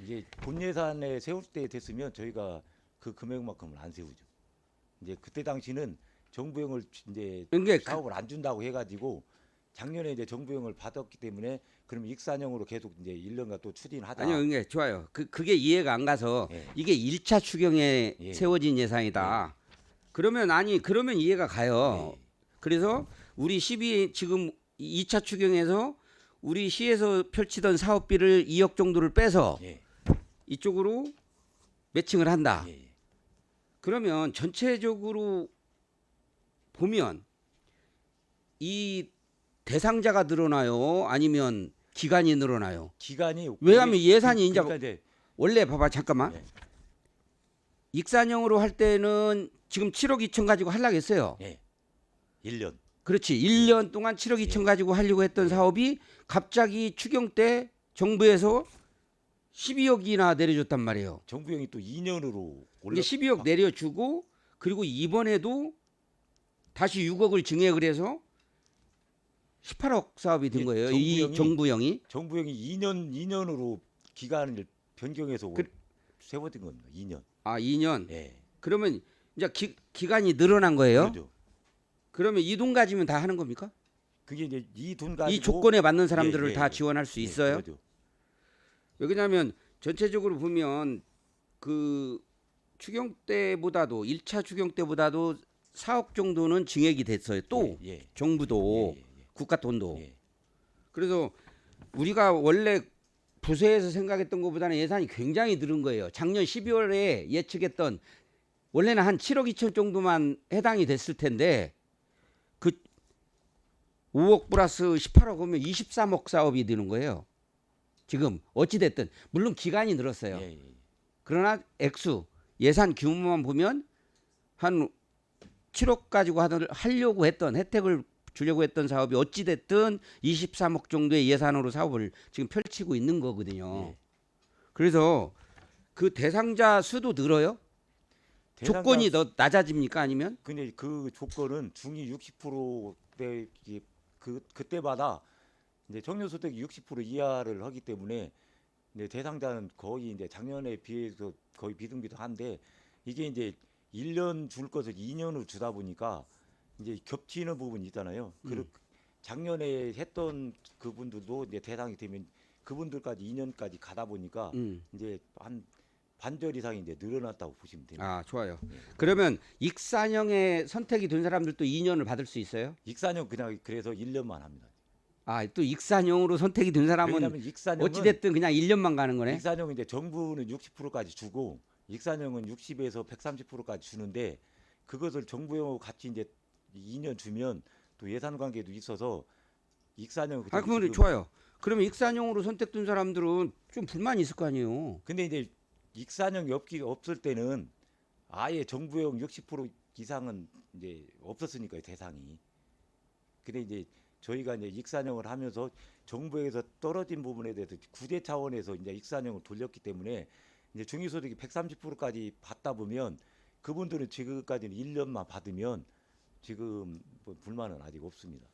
이제 본 예산에 세울 때 됐으면 저희가 그 금액만큼을 안 세우죠. 이제 그때 당시는 정부형을 이제 사업을 안 준다고 해가지고 작년에 이제 정부형을 받았기 때문에 그러면 익산형으로 계속 이제 1년간 또 추진하다. 아니요, 이게 좋아요. 그게 이해가 안 가서 이게 1차 추경에 세워진 예산이다. 그러면 이해가 가요. 그래서 우리 지금 2차 추경에서 우리 시에서 펼치던 사업비를 2억 정도를 빼서 이쪽으로 매칭을 한다. 그러면 전체적으로 보면 이 대상자가 늘어나요? 아니면 기간이 늘어나요? 기간이 왜냐하면 예산이 이제 그러니까 원래 봐봐 잠깐만. 익산형으로 할 때는 지금 7억 2천 가지고 하려고 했어요. 1년. 그렇지. 1년 동안 7억 2천 가지고 하려고 했던 사업이 갑자기 추경 때 정부에서 12억이나 내려줬단 말이에요. 정부형이 또 2년으로 이게 12억 내려주고 그리고 이번에도 다시 6억을 증액을 해서 18억 사업이 된 거예요. 이 정부형이 2년으로 기간을 변경해서 세워진 겁니다. 2년. 아, 2년. 그러면 이제 기간이 늘어난 거예요. 그렇죠. 그러면 이 돈 가지면 다 하는 겁니까? 그게 이제 이 돈 가지고 이 조건에 맞는 사람들을 다 지원할 수 있어요. 그렇죠. 왜냐하면 전체적으로 보면 그 추경 때보다도 1차 추경 때보다도 4억 정도는 증액이 됐어요. 또 정부도 국가 돈도. 그래서 우리가 원래 부서에서 생각했던 것보다는 예산이 굉장히 늘은 거예요. 작년 12월에 예측했던 원래는 한 7억 2천 정도만 해당이 됐을 텐데 그 5억 플러스 18억 하면 23억 사업이 되는 거예요. 지금 어찌 됐든 물론 기간이 늘었어요. 그러나 액수 예산 규모만 보면 한 7억 가지고 하려고 했던 혜택을 주려고 했던 사업이 어찌 됐든 23억 정도의 예산으로 사업을 지금 펼치고 있는 거거든요. 그래서 그 대상자 수도 늘어요? 조건이 더 낮아집니까 아니면? 근데 그 조건은 중위 60%대 그때마다 이제 청년소득이 60% 이하를 하기 때문에 이제 대상자는 거의 이제 작년에 비해서 거의 비등비등한데 이게 이제 1년 줄 것을 2년으로 주다 보니까 이제 겹치는 부분이 있잖아요. 작년에 했던 그분들도 이제 대상이 되면 그분들까지 2년까지 가다 보니까 이제 한 반절 이상이 이제 늘어났다고 보시면 됩니다. 아, 좋아요. 그러면 익산형에 선택이 된 사람들도 2년을 받을 수 있어요? 익산형 그냥 그래서 1년만 합니다. 아, 또 익산형으로 선택이 된 사람은 왜냐하면 익산형은 어찌 됐든 그냥 1년만 가는 거네. 익산형은 이제 정부는 60%까지 주고 익산형은 60에서 130%까지 주는데 그것을 정부형하고 같이 이제 2년 주면 또 예산 관계도 있어서 익산형 아, 그러면 좋아요. 그러면 익산형으로 선택된 사람들은 좀 불만이 있을 거 아니에요. 근데 이제 익산형이 없을 때는 아예 정부형 60% 이상은 이제 없었으니까요, 대상이. 근데 이제 저희가 이제 익산형을 하면서 정부에서 떨어진 부분에 대해서 구제 차원에서 이제 익산형을 돌렸기 때문에 이제 중위소득이 130%까지 받다 보면 그분들은 지금까지는 1년만 받으면 지금 뭐 불만은 아직 없습니다.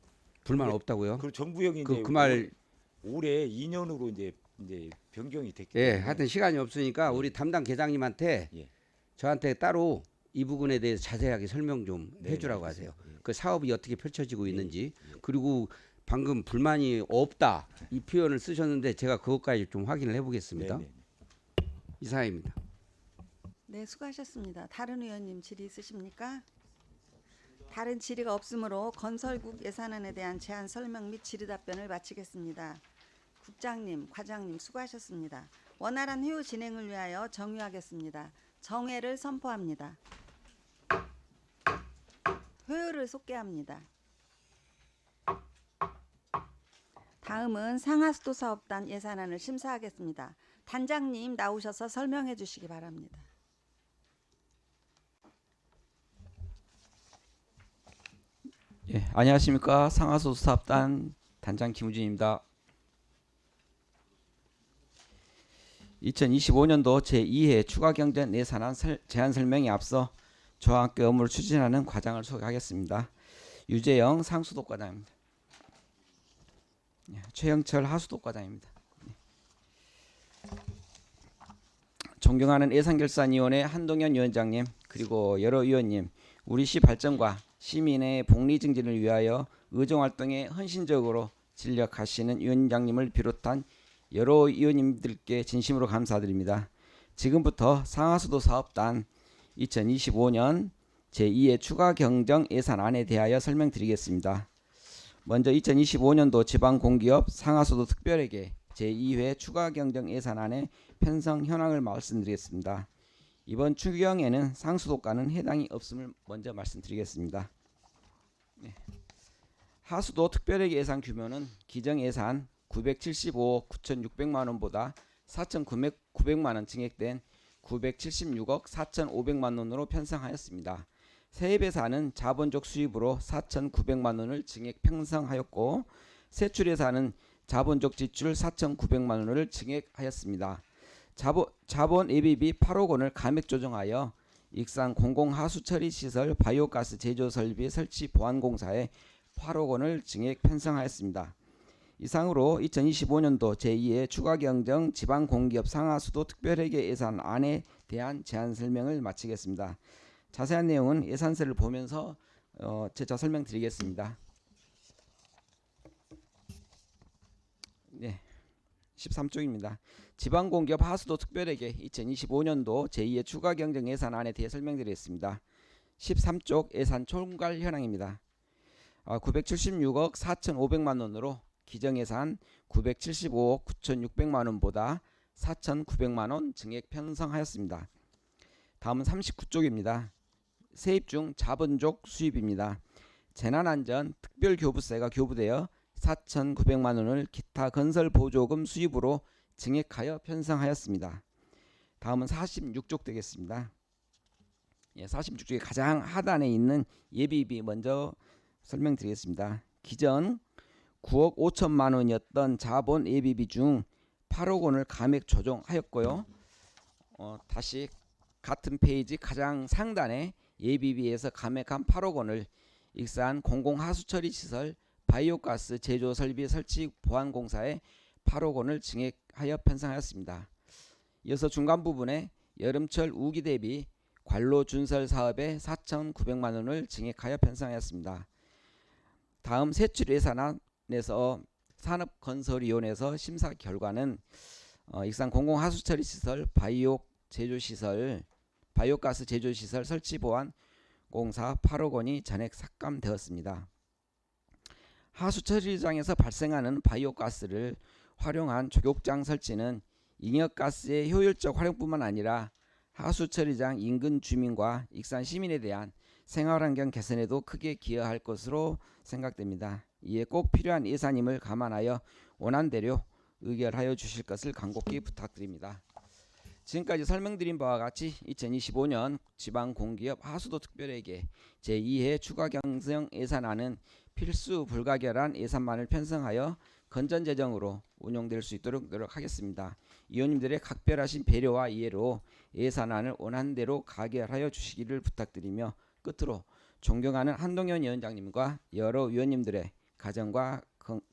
불만 근데 없다고요? 그 정부형이 이제 그 말 올해 2년으로 이제 변경이 됐기 예, 때문에 하여튼 시간이 없으니까 우리 담당 계장님한테 저한테 따로 이 부분에 대해서 자세하게 설명 좀 해주라고 하세요. 그 사업이 어떻게 펼쳐지고 있는지 그리고 방금 불만이 없다 이 표현을 쓰셨는데 제가 그것까지 좀 확인을 해보겠습니다. 이상입니다. 네, 수고하셨습니다. 다른 의원님 질의 있으십니까? 다른 질의가 없으므로 건설국 예산안에 대한 제안 설명 및 질의 답변을 마치겠습니다. 국장님, 과장님 수고하셨습니다. 원활한 회의 진행을 위하여 정의하겠습니다. 정회를 선포합니다. 회의를 속개합니다. 다음은 상하수도 사업단 예산안을 심사하겠습니다. 단장님 나오셔서 설명해 주시기 바랍니다. 예, 안녕하십니까. 상하수도 사업단 단장 김우진입니다. 2025년도 제2회 추가경정 예산안 제안 설명에 앞서 저와 함께 업무를 추진하는 과장을 소개하겠습니다. 유재영 상수도 과장입니다. 최영철 하수도 과장입니다. 존경하는 예산결산위원회 한동현 위원장님 그리고 여러 위원님, 우리 시 발전과 시민의 복리 증진을 위하여 의정활동에 헌신적으로 진력하시는 위원장님을 비롯한 여러 위원님들께 진심으로 감사드립니다. 지금부터 상하수도 사업단 2025년 제2회 추가 경정 예산안에 대하여 설명드리겠습니다. 먼저 2025년도 지방공기업 상하수도 특별회계 제2회 추가 경정 예산안의 편성 현황을 말씀드리겠습니다. 이번 추경에는 상수도과는 해당이 없음을 먼저 말씀드리겠습니다. 네. 하수도 특별회계 예산 규모는 기정 예산 975억 9,600만 원보다 4,900만 원 증액된 976억 4,500만 원으로 편성하였습니다. 세입 예산은 자본적 수입으로 4,900만 원을 증액 편성하였고 세출 예산은 자본적 지출 4,900만 원을 증액하였습니다. 자본 예비비 8억 원을 감액 조정하여 익산 공공하수처리시설 바이오가스 제조 설비 설치 보안공사에 8억 원을 증액 편성하였습니다. 이상으로 2025년도 제2회 추가경정 지방공기업 상하수도 특별회계 예산안에 대한 제안 설명을 마치겠습니다. 자세한 내용은 예산서를 보면서 제가 설명드리겠습니다. 네, 13쪽입니다. 지방공기업 하수도 특별회계 2025년도 제2회 추가경정 예산안에 대해 설명드리겠습니다. 13쪽 예산 총괄 현황입니다. 976억 4,500만 원으로 기정예산 975억 9,600만 원보다 4,900만 원 증액 편성하였습니다. 다음은 39쪽입니다. 세입 중 자본적 수입입니다. 재난안전 특별교부세가 교부되어 4,900만 원을 기타 건설 보조금 수입으로 증액하여 편성하였습니다. 다음은 46쪽 되겠습니다. 46쪽의 가장 하단에 있는 예비비 먼저 설명드리겠습니다. 기존 9억 5천만 원이었던 자본 예비비 중 8억 원을 감액 조정하였고요. 다시 같은 페이지 가장 상단에 예비비에서 감액한 8억 원을 익산 공공하수처리 시설 바이오가스 제조 설비 설치 보안공사에 8억 원을 증액하여 편성하였습니다. 이어서 중간 부분에 여름철 우기 대비 관로 준설 사업에 4,900만 원을 증액하여 편성하였습니다. 다음 세출 예산안에서 산업건설위원회에서 심사 결과는 익산 공공하수처리 시설 바이오가스 제조시설 설치 보안 공사 8억 원이 전액 삭감되었습니다. 하수처리장에서 발생하는 바이오가스를 활용한 족욕장 설치는 잉여가스의 효율적 활용뿐만 아니라 하수처리장 인근 주민과 익산 시민에 대한 생활환경 개선에도 크게 기여할 것으로 생각됩니다. 이에 꼭 필요한 예산임을 감안하여 원안대로 의결하여 주실 것을 간곡히 부탁드립니다. 지금까지 설명드린 바와 같이 2025년 지방공기업 하수도 특별회계 제2회 추가 경정 예산안은 필수 불가결한 예산만을 편성하여 건전재정으로 운용될 수 있도록 노력하겠습니다. 위원님들의 각별하신 배려와 이해로 예산안을 원안대로 가결하여 주시기를 부탁드리며 끝으로 존경하는 한동현 위원장님과 여러 위원님들의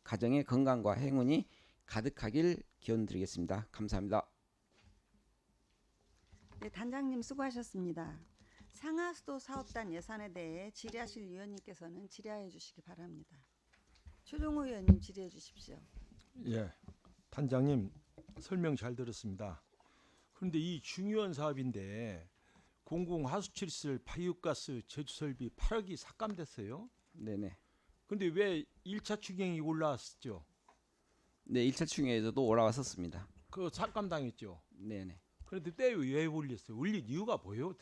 가정의 건강과 행운이 가득하길 기원드리겠습니다. 감사합니다. 네, 단장님 수고하셨습니다. 상하수도 사업단 예산에 대해 질의하실 위원님께서는 질의해 주시기 바랍니다. 최종호 위원님 질의해 주십시오. 예, 단장님 설명 잘 들었습니다. 그런데 이 중요한 사업인데 공공하수처리시설 바이오가스 제조설비 8억이 삭감됐어요? 네네. 근데 왜 1차 추경이 올라왔었죠? 네, 1차 추경에서도 올라왔었습니다. 그거 삭감당했죠? 네네. 그런데 때 왜 올렸어요? 올린 이유가 뭐예요?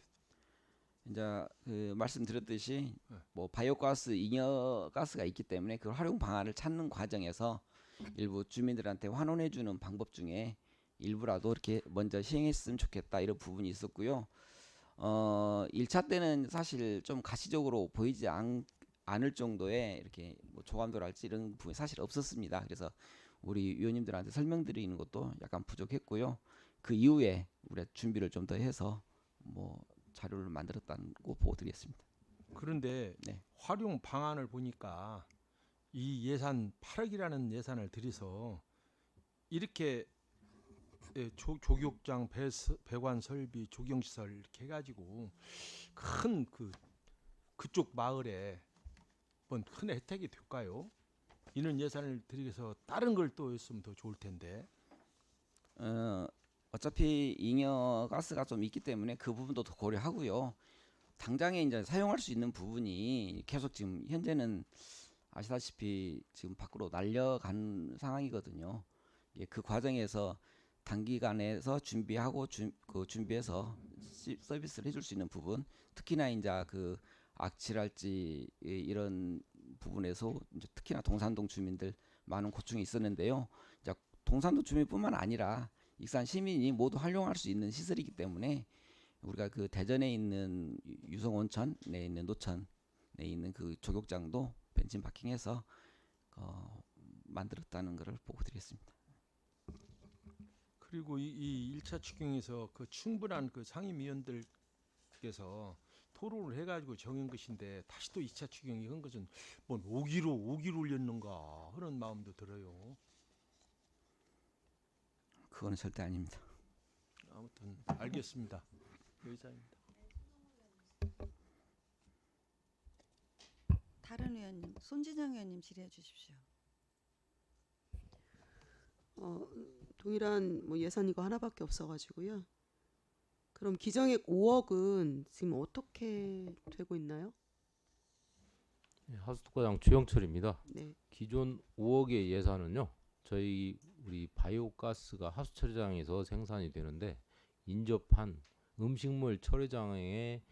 이제 그 말씀드렸듯이 뭐 바이오가스, 잉여가스가 있기 때문에 그 활용 방안을 찾는 과정에서 일부 주민들한테 환원해주는 방법 중에 일부라도 이렇게 먼저 시행했으면 좋겠다 이런 부분이 있었고요. 1차 때는 사실 좀 가시적으로 보이지 않을 정도의 이렇게 뭐 조감도랄지 이런 부분이 사실 없었습니다. 그래서 우리 위원님들한테 설명드리는 것도 약간 부족했고요. 그 이후에 우리가 준비를 좀 더 해서 뭐 자료를 만들었다고 보고 드리겠습니다. 그런데 네. 활용 방안을 보니까 이 예산 8억이라는 예산을 들여서 이렇게 조격장 배관 설비 조경시설 이렇게 해가지고 큰 그쪽 마을에 뭔 큰 혜택이 될까요? 이런 예산을 들여서 다른 걸 또 했으면 더 좋을 텐데. 어차피 잉여가스가 좀 있기 때문에 그 부분도 더 고려하고요. 당장에 이제 사용할 수 있는 부분이 계속 지금 현재는 아시다시피 지금 밖으로 날려간 상황이거든요. 예, 그 과정에서 단기간에서 준비하고 준비해서 서비스를 해줄 수 있는 부분, 특히나 이제 그 악취랄지 이런 부분에서 이제 특히나 동산동 주민들 많은 고충이 있었는데요. 이제 동산동 주민뿐만 아니라 익산 시민이 모두 활용할 수 있는 시설이기 때문에 우리가 그 대전에 있는 유성온천 내에 있는 노천에 있는 그 조격장도 벤친 파킹해서 만들었다는 것을 보고 드리겠습니다. 그리고 이 1차 추경에서 그 충분한 그 상임위원들께서 토론을 해가지고 정한 것인데 다시 또 2차 추경이 한 것은 뭐 오기로 올렸는가 그런 마음도 들어요. 그거는 절대 아닙니다. 아무튼 알겠습니다. 의사입니다. 다른 의원님, 손진영 의원님 질의해 주십시오. 동일한 뭐 예산 이거 하나밖에 없어가지고요. 그럼 기정액 5억은 지금 어떻게 되고 있나요? 하수도과장 주영철입니다. 네. 기존 5억의 예산은요. 우리 바이오가스가 하수처리장에서 생산이 되는데 인접한 음식물 처리장에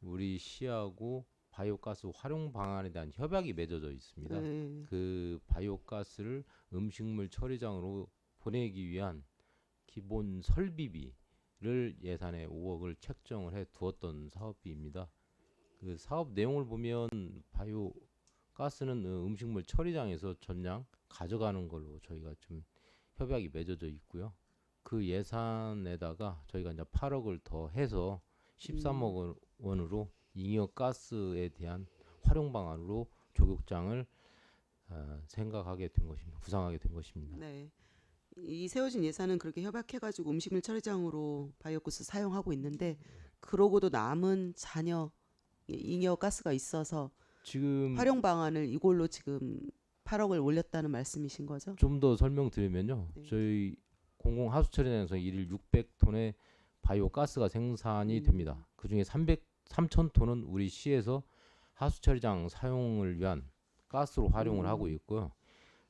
우리 시하고 바이오가스 활용 방안에 대한 협약이 맺어져 있습니다. 그 바이오가스를 음식물 처리장으로 보내기 위한 기본 설비비를 예산에 5억을 책정을 해 두었던 사업비입니다. 그 사업 내용을 보면 바이오가스는 음식물 처리장에서 전량 가져가는 걸로 저희가 좀 협약이 맺어져 있고요. 그 예산에다가 저희가 이제 8억을 더 해서 13억 원으로 잉여 가스에 대한 활용 방안으로 조격장을 생각하게 된 것입니다. 구상하게 된 것입니다. 네. 이 세워진 예산은 그렇게 협약해가지고 음식물 처리장으로 바이오가스 사용하고 있는데 그러고도 남은 잔여 잉여 가스가 있어서 지금 활용 방안을 이걸로 지금 8억을 올렸다는 말씀이신 거죠? 좀 더 설명드리면요. 저희 공공 하수 처리장에서 일일 600톤의 바이오 가스가 생산이 됩니다. 그중에 3,000톤은 우리 시에서 하수 처리장 사용을 위한 가스로 활용을 하고 있고요.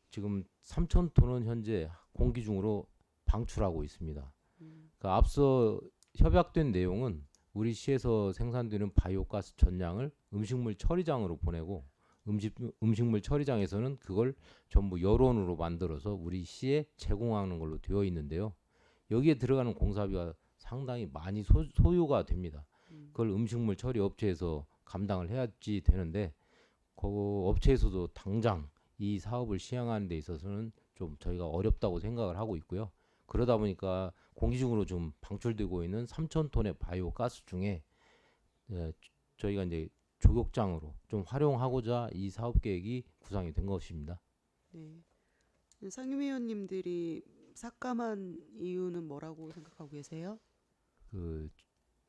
지금 3,000톤은 현재 공기 중으로 방출하고 있습니다. 그러니까 앞서 협약된 내용은 우리 시에서 생산되는 바이오 가스 전량을 음식물 처리장으로 보내고 음식물 처리장에서는 그걸 전부 여론으로 만들어서 우리 시에 제공하는 걸로 되어 있는데요. 여기에 들어가는 공사비가 상당히 많이 소요가 됩니다. 그걸 음식물 처리 업체에서 감당을 해야지 되는데 그 업체에서도 당장 이 사업을 시행하는 데 있어서는 좀 저희가 어렵다고 생각을 하고 있고요. 그러다 보니까 공기 중으로 좀 방출되고 있는 3,000톤의 바이오 가스 중에 저희가 이제 조격장으로 좀 활용하고자 이 사업 계획이 구상이 된 것입니다. 네. 상임위원님들이 삭감한 이유는 뭐라고 생각하고 계세요? 그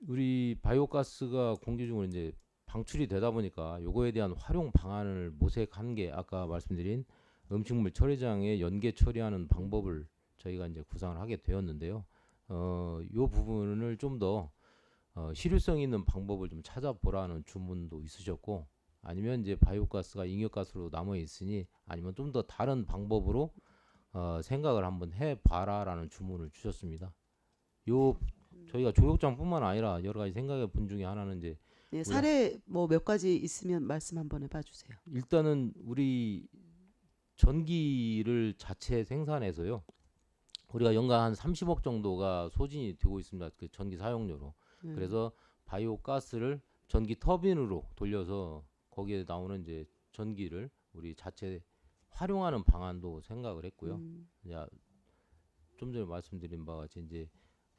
우리 바이오 가스가 공기 중으로 이제 방출이 되다 보니까 요거에 대한 활용 방안을 모색한 게 아까 말씀드린 음식물 처리장에 연계 처리하는 방법을 저희가 이제 구상을 하게 되었는데요. 요 부분을 좀 더 실효성 있는 방법을 좀 찾아보라는 주문도 있으셨고, 아니면 이제 바이오가스가 잉여가스로 남아 있으니 아니면 좀 더 다른 방법으로 생각을 한번 해봐라라는 주문을 주셨습니다. 요 저희가 조력장뿐만 아니라 여러 가지 생각의 분 중에 하나는 이제 네, 사례 뭐 몇 가지 있으면 말씀 한번 해봐주세요. 일단은 우리 전기를 자체 생산해서요. 우리가 연간 한 30억 정도가 소진이 되고 있습니다. 그 전기 사용료로. 그래서 바이오 가스를 전기 터빈으로 돌려서 거기에 나오는 이제 전기를 우리 자체 활용하는 방안도 생각을 했고요. 좀 전에 말씀드린 바와 같이 이제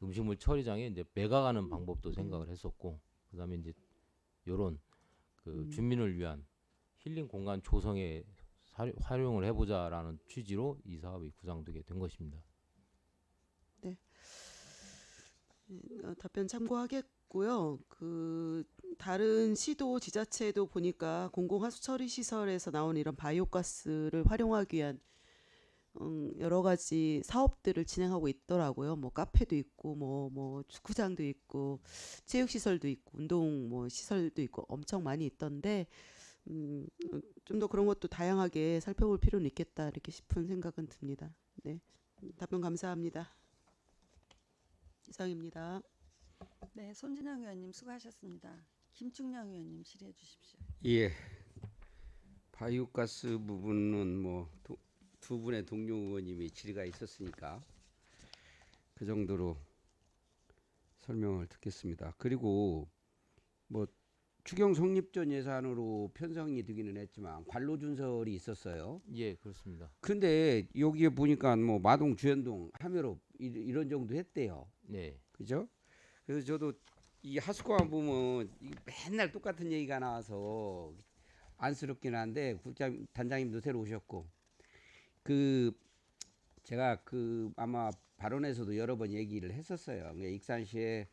음식물 처리장에 이제 매각하는 방법도 생각을 했었고, 그다음에 이제 요런 그 주민을 위한 힐링 공간 조성에 활용을 해보자라는 취지로 이 사업이 구상되게 된 것입니다. 네. 답변 참고하겠고요. 그 다른 시도 지자체도 보니까 공공하수 처리 시설에서 나오는 이런 바이오가스를 활용하기 위한 여러 가지 사업들을 진행하고 있더라고요. 뭐 카페도 있고 뭐 축구장도 있고 체육 시설도 있고 운동 뭐 시설도 있고 엄청 많이 있던데 좀 더 그런 것도 다양하게 살펴볼 필요는 있겠다 이렇게 싶은 생각은 듭니다. 네. 답변 감사합니다. 이상입니다. 네, 손진영 의원님 수고하셨습니다. 김충영 의원님 질의해 주십시오. 예. 바이오가스 부분은 뭐 두 분의 동료 의원님이 질의가 있었으니까 그 정도로 설명을 듣겠습니다. 그리고 뭐 추경 성립 전 예산으로 편성이 되기는 했지만 관로 준설이 있었어요. 예, 그렇습니다. 근데 여기에 보니까 뭐 마동, 주현동, 하묘로 이런 정도 했대요. 네. 그죠? 그래서 저도 이 하수관 보면 맨날 똑같은 얘기가 나와서 안쓰럽긴 한데 단장님도 새로 오셨고 제가 아마 발언에서도 여러 번 얘기를 했었어요. 그러니까 익산시의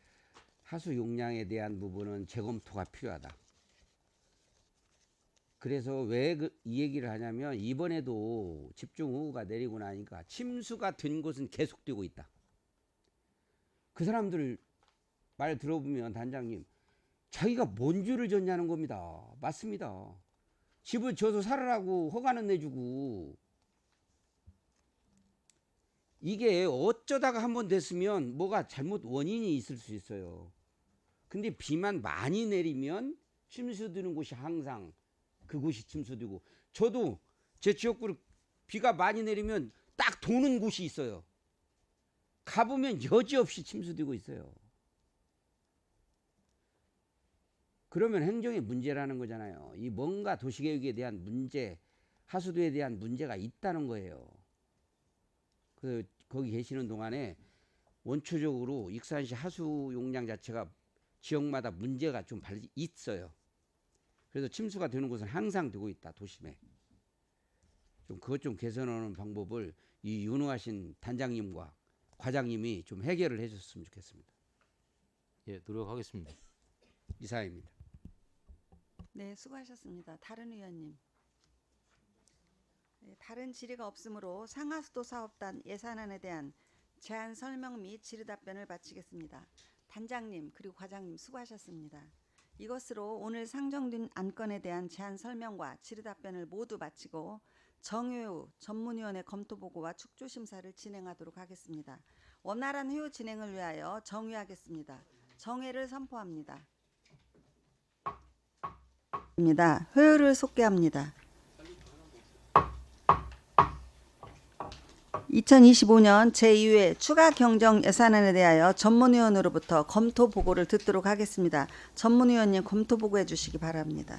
하수 용량에 대한 부분은 재검토가 필요하다. 그래서 왜 이 얘기를 하냐면 이번에도 집중호우가 내리고 나니까 침수가 된 곳은 계속되고 있다. 그 사람들 말 들어보면 단장님 자기가 뭔 죄를 졌냐는 겁니다. 맞습니다. 집을 지어서 살으라고 허가는 내주고 이게 어쩌다가 한번 됐으면 뭐가 잘못 원인이 있을 수 있어요. 근데 비만 많이 내리면 침수되는 곳이 항상 그곳이 침수되고, 저도 제 지역구를 비가 많이 내리면 딱 도는 곳이 있어요. 가보면 여지없이 침수되고 있어요. 그러면 행정의 문제라는 거잖아요. 이 뭔가 도시계획에 대한 문제, 하수도에 대한 문제가 있다는 거예요. 거기 계시는 동안에 원초적으로 익산시 하수 용량 자체가 지역마다 문제가 좀 있어요. 그래서 침수가 되는 곳은 항상 되고 있다. 도심에. 좀 그것 좀 개선하는 방법을 이 유능하신 단장님과 과장님이 좀 해결을 해줬으면 좋겠습니다. 예, 노력하겠습니다. 이상입니다. 네, 수고하셨습니다. 다른 의원님. 네, 다른 질의가 없으므로 상하수도 사업단 예산안에 대한 제안 설명 및 질의 답변을 마치겠습니다. 단장님 그리고 과장님 수고하셨습니다. 이것으로 오늘 상정된 안건에 대한 제안 설명과 질의 답변을 모두 마치고 정회우 전문위원회 검토 보고와 축조 심사를 진행하도록 하겠습니다. 원활한 회의 진행을 위하여 정회하겠습니다. 정회를 선포합니다. 회의를 속개합니다. 2025년 제2회 추가 경정 예산안에 대하여 전문위원으로부터 검토 보고를 듣도록 하겠습니다. 전문위원님 검토 보고해 주시기 바랍니다.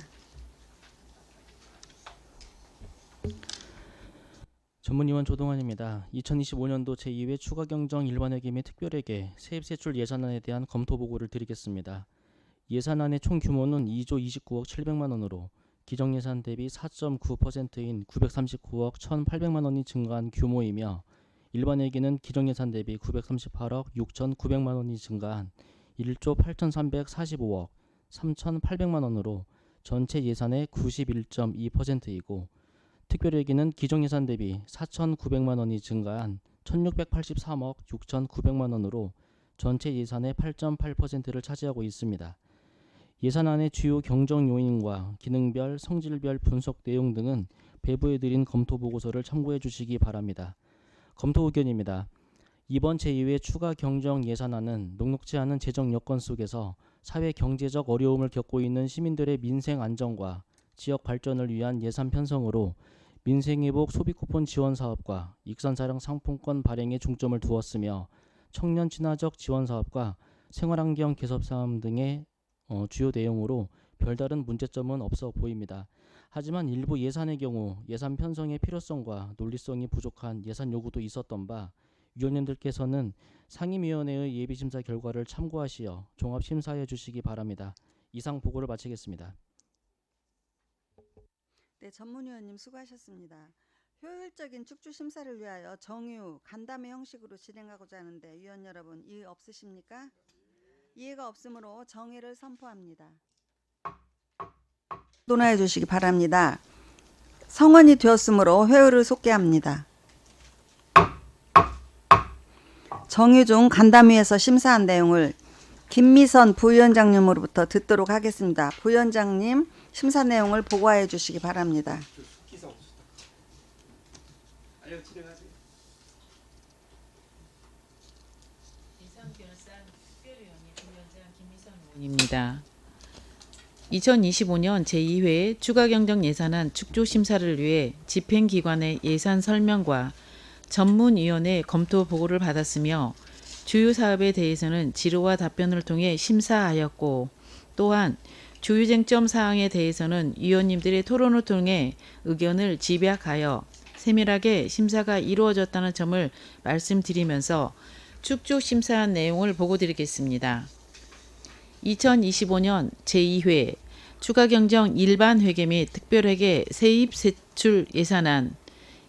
전문위원 조동환입니다. 2025년도 제2회 추가 경정 일반회계 및 특별회계 세입 세출 예산안에 대한 검토 보고를 드리겠습니다. 예산안의 총 규모는 2조 29억 700만 원으로 기정 예산 대비 4.9%인 939억 1,800만 원이 증가한 규모이며 일반회계는 기정 예산 대비 938억 6,900만 원이 증가한 1조 8,345억 3,800만 원으로 전체 예산의 91.2%이고 특별회계는 기정 예산 대비 4,900만 원이 증가한 1,683억 6,900만 원으로 전체 예산의 8.8%를 차지하고 있습니다. 예산안의 주요 경정 요인과 기능별, 성질별 분석 내용 등은 배부해 드린 검토 보고서를 참고해 주시기 바랍니다. 검토 의견입니다. 이번 제2회 추가 경정 예산안은 녹록지 않은 재정 여건 속에서 사회 경제적 어려움을 겪고 있는 시민들의 민생 안정과 지역 발전을 위한 예산 편성으로 민생회복 소비 쿠폰 지원 사업과 익산사랑 상품권 발행에 중점을 두었으며 청년 친화적 지원 사업과 생활환경 개선 사업 등의 주요 내용으로 별다른 문제점은 없어 보입니다. 하지만 일부 예산의 경우 예산 편성의 필요성과 논리성이 부족한 예산 요구도 있었던 바 위원님들께서는 상임위원회의 예비심사 결과를 참고하시어 종합심사해 주시기 바랍니다. 이상 보고를 마치겠습니다. 네, 전문위원님 수고하셨습니다. 효율적인 축조 심사를 위하여 정유 간담회 형식으로 진행하고자 하는데 위원 여러분 이의 없으십니까? 이해가 없으므로 정회를 선포합니다. 논하해 주시기 바랍니다. 성원이 되었으므로 회의를 속개합니다. 정유 중 간담회에서 심사한 내용을 김미선 부위원장님으로부터 듣도록 하겠습니다. 부위원장님 심사 내용을 보고해 주시기 바랍니다. 입니다. 2025년 제2회 추가경정 예산안 축조 심사를 위해 집행기관의 예산 설명과 전문위원회 검토 보고를 받았으며 주요 사업에 대해서는 질의와 답변을 통해 심사하였고 또한 주요 쟁점 사항에 대해서는 위원님들의 토론을 통해 의견을 집약하여 세밀하게 심사가 이루어졌다는 점을 말씀드리면서 축조 심사한 내용을 보고드리겠습니다. 2025년 제2회 추가경정 일반회계 및 특별회계 세입세출 예산안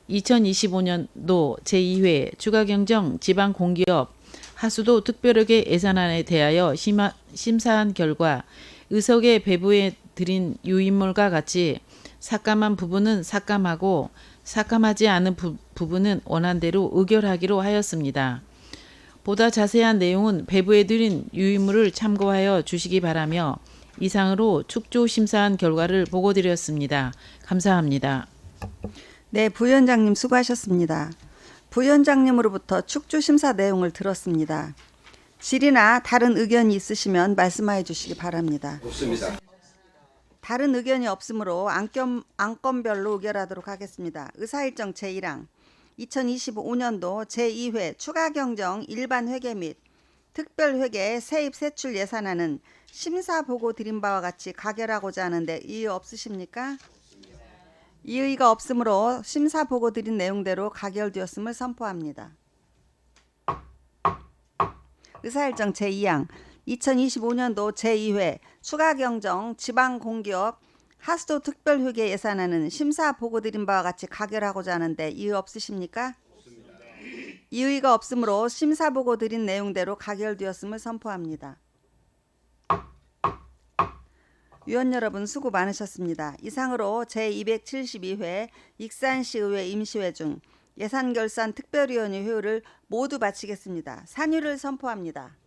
2025년도 제2회 추가경정 지방공기업 하수도 특별회계 예산안에 대하여 심사한 결과 의석에 배부해 드린 유인물과 같이 삭감한 부분은 삭감하고 삭감하지 않은 부분은 원안대로 의결하기로 하였습니다. 보다 자세한 내용은 배부해드린 유인물을 참고하여 주시기 바라며 이상으로 축조 심사한 결과를 보고드렸습니다. 감사합니다. 네, 부위원장님 수고하셨습니다. 부위원장님으로부터 축조 심사 내용을 들었습니다. 질의나 다른 의견이 있으시면 말씀하여 주시기 바랍니다. 없습니다. 다른 의견이 없으므로 안건별로 의결하도록 하겠습니다. 의사일정 제1항 2025년도 제2회 추가경정 일반회계 및 특별회계 세입세출 예산안은 심사보고 드린 바와 같이 가결하고자 하는데 이의 없으십니까? 이의가 없으므로 심사보고 드린 내용대로 가결되었음을 선포합니다. 의사일정 제2항 2025년도 제2회 추가경정 지방공기업 하수도 특별회계 예산안은 심사 보고 드린 바와 같이 가결하고자 하는데 이의 없으십니까? 없습니다. 이의가 없으므로 심사 보고 드린 내용대로 가결되었음을 선포합니다. 위원 여러분 수고 많으셨습니다. 이상으로 제272회 익산시의회 임시회 중 예산결산 특별위원회 회의를 모두 마치겠습니다. 산의를 선포합니다.